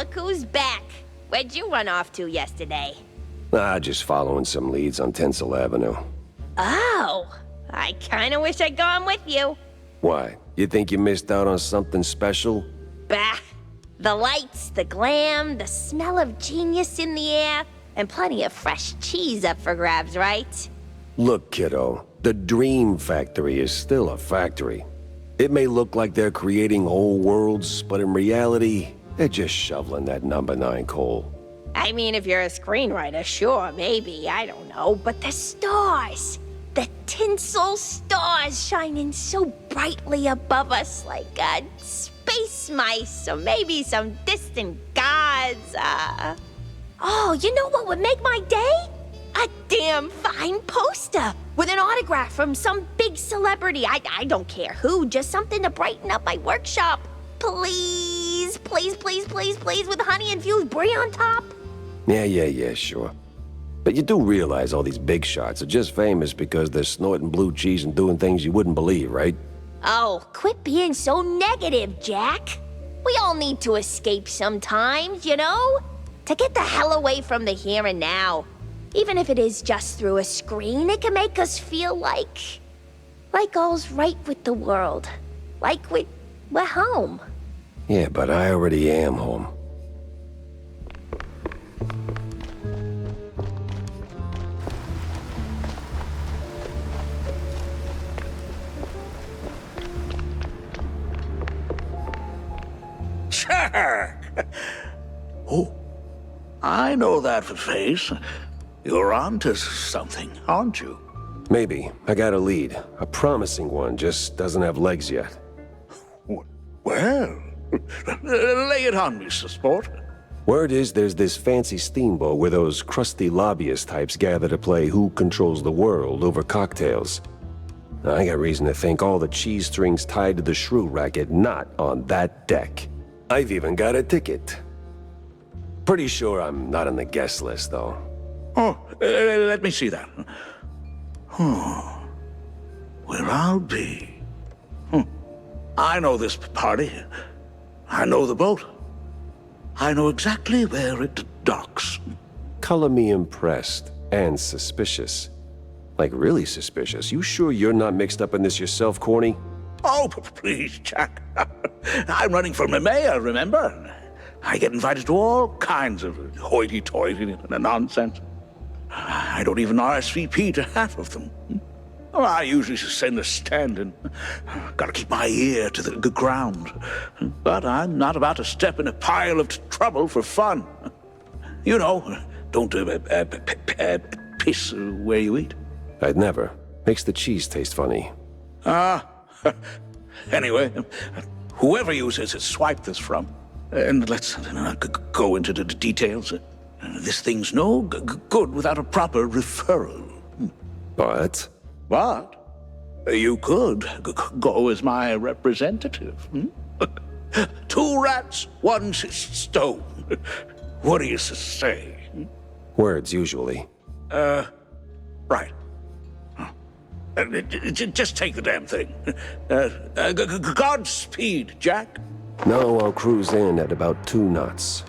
look who's back. Where'd you run off to yesterday? Just following some leads on Tinsel Avenue. Oh, I kinda wish I'd gone with you. Why? You think you missed out on something special? Bah! The lights, the glam, the smell of genius in the air, and plenty of fresh cheese up for grabs, right? Look, kiddo, the Dream Factory is still a factory. It may look like they're creating whole worlds, but in reality, they're just shoveling that number 9 coal. I mean, if you're a screenwriter, sure, maybe, I don't know. But the stars, the tinsel stars shining so brightly above us like space mice or maybe some distant gods. Oh, you know what would make my day? A damn fine poster with an autograph from some big celebrity. I don't care who, just something to brighten up my workshop. Please, please, please, please, please, with honey-infused brie on top. Yeah, sure. But you do realize all these big shots are just famous because they're snorting blue cheese and doing things you wouldn't believe, right? Oh, quit being so negative, Jack. We all need to escape sometimes, you know? To get the hell away from the here and now. Even if it is just through a screen, it can make us feel like all's right with the world. Like we're home. Yeah, but I already am home. Sure. Oh, I know that face. You're on to something, aren't you? Maybe. I got a lead. A promising one, just doesn't have legs yet. Well, lay it on me, sport. Word is there's this fancy steamboat where those crusty lobbyist types gather to play Who Controls the World over cocktails. I got reason to think all the cheese strings tied to the shrew racket not on that deck. I've even got a ticket. Pretty sure I'm not on the guest list, though. Oh, let me see that. Where I'll be. I know this party. I know the boat. I know exactly where it docks. Color me impressed and suspicious. Like really suspicious. You sure you're not mixed up in this yourself, Corny? Oh, please, Jack. I'm running for mayor, remember? I get invited to all kinds of hoity-toity nonsense. I don't even RSVP to half of them. I usually send a stand and gotta keep my ear to the ground. But I'm not about to step in a pile of trouble for fun. You know, don't piss where you eat. I'd never. Makes the cheese taste funny. Anyway, whoever you swipe this from, and let's go into the details. This thing's no good without a proper referral. But? You could go as my representative. 2 rats, 1 stone. What do you say? Words, usually. Right. Just take the damn thing. Godspeed, Jack. No, I'll cruise in at about 2 knots.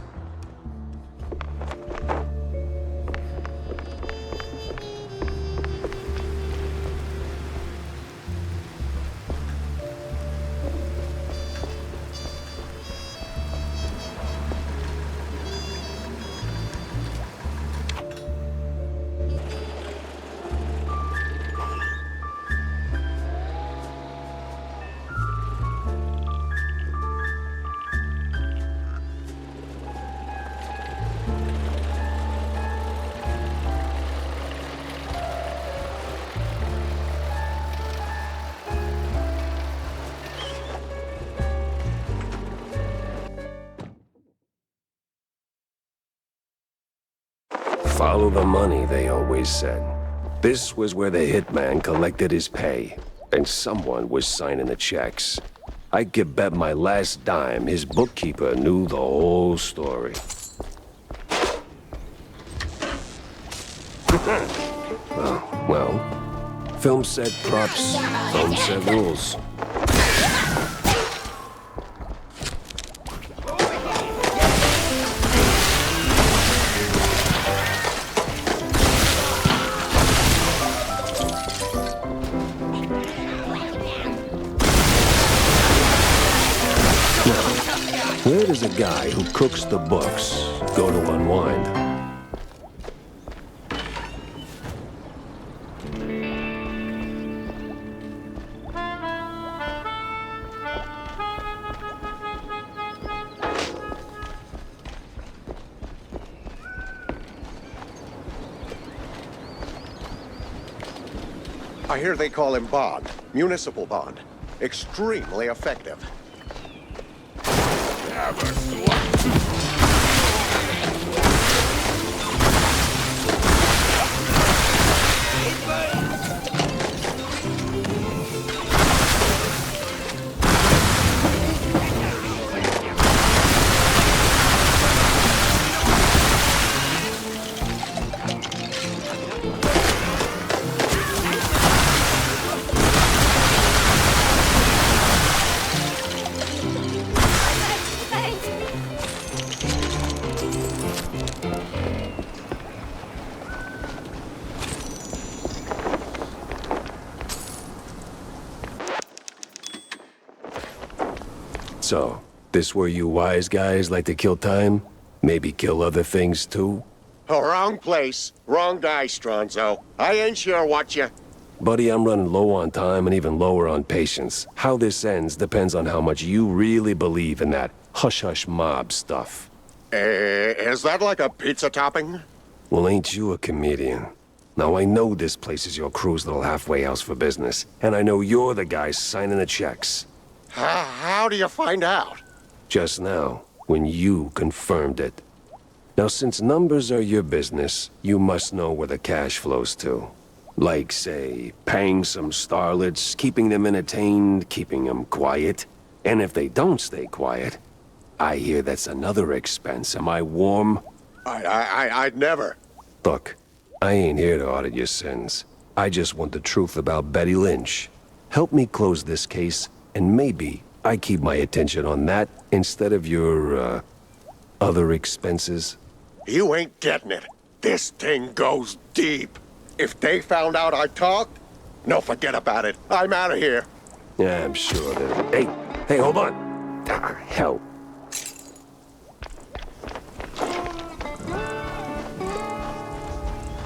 Follow the money, they always said. This was where the hitman collected his pay, and someone was signing the checks. I could bet my last dime his bookkeeper knew the whole story. Well, film set props, film set rules. Where does a guy who cooks the books go to unwind? I hear they call him bond. Municipal bond. Extremely effective. So, this where you wise guys like to kill time? Maybe kill other things too? Oh, wrong place. Wrong guy, Stronzo. I ain't sure what you... Buddy, I'm running low on time and even lower on patience. How this ends depends on how much you really believe in that hush-hush mob stuff. Is that like a pizza topping? Well, ain't you a comedian? Now, I know this place is your crew's little halfway house for business, and I know you're the guy signing the checks. How do you find out? Just now, when you confirmed it. Now, since numbers are your business, you must know where the cash flows to. Like, say, paying some starlets, keeping them entertained, keeping them quiet. And if they don't stay quiet, I hear that's another expense. Am I warm? I'd never. Look, I ain't here to audit your sins. I just want the truth about Betty Lynch. Help me close this case, and maybe I keep my attention on that instead of your, other expenses. You ain't getting it. This thing goes deep. If they found out I talked, no, forget about it. I'm out of here. Yeah, I'm sure that... Hey, hold on. Ah, hell.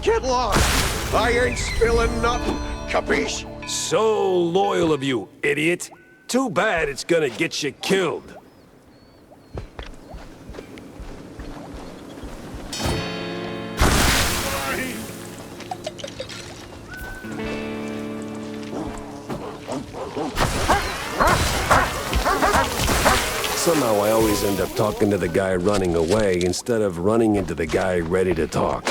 Get lost. I ain't spilling nothing. Capiche? So loyal of you, idiot. Too bad it's gonna get you killed. Somehow I always end up talking to the guy running away instead of running into the guy ready to talk.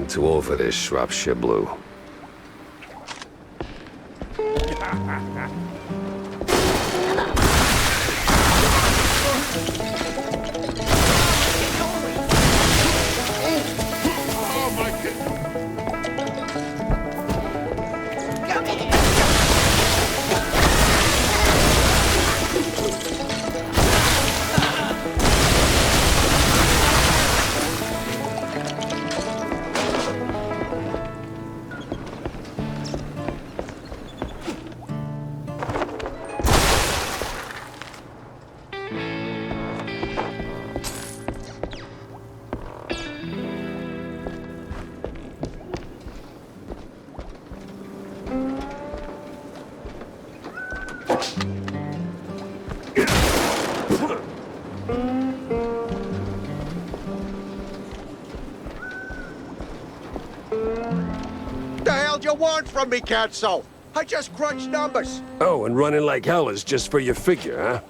getting too old for this, Shropshire Blue. The hell do you want from me, Katso? I just crunched numbers. Oh, and running like hell is just for your figure, huh?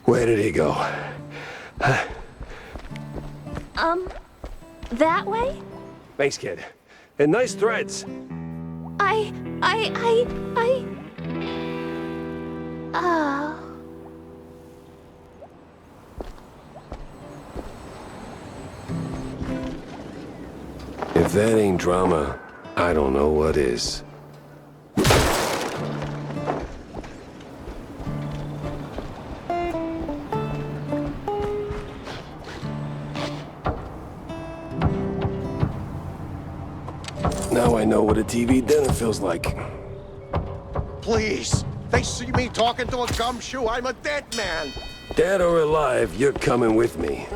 Where did he go? That way? Thanks, kid. And nice threads. Oh. If that ain't drama, I don't know what is. Now I know what a TV dinner feels like. Please. They see me talking to a gumshoe. I'm a dead man. Dead or alive, you're coming with me.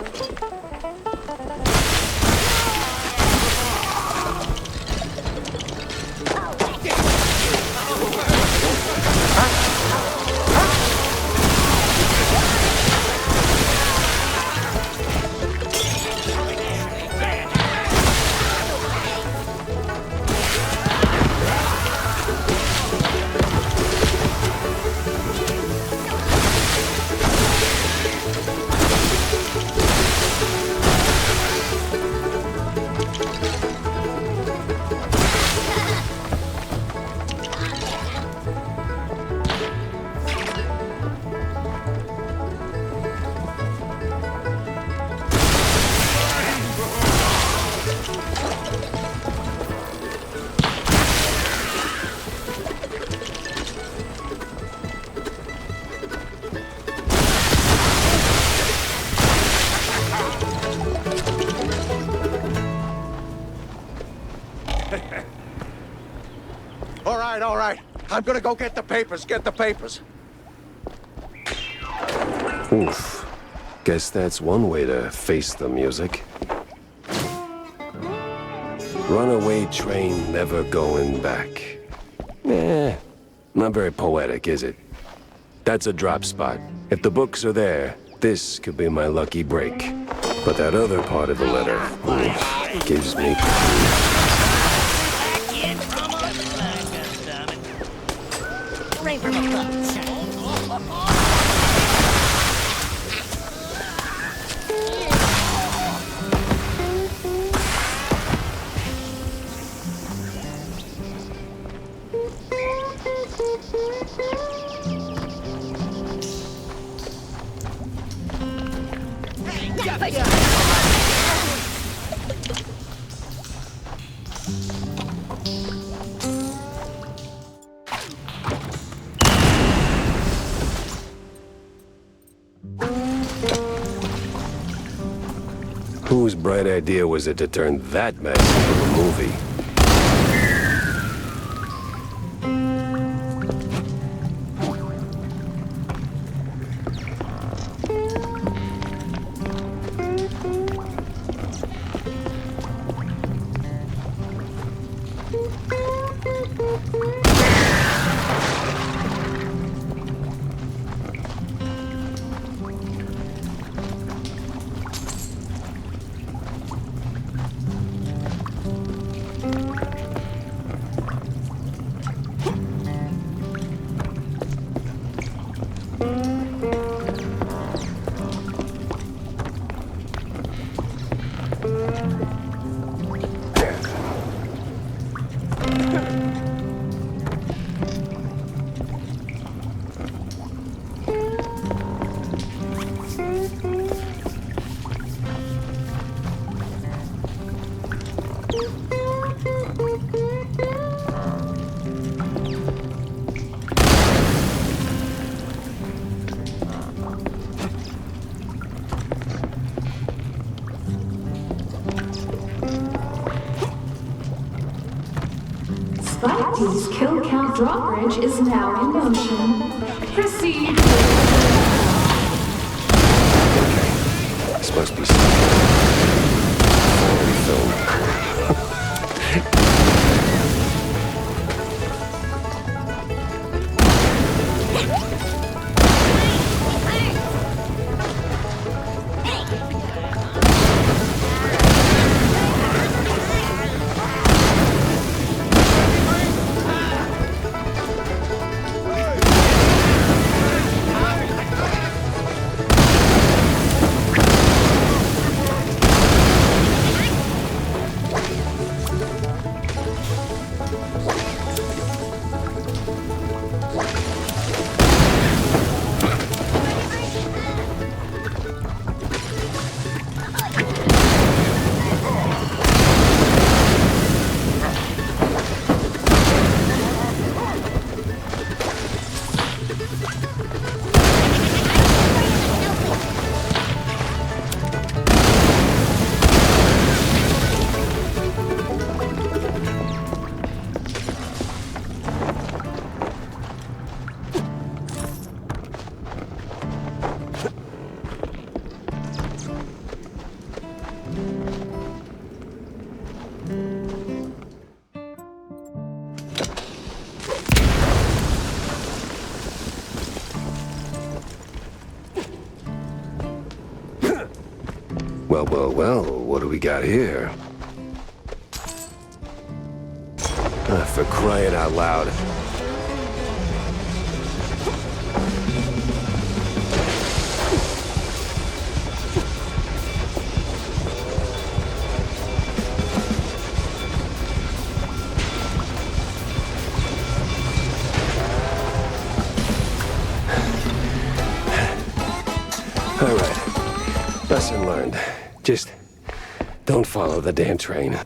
All right. I'm gonna go get the papers. Oof. Guess that's one way to face the music. Runaway train never going back. Not very poetic, is it? That's a drop spot. If the books are there, this could be my lucky break. But that other part of the letter, gives me... Right from above. Whose bright idea was it to turn that mess into a movie? Spikey's kill count drawbridge is now in motion. Proceed. This must be some foreign Well, what do we got here? For crying out loud. All right, lesson learned. Just don't follow the damn train.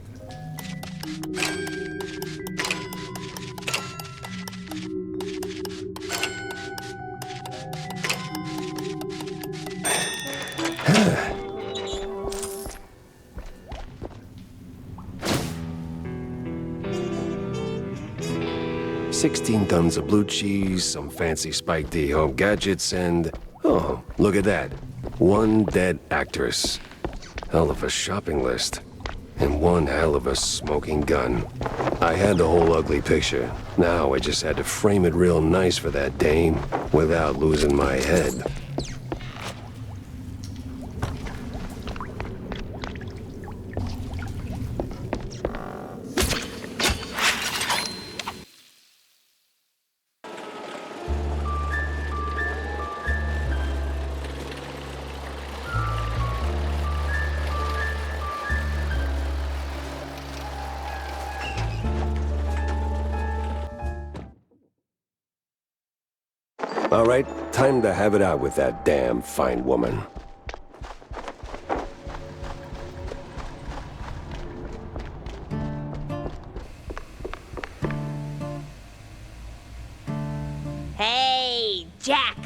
$16 tons of blue cheese, some fancy Spike D home gadgets, and Oh, look at that. One dead actress. Hell of a shopping list. And one hell of a smoking gun. I had the whole ugly picture. Now I just had to frame it real nice for that dame without losing my head. All right, time to have it out with that damn fine woman. Hey, Jack.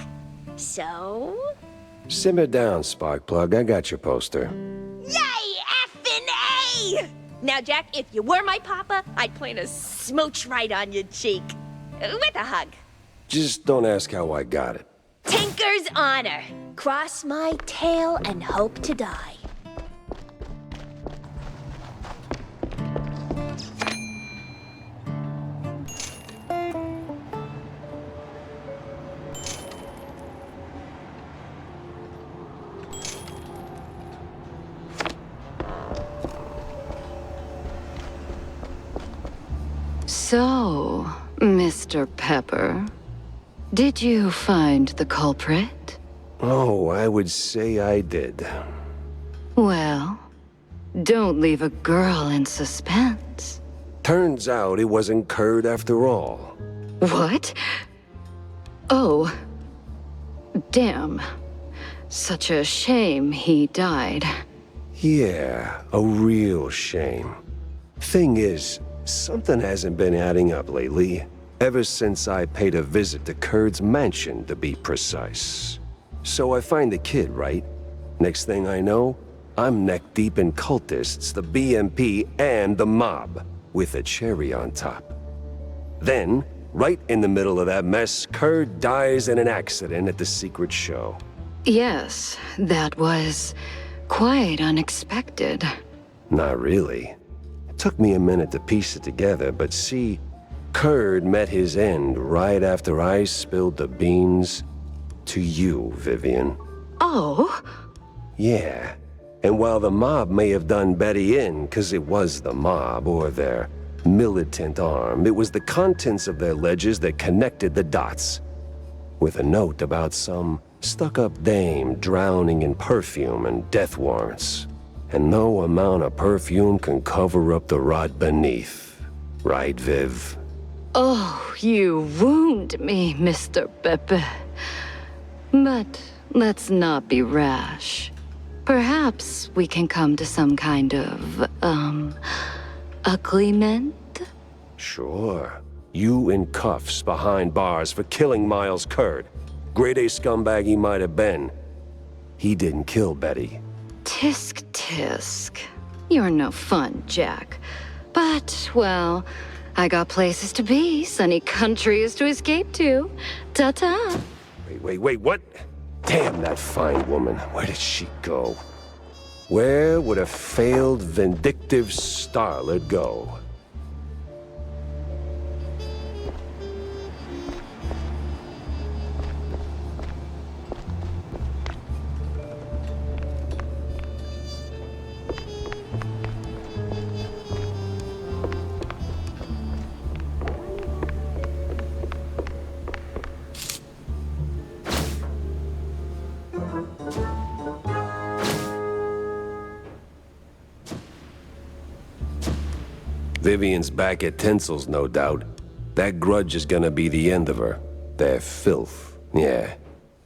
So? Simmer down, Sparkplug. I got your poster. Yay! Effin' A! Now, Jack, if you were my papa, I'd plant a smooch right on your cheek. With a hug. Just don't ask how I got it. Tinker's honor. Cross my tail and hope to die. So, Mr. Pepper, did you find the culprit? Oh, I would say I did. Well, don't leave a girl in suspense. Turns out it wasn't Curd after all. What? Oh. Damn. Such a shame he died. Yeah, a real shame. Thing is, something hasn't been adding up lately. Ever since I paid a visit to Curd's mansion, to be precise. So I find the kid, right? Next thing I know, I'm neck-deep in cultists, the BMP, and the mob, with a cherry on top. Then, right in the middle of that mess, Curd dies in an accident at the secret show. Yes, that was quite unexpected. Not really. It took me a minute to piece it together, but see, Curd met his end right after I spilled the beans to you, Vivian. Oh? Yeah. And while the mob may have done Betty in, 'cause it was the mob, or their militant arm, it was the contents of their ledgers that connected the dots. With a note about some stuck-up dame drowning in perfume and death warrants. And no amount of perfume can cover up the rot beneath. Right, Viv? Oh, you wound me, Mr. Pepe. But let's not be rash. Perhaps we can come to some kind of, agreement? Sure. You in cuffs behind bars for killing Miles Curd. Grade A scumbag he might have been. He didn't kill Betty. Tisk tisk. You're no fun, Jack. But, well, I got places to be, sunny countries to escape to. Ta-ta. Wait, what? Damn that fine woman. Where did she go? Where would a failed, vindictive starlet go? Vivian's back at Tinsel's, no doubt. That grudge is gonna be the end of her. They're filth, yeah.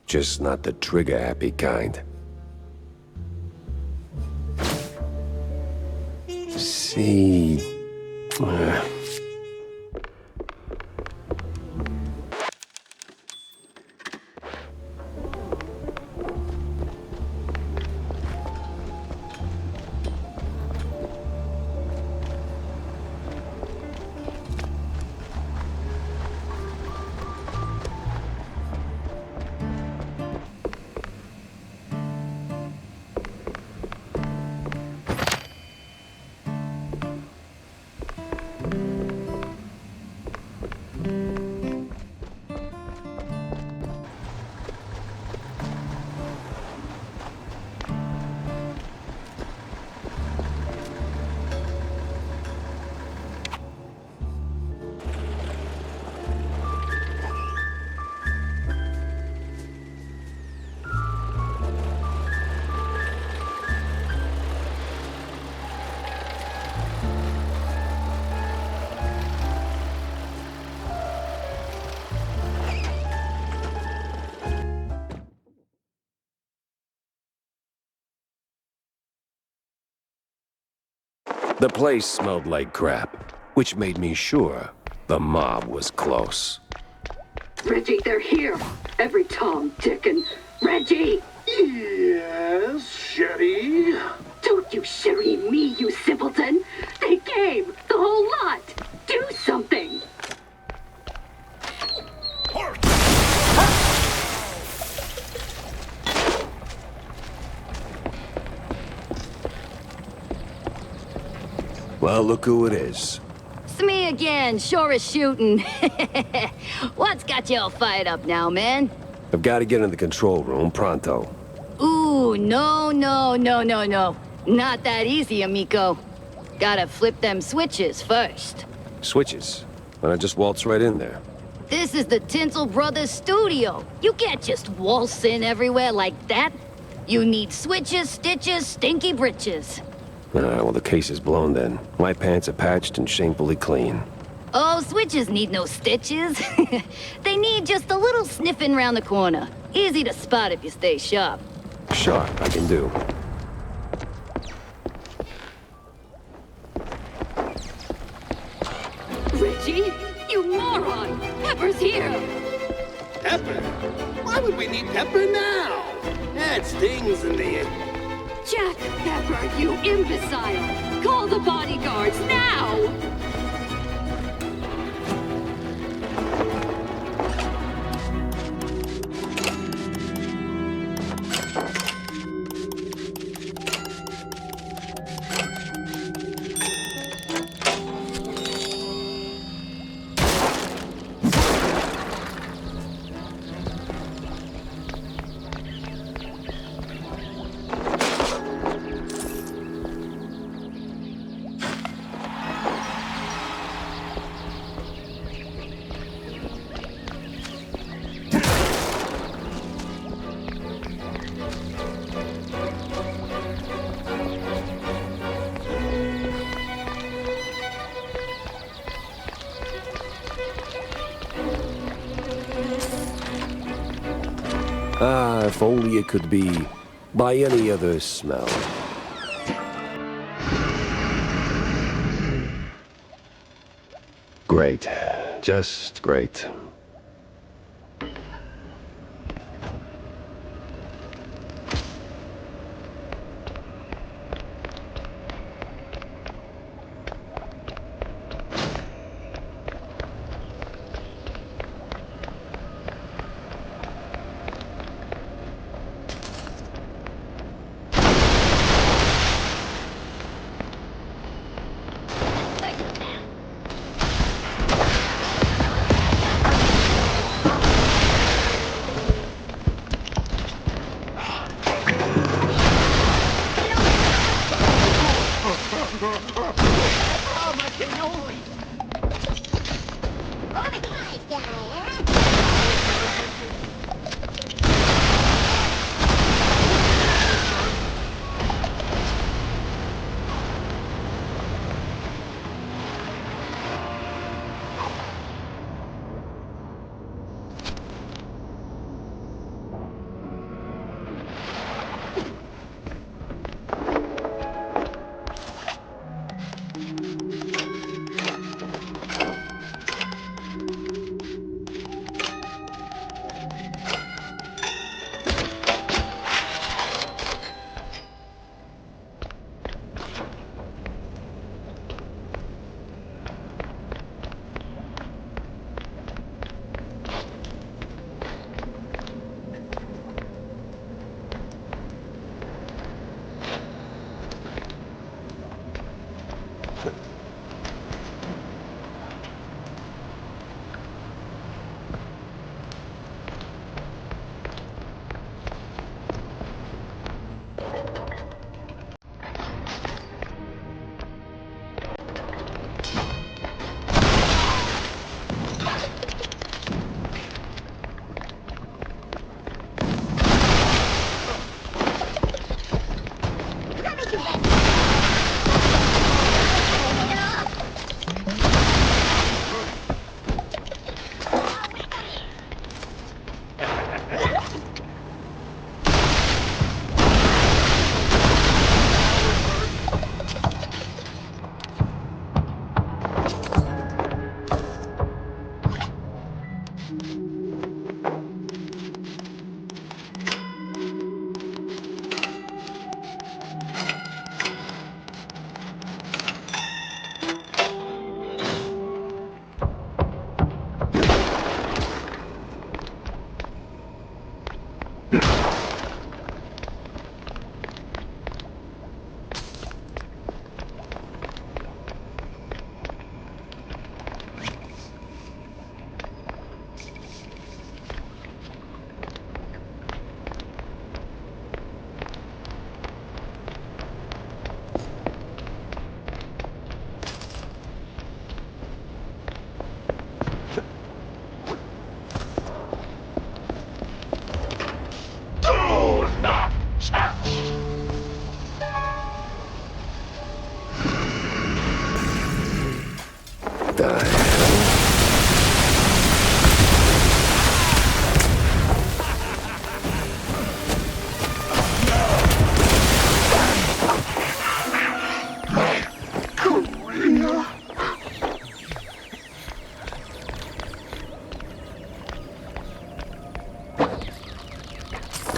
Just not the trigger-happy kind. See... The place smelled like crap, which made me sure the mob was close. Reggie, they're here. Every Tom, Dick, and Reggie! Yes, Sherry? Don't you Sherry me, you simpleton! They came! The whole lot! Do something! Well, look who it is. It's me again, sure as shooting. What's got you all fired up now, man? I've got to get in the control room pronto. Ooh, no. Not that easy, amigo. Gotta flip them switches first. Switches. Why not just waltz right in there? This is the Tinsel Brothers studio. You can't just waltz in everywhere like that. You need switches, stitches, stinky britches. Well, the case is blown then. My pants are patched and shamefully clean. Oh, switches need no stitches. They need just a little sniffing round the corner. Easy to spot if you stay sharp. Sharp, I can do. Reggie? You moron! Pepper's here! Pepper? Why would we need Pepper now? That stings in the end. Jack Pepper, you imbecile! Call the bodyguards now! Ah, if only it could be by any other smell. Great. Just great.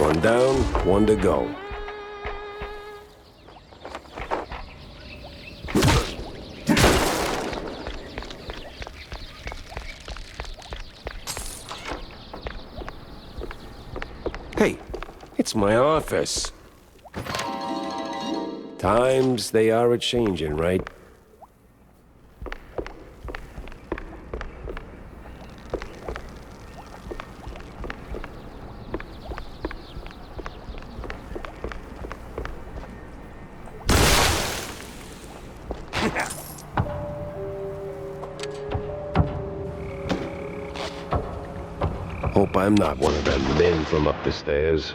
One down, one to go. Hey, it's my office. Times they are a-changin', right? Hope I'm not one of them men from up the stairs.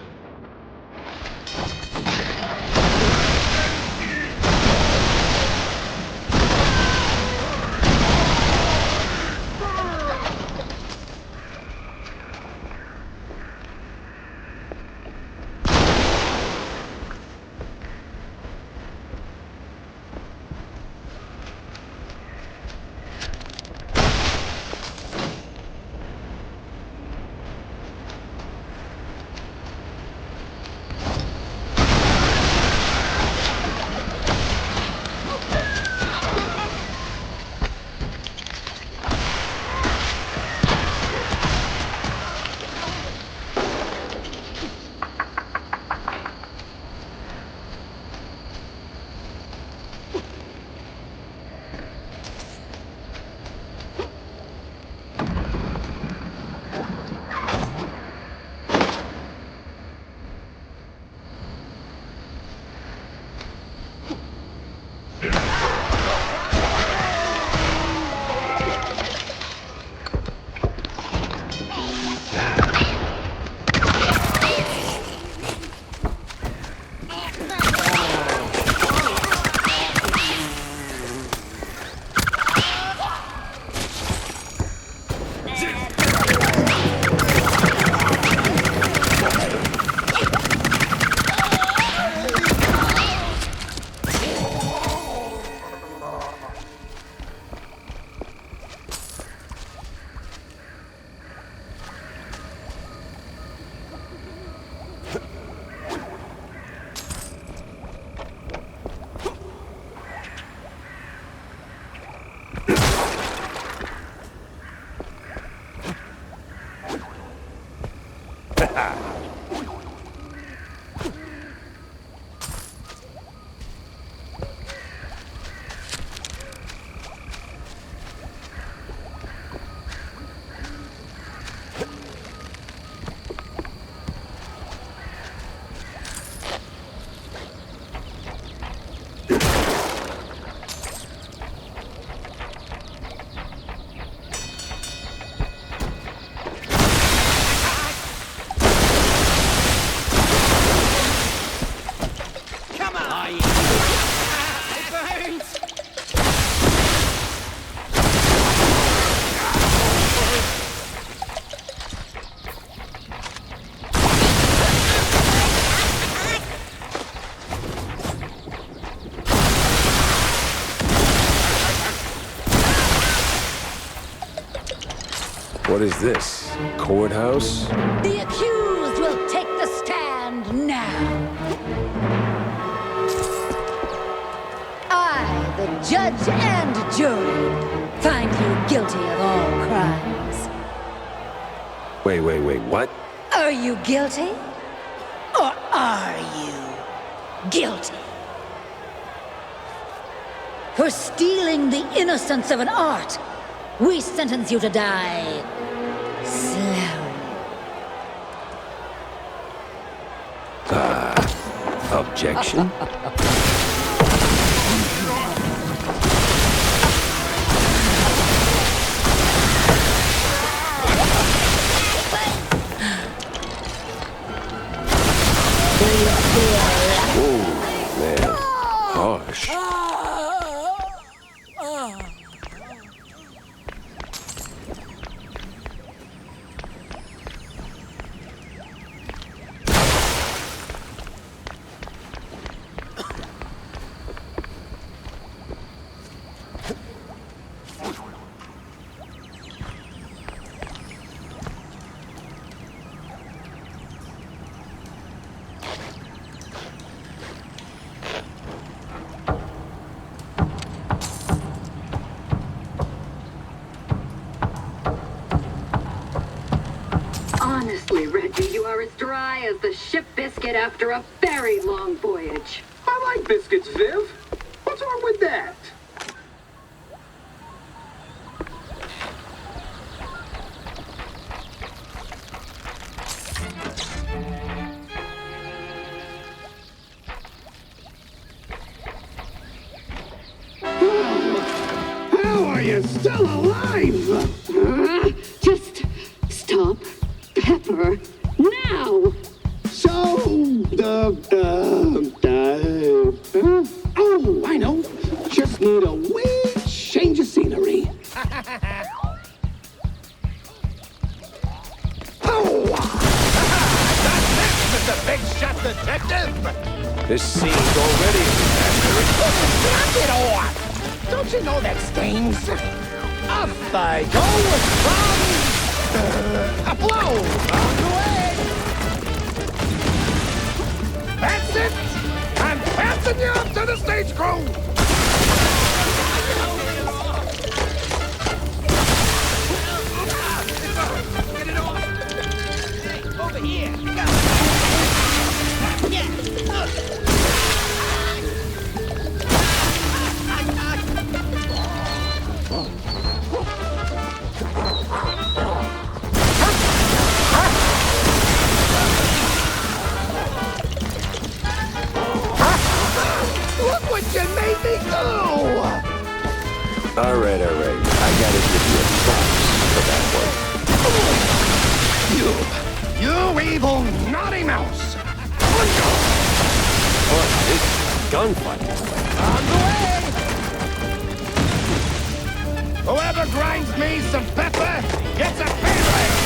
What is this? Courthouse? The accused will take the stand now. I, the judge and jury, find you guilty of all crimes. Wait, what? Are you guilty? Or are you guilty? For stealing the innocence of an art, we sentence you to die slowly. Objection? Whoa, man. Harsh. as dry as the ship biscuit after a very long voyage. I like biscuits, Viv. What's wrong with that? How are you still alive? Just stop, Pepper, now! So, oh, I know. Just need a wee change of scenery. Mr. Big Shot Detective! This scene's already a disaster. Knock it off! Don't you know that stings? Off I go from... a blow! On the way! That's it! I'm passing you up to the stage crew! Get it off! Hey, over here! Look what you made me do! All right. I gotta give you props for that one. You evil naughty mouse! What? This gunfight? On the way! Whoever grinds me some pepper gets a pay raise!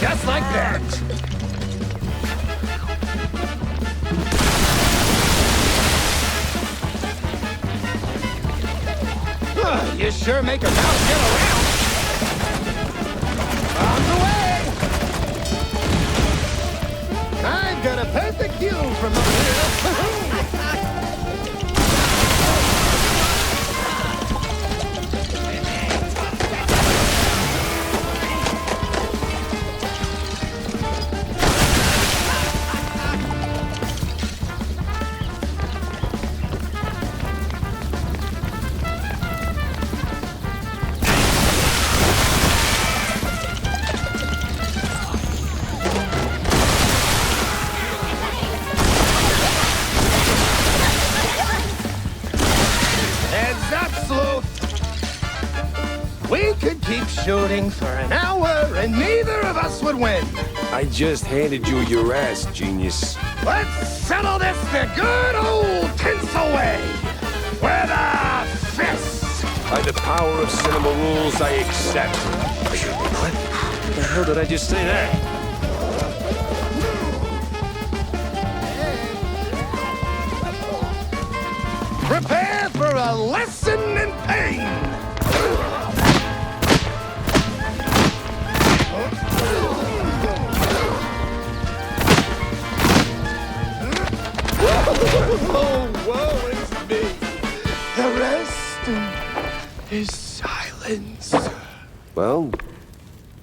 Just like that. You sure make a mouse get around. On the way. I've got a perfect view from up here. We could keep shooting for an hour and neither of us would win. I just handed you your ass, genius. Let's settle this the good old tinsel way. With a fist. By the power of cinema rules, I accept. What? The hell did I just say that? Prepare for a lesson in pain. Oh, woe is me. The rest is silence. Well,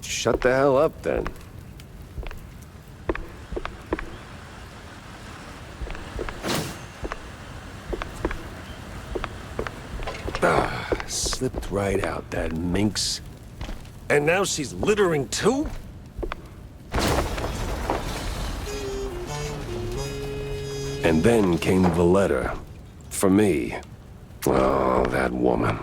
shut the hell up then. Slipped right out, that minx. And now she's littering too? And then came the letter. For me. Oh, that woman.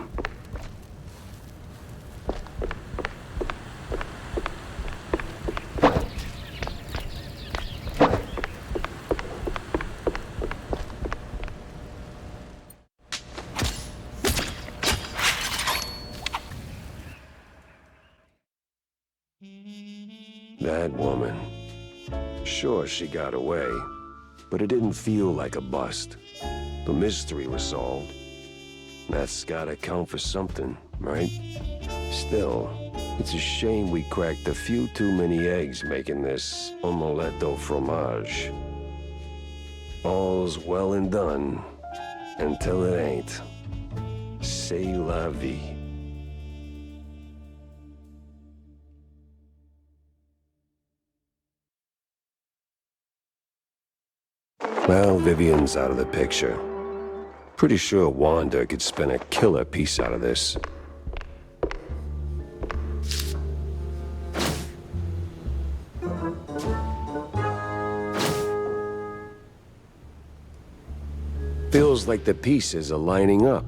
That woman. Sure, she got away, but it didn't feel like a bust. The mystery was solved. That's gotta count for something, right? Still, it's a shame we cracked a few too many eggs making this omelette au fromage. All's well and done, until it ain't. C'est la vie. Well, Vivian's out of the picture. Pretty sure Wanda could spin a killer piece out of this. Feels like the pieces are lining up.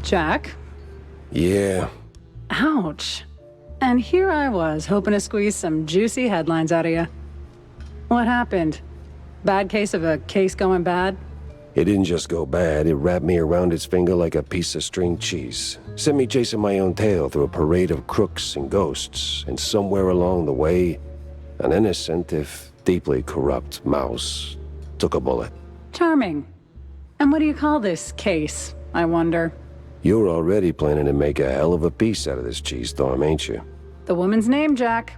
Jack? Yeah. Ouch. And here I was, hoping to squeeze some juicy headlines out of you. What happened? Bad case of a case going bad? It didn't just go bad, it wrapped me around its finger like a piece of string cheese. Sent me chasing my own tail through a parade of crooks and ghosts, and somewhere along the way, an innocent, if deeply corrupt, mouse took a bullet. Charming. And what do you call this case, I wonder? You're already planning to make a hell of a piece out of this cheese storm, ain't you? The woman's name, Jack.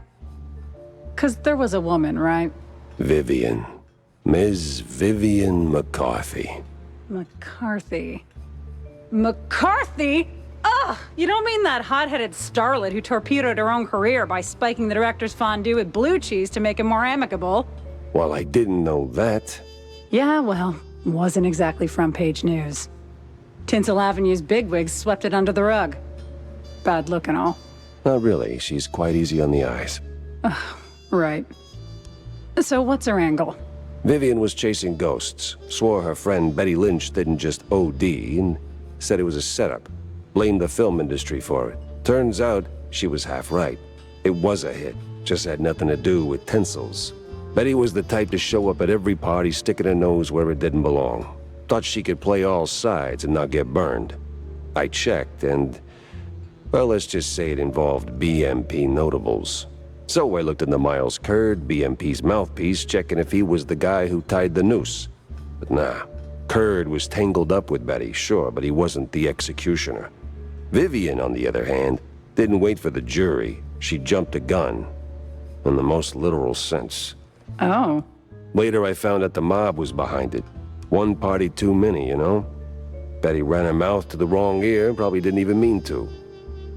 'Cause there was a woman, right? Vivian. Ms. Vivian McCarthy. McCarthy. McCarthy? Ugh! You don't mean that hot-headed starlet who torpedoed her own career by spiking the director's fondue with blue cheese to make him more amicable? Well, I didn't know that. Yeah, well, wasn't exactly front-page news. Tinsel Avenue's bigwigs swept it under the rug. Bad look and all. Not really. She's quite easy on the eyes. Right. So what's her angle? Vivian was chasing ghosts. Swore her friend Betty Lynch didn't just OD, and said it was a setup. Blamed the film industry for it. Turns out, she was half right. It was a hit. Just had nothing to do with Tinsels. Betty was the type to show up at every party sticking her nose where it didn't belong. Thought she could play all sides and not get burned. I checked and, well, let's just say it involved BMP notables. So I looked into Miles Curd, BMP's mouthpiece, checking if he was the guy who tied the noose. But nah, Curd was tangled up with Betty, sure, but he wasn't the executioner. Vivian, on the other hand, didn't wait for the jury. She jumped the gun, in the most literal sense. Oh. Later I found out the mob was behind it. One party too many, you know? Betty ran her mouth to the wrong ear, probably didn't even mean to.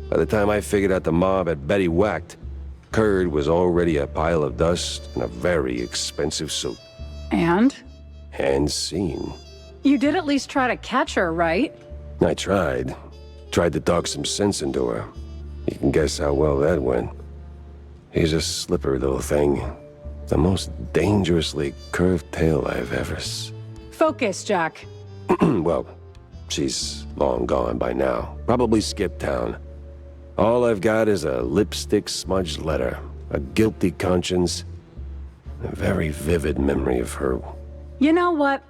By the time I figured out the mob had Betty whacked, Curd was already a pile of dust in a very expensive suit. And? And seen. You did at least try to catch her, right? I tried. Tried to talk some sense into her. You can guess how well that went. She's a slippery little thing. The most dangerously curved tail I've ever Focus, Jack. Well, she's long gone by now. Probably skipped town. All I've got is a lipstick-smudged letter, a guilty conscience, a very vivid memory of her. You know what?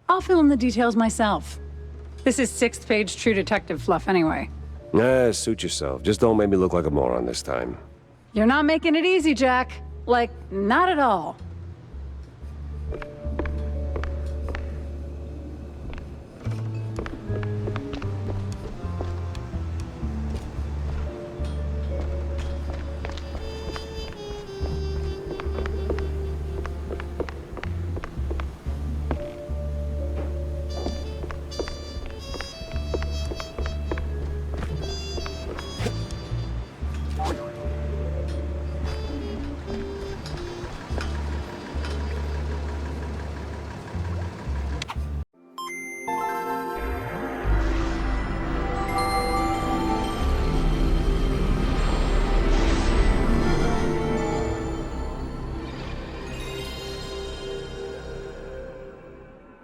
I'll fill in the details myself. This is 6th page True Detective fluff anyway. Suit yourself. Just don't make me look like a moron this time. You're not making it easy, Jack. Like, not at all.